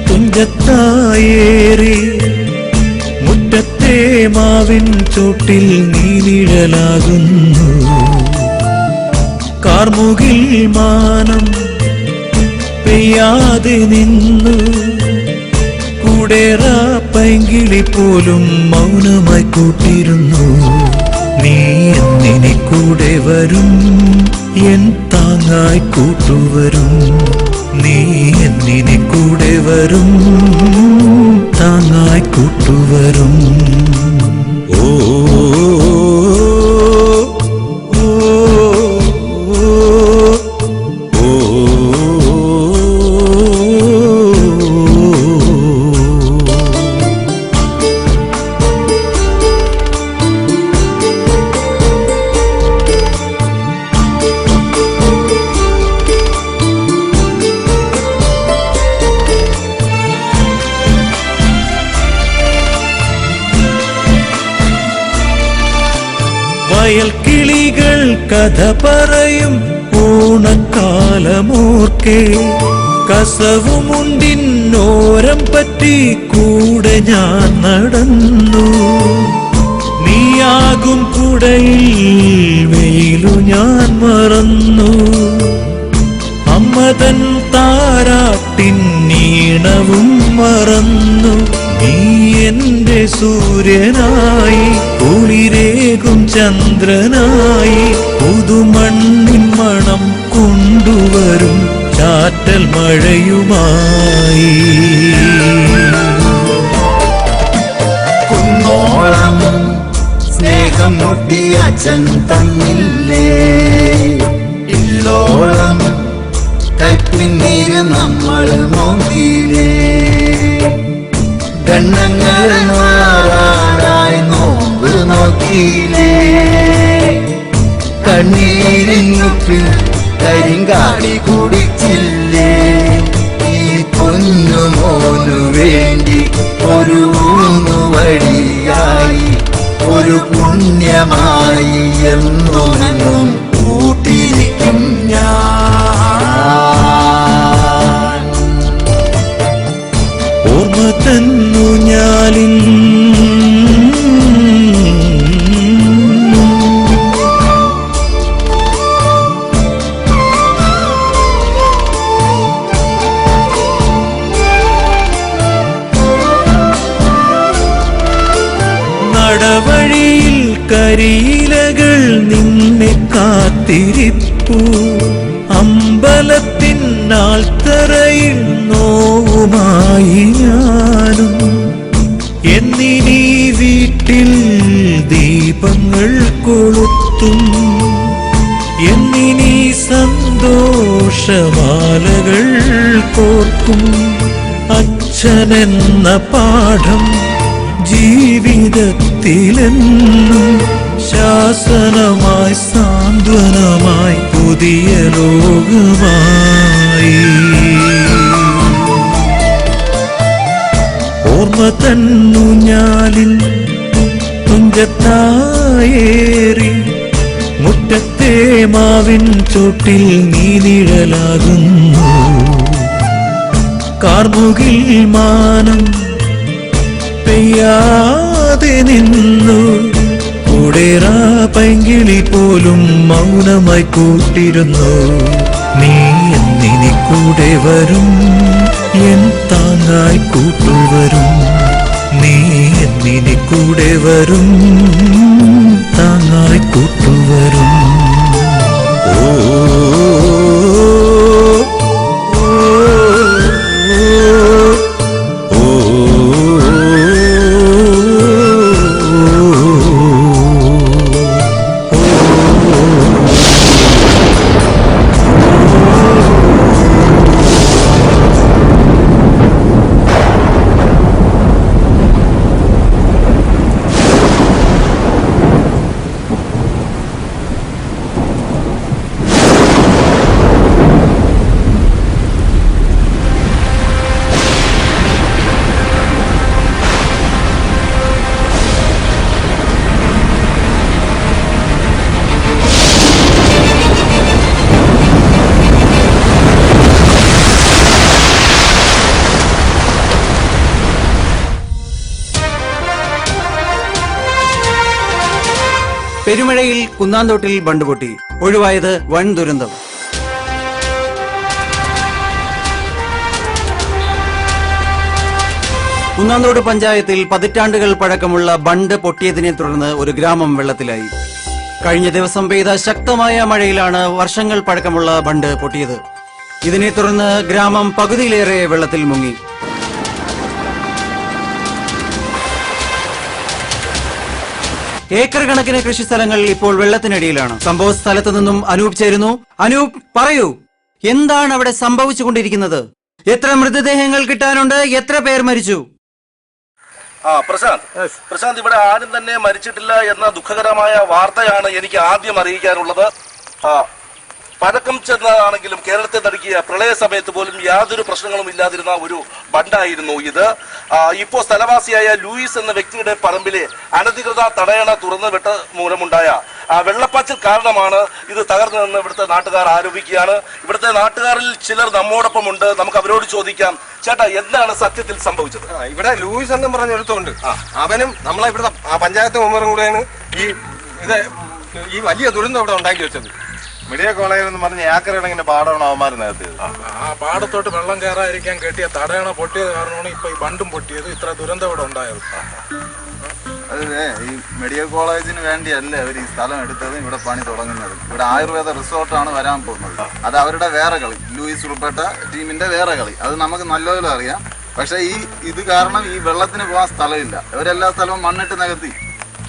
തുഞ്ചത്തായേറി മുറ്റത്തെ മാവിൻ ചോട്ടിൽ നീനിഴലാകുന്നു. കാർമുകിൽ മാനം പെയ്യാതെ നിന്നു. കൂടേറ പൈങ്കിളി പോലും മൗനമായി കൂട്ടിരുന്നു. നീ എന്നിനി കൂടെ വരും, എൻ താങ്ങായി കൂട്ടുവരും. നീ എന്നിനെ കൂടെ വരും, താങ്ങായി കൂട്ടുവരും. ഓ കഥ പറയും ഓണക്കാലമോർക്കെ കസവുമുണ്ടിന്നോരം പറ്റി കൂടെ ഞാൻ നടന്നു. നീയാകും കുടയിൽ വെയിലു ഞാൻ മറന്നു. അമ്മതൻ താരാട്ടിൻ നീണവും മറന്നു. നീ എന്റെ സൂര്യനായി കുളിരേകും ചന്ദ്രനായി പുതുമണ്ണിൻ മണം കൊണ്ടുവരും ചാറ്റൽ മഴയുമായി. കുന്നോളം സ്നേഹം മുട്ടി അച്ഛൻ തന്നില്ലേ, ഇല്ലോളം കൈപ്പിന്നീര് നമ്മൾ നോക്കിയില്ലേ. ഗണ്ണങ്ങൾ മാറാനായി നോമ്പ് നോക്കിയില്ലേ. കണ്ണീരിനുപ്പിൽ കരിങ്കാടി കുടിച്ചില്ലേ. ഈ പൊന്നുമോനു വേണ്ടി ഒരു ഊന്നുവടിയായി ഒരു പുണ്യമായി എന്നും കൂട്ടിരിക്കും ഞാൻ. ഓർമ്മ തന്നു ഞാലിൻ നടവഴിയിൽ കരിയിലകൾ നിന്നെ കാത്തിരിപ്പു. അമ്പലത്തിൻ നാൾത്തറയിൽ നോവുമായി ഞാനും. എന്നിനീ വീട്ടിൽ ദീപങ്ങൾ കൊളുത്തും. എന്നിനീ സന്തോഷമാലകൾ കോർക്കും. അച്ഛനെന്ന പാഠം ജീവിതത്തിലെന്നും ശാസനമായി സാന്ത്വനമായി പുതിയ ലോകമായി. ഓർമ്മ തന്നു ഞാലിൽ തുഞ്ചത്തായേറി മുറ്റത്തെ മാവിൻ ചോട്ടിൽ നീ നിഴലാകുന്നു. കാർമുകിൽ മാനം പെയ്യാതെ നിന്നു. കൂടേറാ പൈങ്കിളി പോലും മൗനമായി കൂട്ടിരുന്നു. നീ എന്നിനി കൂടെ വരും, എൻ താങ്ങായി കൂട്ടുവരും. നീ എന്നിനി കൂടെ വരും, താങ്ങായി കൂട്ടുവരും. ഓ പെരുമഴയിൽ കുന്നാന്തോട്ടിൽ ബണ്ട് പൊട്ടി, ഒഴിവായത് വൻ ദുരന്തം. കുന്നാന്തോട് പഞ്ചായത്തിൽ പതിറ്റാണ്ടുകൾ പഴക്കമുള്ള ബണ്ട് പൊട്ടിയതിനെ തുടർന്ന് ഒരു ഗ്രാമം വെള്ളത്തിലായി. കഴിഞ്ഞ ദിവസം പെയ്ത ശക്തമായ മഴയിലാണ് വർഷങ്ങൾ പഴക്കമുള്ള ബണ്ട് പൊട്ടിയത്. ഇതിനെ തുടർന്ന് ഗ്രാമം പകുതിയിലേറെ വെള്ളത്തിൽ മുങ്ങി. ഏക്കർ കണക്കിന് കൃഷിസ്ഥലങ്ങൾ ഇപ്പോൾ വെള്ളത്തിനടിയിലാണ്. സംഭവ സ്ഥലത്ത് നിന്നും അനൂപ് ചേരുന്നു. അനൂപ്, പറയൂ, എന്താണ് അവിടെ സംഭവിച്ചുകൊണ്ടിരിക്കുന്നത്? എത്ര മൃതദേഹങ്ങൾ കിട്ടാനുണ്ട്? എത്ര പേർ മരിച്ചു? പ്രശാന്ത്, ഇവിടെ ആരും തന്നെ മരിച്ചിട്ടില്ല എന്ന ദുഃഖകരമായ വാർത്തയാണ് എനിക്ക് ആദ്യം അറിയിക്കാനുള്ളത്. പഴക്കം ചെന്നതാണെങ്കിലും കേരളത്തെ നടുക്കിയ പ്രളയ സമയത്ത് പോലും യാതൊരു പ്രശ്നങ്ങളും ഇല്ലാതിരുന്ന ഒരു ബണ്ടായിരുന്നു ഇത്. ഇപ്പോൾ സ്ഥലവാസിയായ ലൂയിസ് എന്ന വ്യക്തിയുടെ പറമ്പിലെ അനധികൃത തടയണ തുറന്നു വിട്ട മൂലമുണ്ടായ വെള്ളപ്പാച്ചിൽ കാരണമാണ് ഇത് തകർന്നതെന്ന് ഇവിടുത്തെ നാട്ടുകാർ ആരോപിക്കുകയാണ്. ഇവിടുത്തെ നാട്ടുകാരിൽ ചിലർ നമ്മോടൊപ്പം ഉണ്ട്. നമുക്ക് അവരോട് ചോദിക്കാം. ചേട്ടാ, എന്താണ് സത്യത്തിൽ സംഭവിച്ചത്? ഇവിടെ ലൂയിസ് എന്നും പറഞ്ഞ ഒരുത്തുണ്ട്. അവനും നമ്മളെ ഇവിടുത്തെ പഞ്ചായത്ത് മെമ്പറും കൂടെയാണ് ഈ വലിയ ദുരന്തം ഇവിടെ ഉണ്ടാക്കി വെച്ചത്. മെഡിക്കൽ കോളേജിൽ എന്ന് പറഞ്ഞ ഏക്കറിടങ്ങിന്റെ പാടമാണ് അവന്മാർ നേരത്തെ. ആ പാടത്തോട്ട് വെള്ളം കയറാതിരിക്കാൻ കെട്ടിയ തടയണ പൊട്ടിയത് കാരണമാണ് ഇപ്പൊ ഈ ബണ്ടും പൊട്ടിയത്, ഇത്ര ദുരന്തം ഇവിടെ ഉണ്ടായത്. അതെ, ഈ മെഡിക്കൽ കോളേജിന് വേണ്ടിയല്ല അവർ ഈ സ്ഥലം എടുത്തതും ഇവിടെ പണി തുടങ്ങുന്നത്. ഇവിടെ ആയുർവേദ റിസോർട്ടാണ് വരാൻ പോകുന്നത്. അത് അവരുടെ വേറെ കളി, ലൂയിസ് ഉൾപ്പെട്ട ടീമിന്റെ വേറെ കളി. അത് നമുക്ക് നല്ലപോലെ അറിയാം. പക്ഷെ ഇത് കാരണം ഈ വെള്ളത്തിന് പോകാൻ സ്ഥലമില്ല. അവരെല്ലാ സ്ഥലവും മണ്ണിട്ട് നികത്തി.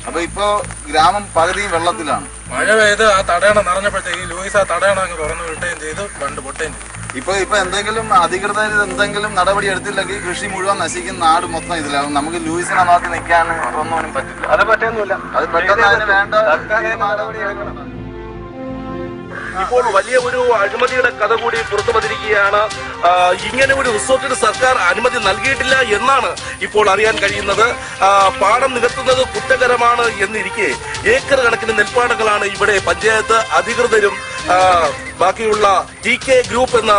അപ്പൊ ഇപ്പോ ഗ്രാമം പകുതിയും വെള്ളത്തിലാണ്. മഴ പെയ്ത് ആ തടയണ നിറഞ്ഞപ്പോഴത്തേക്ക് ലൂയിസ് ആ തടയണ അങ്ങ് തുറന്നു വിട്ടുകയും ചെയ്തു, ബണ്ട് പൊട്ടുകയും ചെയ്തു. ഇപ്പൊ എന്തെങ്കിലും അധികൃതർ എന്തെങ്കിലും നടപടി എടുത്തില്ലെങ്കിൽ കൃഷി മുഴുവൻ നശിക്കുന്ന, നാട് മൊത്തം ഇതിലാവും. നമുക്ക് ലൂയിസിനെ നോക്കി നിൽക്കാൻ ഒന്നും പറ്റില്ല. അത് പറ്റുന്നില്ല. അത് പെട്ടെന്ന് അതിന് വേണ്ട നടപടി എടുക്കണം. ഇപ്പോൾ വലിയ ഒരു അഴിമതിയുടെ കഥ കൂടി പുറത്തു വന്നിരിക്കുകയാണ്. ഇങ്ങനെ ഒരു റിസോർട്ടിന് സർക്കാർ അനുമതി നൽകിയിട്ടില്ല എന്നാണ് ഇപ്പോൾ അറിയാൻ കഴിയുന്നത്. പാടം നികത്തുന്നത് കുറ്റകരമാണ് എന്നിരിക്കെ ഏക്കർ കണക്കിന് നെൽപ്പാടങ്ങളാണ് ഇവിടെ പഞ്ചായത്ത് അധികൃതരും ബാക്കിയുള്ള TK ഗ്രൂപ്പ് എന്ന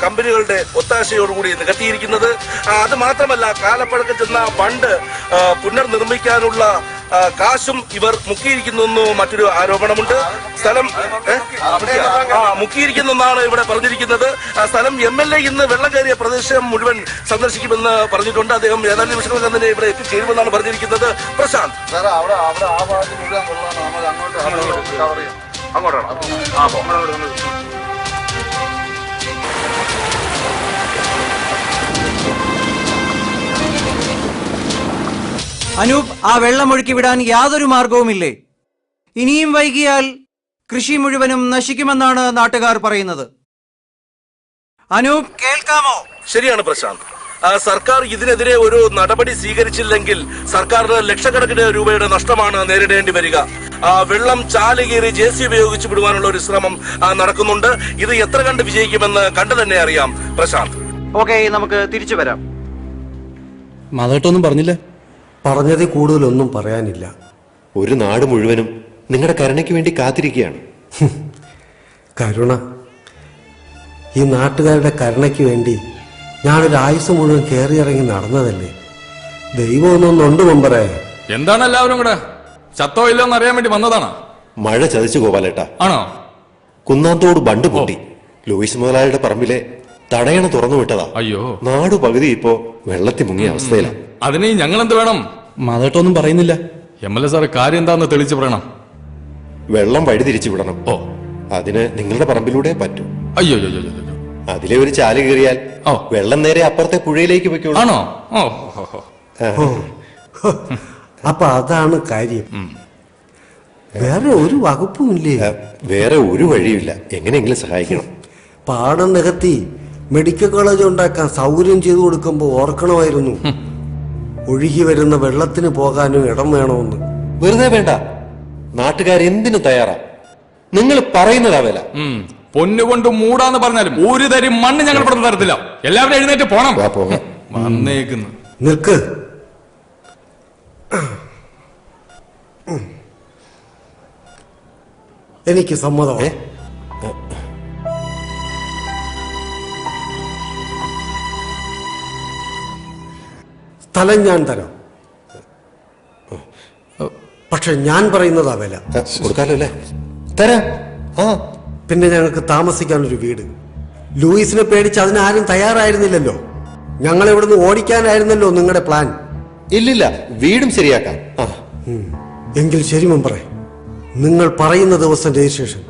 കമ്പനികളുടെ ഒത്താശയോടുകൂടി നികത്തിയിരിക്കുന്നത്. അത് മാത്രമല്ല, കാലപ്പഴക്കം ചെന്ന ബണ്ട് പുനർനിർമ്മിക്കാനുള്ള കാശും ഇവർ മുക്കിയിരിക്കുന്നു മറ്റൊരു ആരോപണമുണ്ട്. സ്ഥലം മുക്കിയിരിക്കുന്നെന്നാണ് ഇവിടെ പറഞ്ഞിരിക്കുന്നത്. സ്ഥലം MLA ഇന്ന് വെള്ളം കയറിയ പ്രദേശം മുഴുവൻ സന്ദർശിക്കുമെന്ന് പറഞ്ഞിട്ടുണ്ട്. അദ്ദേഹം ഏതാനും നിമിഷങ്ങൾ തന്നെ ഇവിടെ എത്തിച്ചേരുമെന്നാണ് പറഞ്ഞിരിക്കുന്നത്. പ്രശാന്ത്, അനൂപ്, ആ വെള്ളം ഒഴുക്കി വിടാൻ യാതൊരു മാർഗവുമില്ലേ? ഇനിയും വൈകിയാൽ കൃഷി മുഴുവനും നശിക്കുമെന്നാണ് നാട്ടുകാർ പറയുന്നത്. അനൂപ്, കേൾക്കാമോ? ശരിയാണ് പ്രശാന്ത്. സർക്കാർ ഇതിനെതിരെ ഒരു നടപടി സ്വീകരിച്ചില്ലെങ്കിൽ സർക്കാരിന് ലക്ഷക്കണക്കിന് രൂപയുടെ നഷ്ടമാണ് നേരിടേണ്ടി വരിക. വെള്ളം ചാലുകീറി JCB ഉപയോഗിച്ച് വിടുവാനുള്ള ഒരു ശ്രമം നടക്കുന്നുണ്ട്. ഇത് എത്ര കണ്ട് വിജയിക്കുമെന്ന് കണ്ടു തന്നെ അറിയാം. പ്രശാന്ത്, ഓക്കെ, നമുക്ക് തിരിച്ചു വരാം. മാധവട്ടൊന്നും പറഞ്ഞില്ല. പറഞ്ഞതിൽ കൂടുതലൊന്നും പറയാനില്ല. ഒരു നാട് മുഴുവനും നിങ്ങളുടെ കരുണയ്ക്ക് വേണ്ടി കാത്തിരിക്കുകയാണ്. കരുണ, ഈ നാട്ടുകാരുടെ കരുണയ്ക്ക് വേണ്ടി ഞാനൊരു ആയുസ് മുഴുവൻ കയറിയിറങ്ങി നടന്നതല്ലേ. ദൈവം ഒന്നൊന്നുണ്ട് മുമ്പറേ. എന്താണ് എല്ലാവരും കൂടെ? ചത്തോ ഇല്ലോ എന്ന് അറിയാൻ വേണ്ടി വന്നതാണ്. മഴ ചതിച്ചു ഗോപാലേട്ടാ. ആണോ? കുന്നാന്തോട് ബണ്ട് പൊട്ടി. ലൂയിസ് മുതലാളിയുടെ പറമ്പിലെ തടയണ തുറന്നു വിട്ടതാ. അയ്യോ, നാടു പകുതി ഇപ്പോ വെള്ളത്തിൽ മുങ്ങിയ അവസ്ഥയിലാണ്. അതിന് ഞങ്ങൾ എന്ത് വേണം? മാധവട്ടൊന്നും പറയുന്നില്ല. MLA സാറ് കാര്യം എന്താന്ന് തെളിച്ചു പറയണം. വെള്ളം വഴി തിരിച്ചു വിടണം. അതിന് നിങ്ങളുടെ പറമ്പിലൂടെ പറ്റൂ. അയ്യോ, അതിലെ ഒരു ചാല് കയറിയാൽ വെള്ളം നേരെ അപ്പുറത്തെ പുഴയിലേക്ക് പൊയ്ക്കോളൂ. ആണോ? അപ്പൊ അതാണ് കാര്യം. വേറെ ഒരു വകുപ്പുമില്ലേ? വേറെ ഒരു വഴിയില്ല. എങ്ങനെയെങ്കിലും സഹായിക്കണം. പാടം നികത്തി മെഡിക്കൽ കോളേജ് ഉണ്ടാക്കാൻ സൗകര്യം ചെയ്തു കൊടുക്കുമ്പോ ഓർക്കണമായിരുന്നു ഒഴുകി വരുന്ന വെള്ളത്തിന് പോകാനും ഇടം വേണമെന്ന്. വെറുതെ വേണ്ട, നാട്ടുകാരെന്തിനു തയ്യാറാ. നിങ്ങൾ പറയുന്നതാ വില. പൊന്നുകൊണ്ട് മൂടാന്ന് പറഞ്ഞാലും ഒരു തരി മണ്ണ് ഞങ്ങൾ പുറത്ത് തരത്തില്ല. എല്ലാവരും എഴുന്നേറ്റ് പോണം. വന്നേക്കുന്നു. നിൽക്ക്. എനിക്ക് സമ്മതമേ. സ്ഥലം ഞാൻ തരാം. പക്ഷെ ഞാൻ പറയുന്നതാ വില. കൊടുക്കാലോ അല്ലേ? തരാം. പിന്നെ ഞങ്ങൾക്ക് താമസിക്കാനൊരു വീട്. ലൂയിസിനെ പേടിച്ച് അതിനാരും തയ്യാറായിരുന്നില്ലല്ലോ. ഞങ്ങളെ ഇവിടുന്ന് ഓടിക്കാനായിരുന്നല്ലോ നിങ്ങളുടെ പ്ലാൻ. ഇല്ലില്ല, വീടും ശരിയാക്കാം. എങ്കിൽ ശരി മെമ്പറേ, നിങ്ങൾ പറയുന്ന ദിവസം രജിസ്ട്രേഷൻ.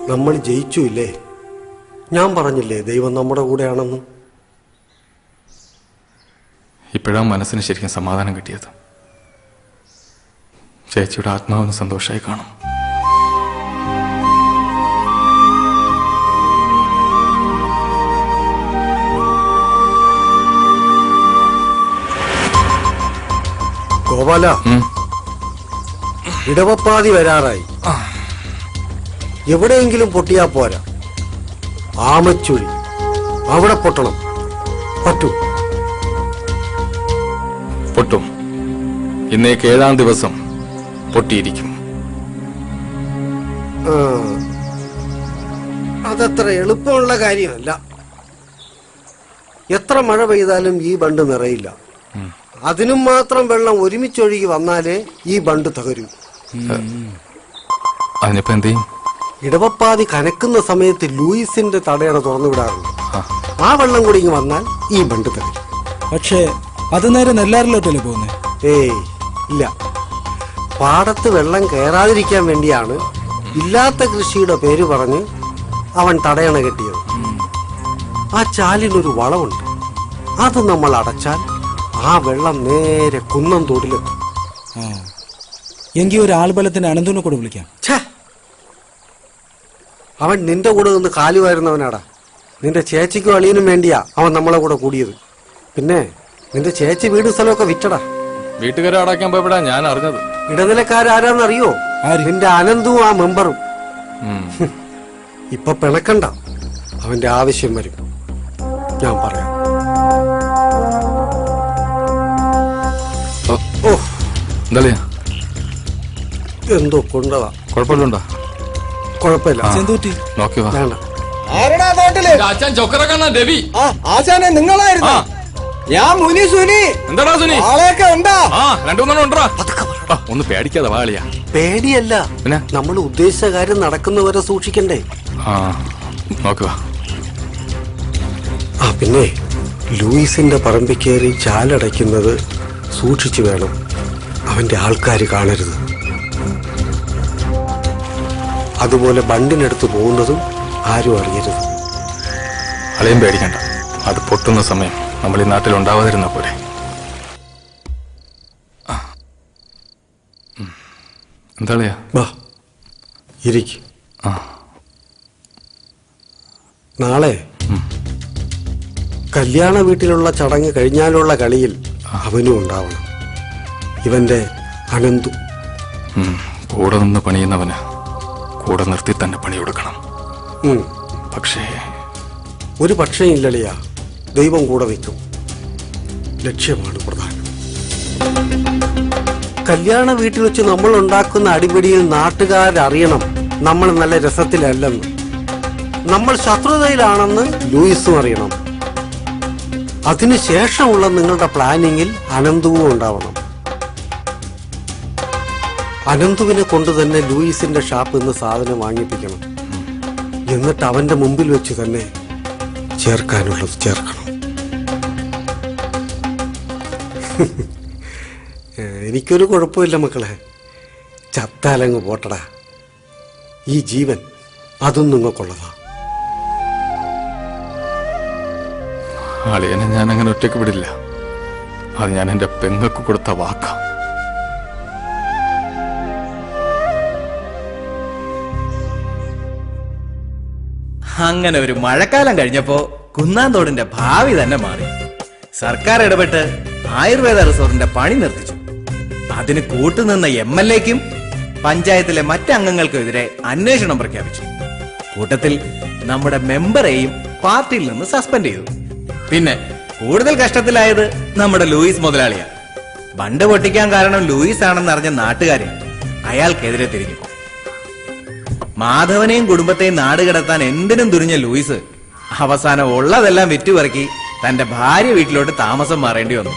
നമ്മൾ ജയിച്ചു ഇല്ലേ? ഞാൻ പറഞ്ഞില്ലേ ദൈവം നമ്മുടെ കൂടെയാണെന്ന്. ഇപ്പോഴാ മനസ്സിന് ശരിക്കും സമാധാനം കിട്ടിയത്. ചേച്ചിയുടെ ആത്മാവിന് സന്തോഷമായി കാണും. ഗോപാല, ഇടവപ്പാതി വരാറായി. എവിടെയെങ്കിലും പൊട്ടിയാ പോരാ. ആമച്ചുഴി അവിടെ പൊട്ടണം. പറ്റൂ? പൊട്ടും. ഇന്നേക്ക് 7-ാം ദിവസം പൊട്ടിയിരിക്കും. അതത്ര എളുപ്പമുള്ള കാര്യമല്ല. എത്ര മഴ പെയ്താലും ഈ ബണ്ട് നിറയില്ല. അതിനും മാത്രം വെള്ളം ഒരുമിച്ചൊഴുകി വന്നാലേ ഈ ബണ്ട് തകരൂ. അതിനിപ്പോ എന്ത് ചെയ്യും? ഇടവപ്പാതി കനക്കുന്ന സമയത്ത് ലൂയിസിന്റെ തടയണ തുറന്നു വിടാറുണ്ട്. ആ വെള്ളം കൂടി ഇങ്ങ് വന്നാൽ ഈ ബണ്ട് തകരും. പക്ഷേ അത് നേരെ നെല്ലാറിലോട്ടല്ലേ പോകുന്നേ? ഏയ് ഇല്ല. പാടത്ത് വെള്ളം കയറാതിരിക്കാൻ വേണ്ടിയാണ് ഇല്ലാത്ത കൃഷിയുടെ പേര് പറഞ്ഞ് അവൻ തടയണ കെട്ടിയത്. ആ ചാലിനൊരു വളവുണ്ട്. അത് നമ്മൾ അടച്ചാൽ ആ വെള്ളം നേരെ കുന്നം തോട്ടിലെത്തും. എങ്കിൽ ഒരു ആൾബലത്തിന് അനന്തൂനെ കൂടെ വിളിക്കാം. അവൻ നിന്റെ കൂടെ നിന്ന് കാലുവായിരുന്നവനാടാ. നിന്റെ ചേച്ചിക്കും അളിയനും വേണ്ടിയാ അവൻ നമ്മളെ കൂടെ കൂടിയത്. പിന്നെ നിന്റെ ചേച്ചി വീടും സ്ഥലമൊക്കെ വിറ്റടാ. വീട്ടുകാരെ അടയ്ക്കാൻ പോയപ്പോഴാ ഞാൻ അറിഞ്ഞത്. ഇടനിലക്കാരാരാന്നറിയോ? നിന്റെ അനന്തും ആ മെമ്പറും. ഇപ്പൊ പിണക്കണ്ട, അവന്റെ ആവശ്യം വരും. ഞാൻ പറയാം. എന്തോ കൊണ്ടതാ. കുഴപ്പമില്ലുണ്ടോ? കുഴപ്പമില്ല. നോക്കി വാ. വേണ്ട. അച്ഛൻ ചൊക്കറക്കണ്ണ രവി. ആശാനെ നിങ്ങളായിരുന്നു? ഞാൻ മുനി സുനി. എന്താടാ സുനി? ആളെയൊക്കെ ഉണ്ടാ? 2-3 ഉണ്ടോ? ഒന്ന് പേടിക്കാതെ വാളിയാ. പേടിയല്ല, നമ്മൾ ഉദ്ദേശിച്ച കാര്യം നടക്കുന്നവരെ സൂക്ഷിക്കണ്ടേ? നോക്കുക. പിന്നെ ലൂയിസിന്റെ പറമ്പിൽ കയറി ചാലടയ്ക്കുന്നത് സൂക്ഷിച്ചു വേണം. അവന്റെ ആൾക്കാർ കാണരുത്. അതുപോലെ ബണ്ടിനടുത്ത് പോകുന്നതും ആരും അറിയരുത്. അളയും പേടിക്കണ്ട. അത് പൊട്ടുന്ന സമയം നമ്മൾ ഈ നാട്ടിൽ ഉണ്ടാവാതിരുന്ന പോലെ. എന്താളിയാ? വാ ഇരിക്കും. നാളെ കല്യാണ വീട്ടിലുള്ള ചടങ്ങ് കഴിഞ്ഞാലുള്ള കളിയിൽ അവനും ഉണ്ടാവണം. ഇവന്റെ അനന്തു. കൂടെ നിന്ന് പണിയുന്നവന് കൂടെ നിർത്തി തന്നെ പണിയെടുക്കണം. പക്ഷേ ഒരു പക്ഷേ ഇല്ലളിയാ, ദൈവം കൂടെ നിൽക്കും. ലക്ഷ്യമാണ് പ്രധാനം. കല്യാണ വീട്ടിൽ വെച്ച് നമ്മൾ ഉണ്ടാക്കുന്ന അടിപിടിയിൽ നാട്ടുകാരറിയണം നമ്മൾ നല്ല രസത്തിലല്ലെന്ന്. നമ്മൾ ശത്രുതയിലാണെന്ന് ലൂയിസും അറിയണം. അതിനുശേഷമുള്ള നിങ്ങളുടെ പ്ലാനിങ്ങിൽ അനന്തുവും ഉണ്ടാവണം. അനന്തുവിനെ കൊണ്ട് തന്നെ ലൂയിസിന്റെ ഷാപ്പിൽ നിന്ന് സാധനം വാങ്ങിപ്പിക്കണം. എന്നിട്ട് അവന്റെ മുമ്പിൽ വെച്ച് തന്നെ ചേർക്കാനുള്ളത് ചേർക്കണം. എനിക്കൊരു കുഴപ്പമില്ല മക്കളെ. ചത്താലങ്ങ് പോട്ടടാ. ഈ ജീവൻ അതും നിങ്ങൾക്കുള്ളതാ. അളിയനെ ഞാൻ അങ്ങനെ ഒറ്റയ്ക്ക് വിടില്ല. അത് ഞാൻ എന്റെ പെങ്ങൾക്ക് കൊടുത്ത വാക്കാ. അങ്ങനെ ഒരു മഴക്കാലം കഴിഞ്ഞപ്പോ കുന്നാന്തോടിന്റെ ഭാവി തന്നെ മാറി. സർക്കാർ ഇടപെട്ട് ആയുർവേദ റിസോർട്ടിന്റെ പണി നിർത്തിച്ചു. അതിന് കൂട്ടുനിന്ന MLAക്കും പഞ്ചായത്തിലെ മറ്റംഗങ്ങൾക്കെതിരെ അന്വേഷണം പ്രഖ്യാപിച്ചു. കൂട്ടത്തിൽ നമ്മുടെ മെമ്പറെയും പാർട്ടിയിൽ നിന്ന് സസ്പെൻഡ് ചെയ്തു. പിന്നെ കൂടുതൽ കഷ്ടത്തിലായത് നമ്മുടെ ലൂയിസ് മുതലാളിയാണ്. ബണ്ട് പൊട്ടിക്കാൻ കാരണം ലൂയിസ് ആണെന്ന് അറിഞ്ഞ നാട്ടുകാരെ അയാൾക്കെതിരെ തിരിഞ്ഞു. മാധവനെയും കുടുംബത്തെയും നാടുകടത്താൻ എന്തിനും തുനിഞ്ഞ ലൂയിസ് അവസാനം ഉള്ളതെല്ലാം വിറ്റുപറക്കി തന്റെ ഭാര്യ വീട്ടിലോട്ട് താമസം മാറേണ്ടി വന്നു.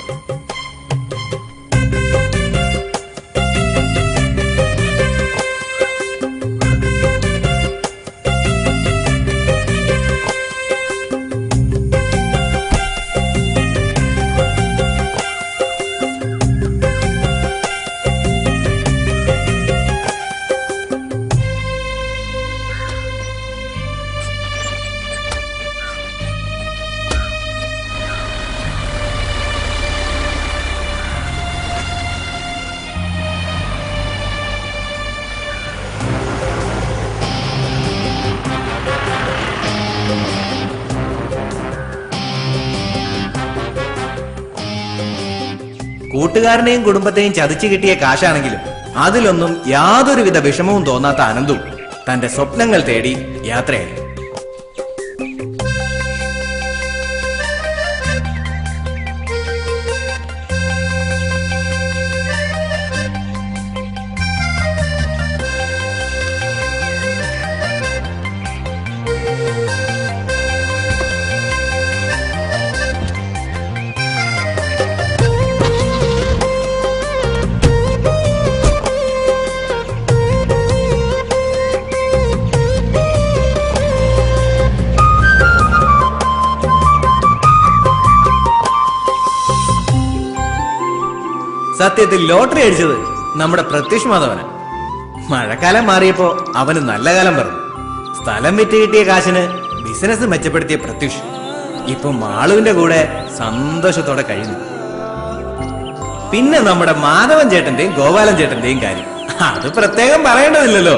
കൂട്ടുകാരനെയും കുടുംബത്തെയും ചതിച്ചു കിട്ടിയ കാശാണെങ്കിലും അതിലൊന്നും യാതൊരുവിധ വിഷമവും തോന്നാത്ത അനന്തു തന്റെ സ്വപ്നങ്ങൾ തേടി യാത്രയായി. സത്യത്തിൽ ലോട്ടറി അടിച്ചത് നമ്മുടെ പ്രത്യുഷ് മാധവന്. മഴക്കാലം മാറിയപ്പോ അവന് നല്ല കാലം പറഞ്ഞു. സ്ഥലം വിറ്റ് കിട്ടിയ കാശിന് ബിസിനസ് മെച്ചപ്പെടുത്തിയ പ്രത്യുഷ് ഇപ്പൊ മാളുവിന്റെ കൂടെ സന്തോഷത്തോടെ കഴിയുന്നു. പിന്നെ നമ്മുടെ മാധവൻ ചേട്ടന്റെയും ഗോപാലൻ ചേട്ടന്റെയും കാര്യം അത് പ്രത്യേകം പറയേണ്ടതില്ലല്ലോ.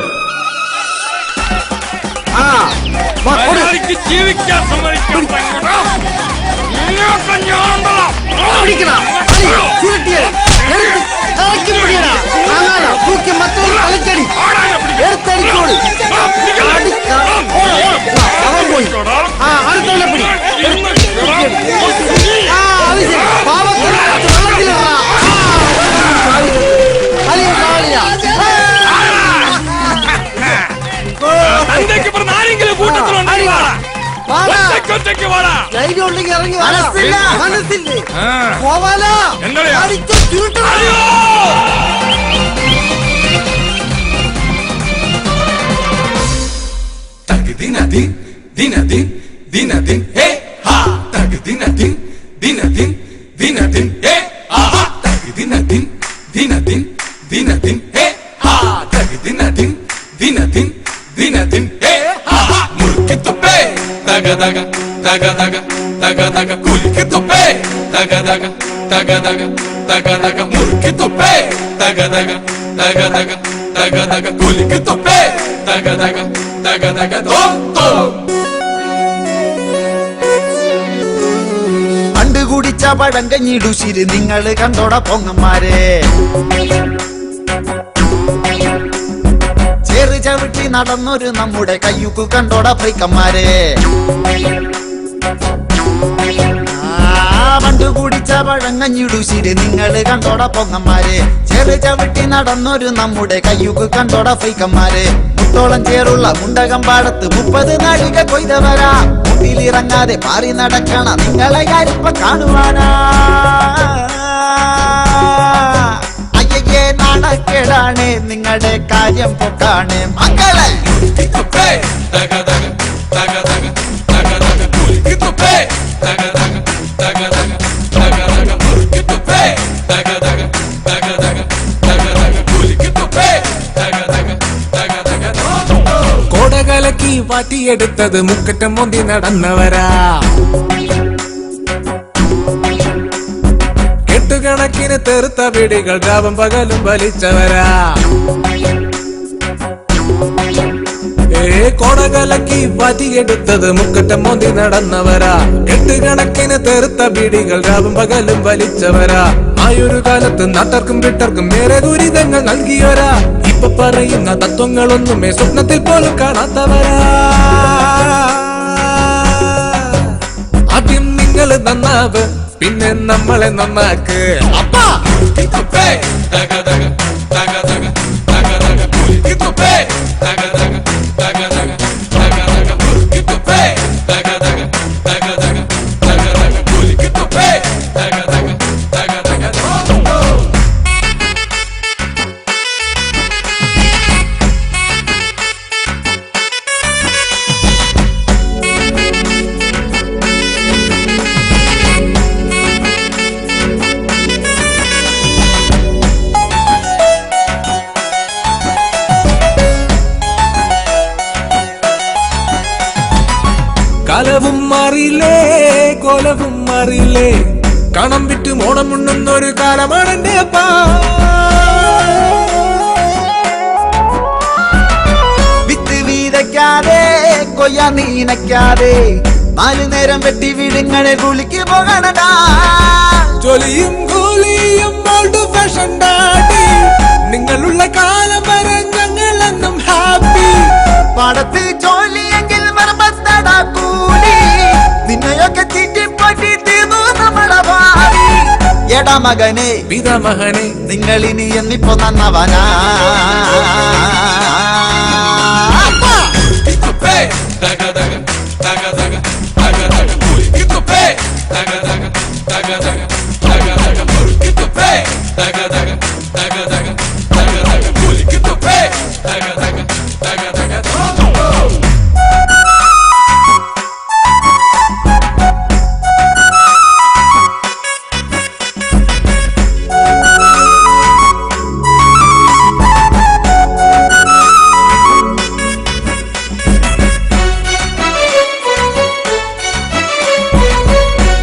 ജീവിക്കാൻ ആരെങ്കിലും കൂട്ടത്തിലുണ്ടെങ്കിൽ പണ്ട് കുടിച്ച പഴങ്കഞ്ഞിടുശിര് നിങ്ങള് കണ്ടോട പൊങ്ങന്മാരെ, ചേറ് ചവിട്ടി നടന്നൊരു നമ്മുടെ കയ്യുക്ക് കണ്ടോട പൈക്കന്മാരെ. പണ്ട് കുടിച്ച പഴങ്കഞ്ഞിടുശിര് നിങ്ങള് കണ്ടോട പൊങ്ങന്മാരെ, ചേറ് ചവിട്ടി നടന്നൊരു നമ്മുടെ കയ്യുക്ക് കണ്ടോട പൈക്കന്മാരെ. മുട്ടോളം ചേറുള്ള മുണ്ടകം പാടത്ത് 30 നാഴിക കൊയ്തവരാ, മുട്ടിലിറങ്ങാതെ പാറി നടക്കണ നിങ്ങളെ ഞാനിപ്പ കാണുവാനാ. അയ്യേ നാണക്കേടാണ് നിങ്ങളുടെ കാര്യം പൊട്ടാണ് മക്കളെ. കോടകലക്കി വാറ്റിയെടുത്തത് മുക്കറ്റം മോന്തി നടന്നവരാ, കെട്ടുകണക്കിന് തെറുത്ത പിടികൾ രാവും പകലും വലിച്ചവരാ. കോടകലക്കി വാറ്റിയെടുത്തത് മുക്കറ്റം മോന്തി നടന്നവരാ, കെട്ടുകണക്കിന് തെറുത്ത പിടികൾ രാവും പകലും വലിച്ചവരാ. ആയൊരു കാലത്ത് നാട്ടർക്കും വിട്ടർക്കും ഏറെ ദുരിതങ്ങൾ നൽകിയവരാ, ഇപ്പൊ പറയുന്ന തത്വങ്ങളൊന്നുമേ സ്വപ്നത്തിൽ പോലും കാണാത്തവരാ. ആദ്യം നിങ്ങൾ നന്നാവ്, പിന്നെ നമ്മളെ നന്നാക്ക്. കാലവും മാറിയില്ലേ, കോലവും മാറിയില്ലേ, കണം വിറ്റ് മോണം ഉണ്ണുന്നൊരു കാലമാണ് എന്റെ അപ്പ. വിത്ത് വീതയ്ക്കാതെ കൊയ്യാ നീനയ്ക്കാതെ 4 നേരം വെട്ടി വീടുങ്ങളെ കുളിക്ക് പോകണടാ. ജോലിയും ജോലിയും ഓൾഡ് ഫാഷൻ ഡാഡി നിങ്ങളുള്ള കാലം വരെ ഞങ്ങളെന്നും ഹാപ്പി പാടത്ത് ജോലിയെങ്കിൽ മറമ്പത്തടാ കൂലി നിന്നെയൊക്കെ ചീറ്റിപ്പറ്റി തീർന്നു നമ്മുടെ ഭാവി എടാ മകനെ പിതാമഹനെ നിങ്ങളിനി എന്നിപ്പോ നന്നവനാ Daga daga daga daga daga daga mulikito pe daga daga daga daga daga daga mulikito pe daga daga daga daga daga daga mulikito pe daga daga daga daga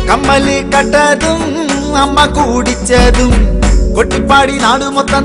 കമ്മല് കട്ടതും അമ്മ കൂടിച്ചതും കൊട്ടിപ്പാടി നാട് മൊത്തം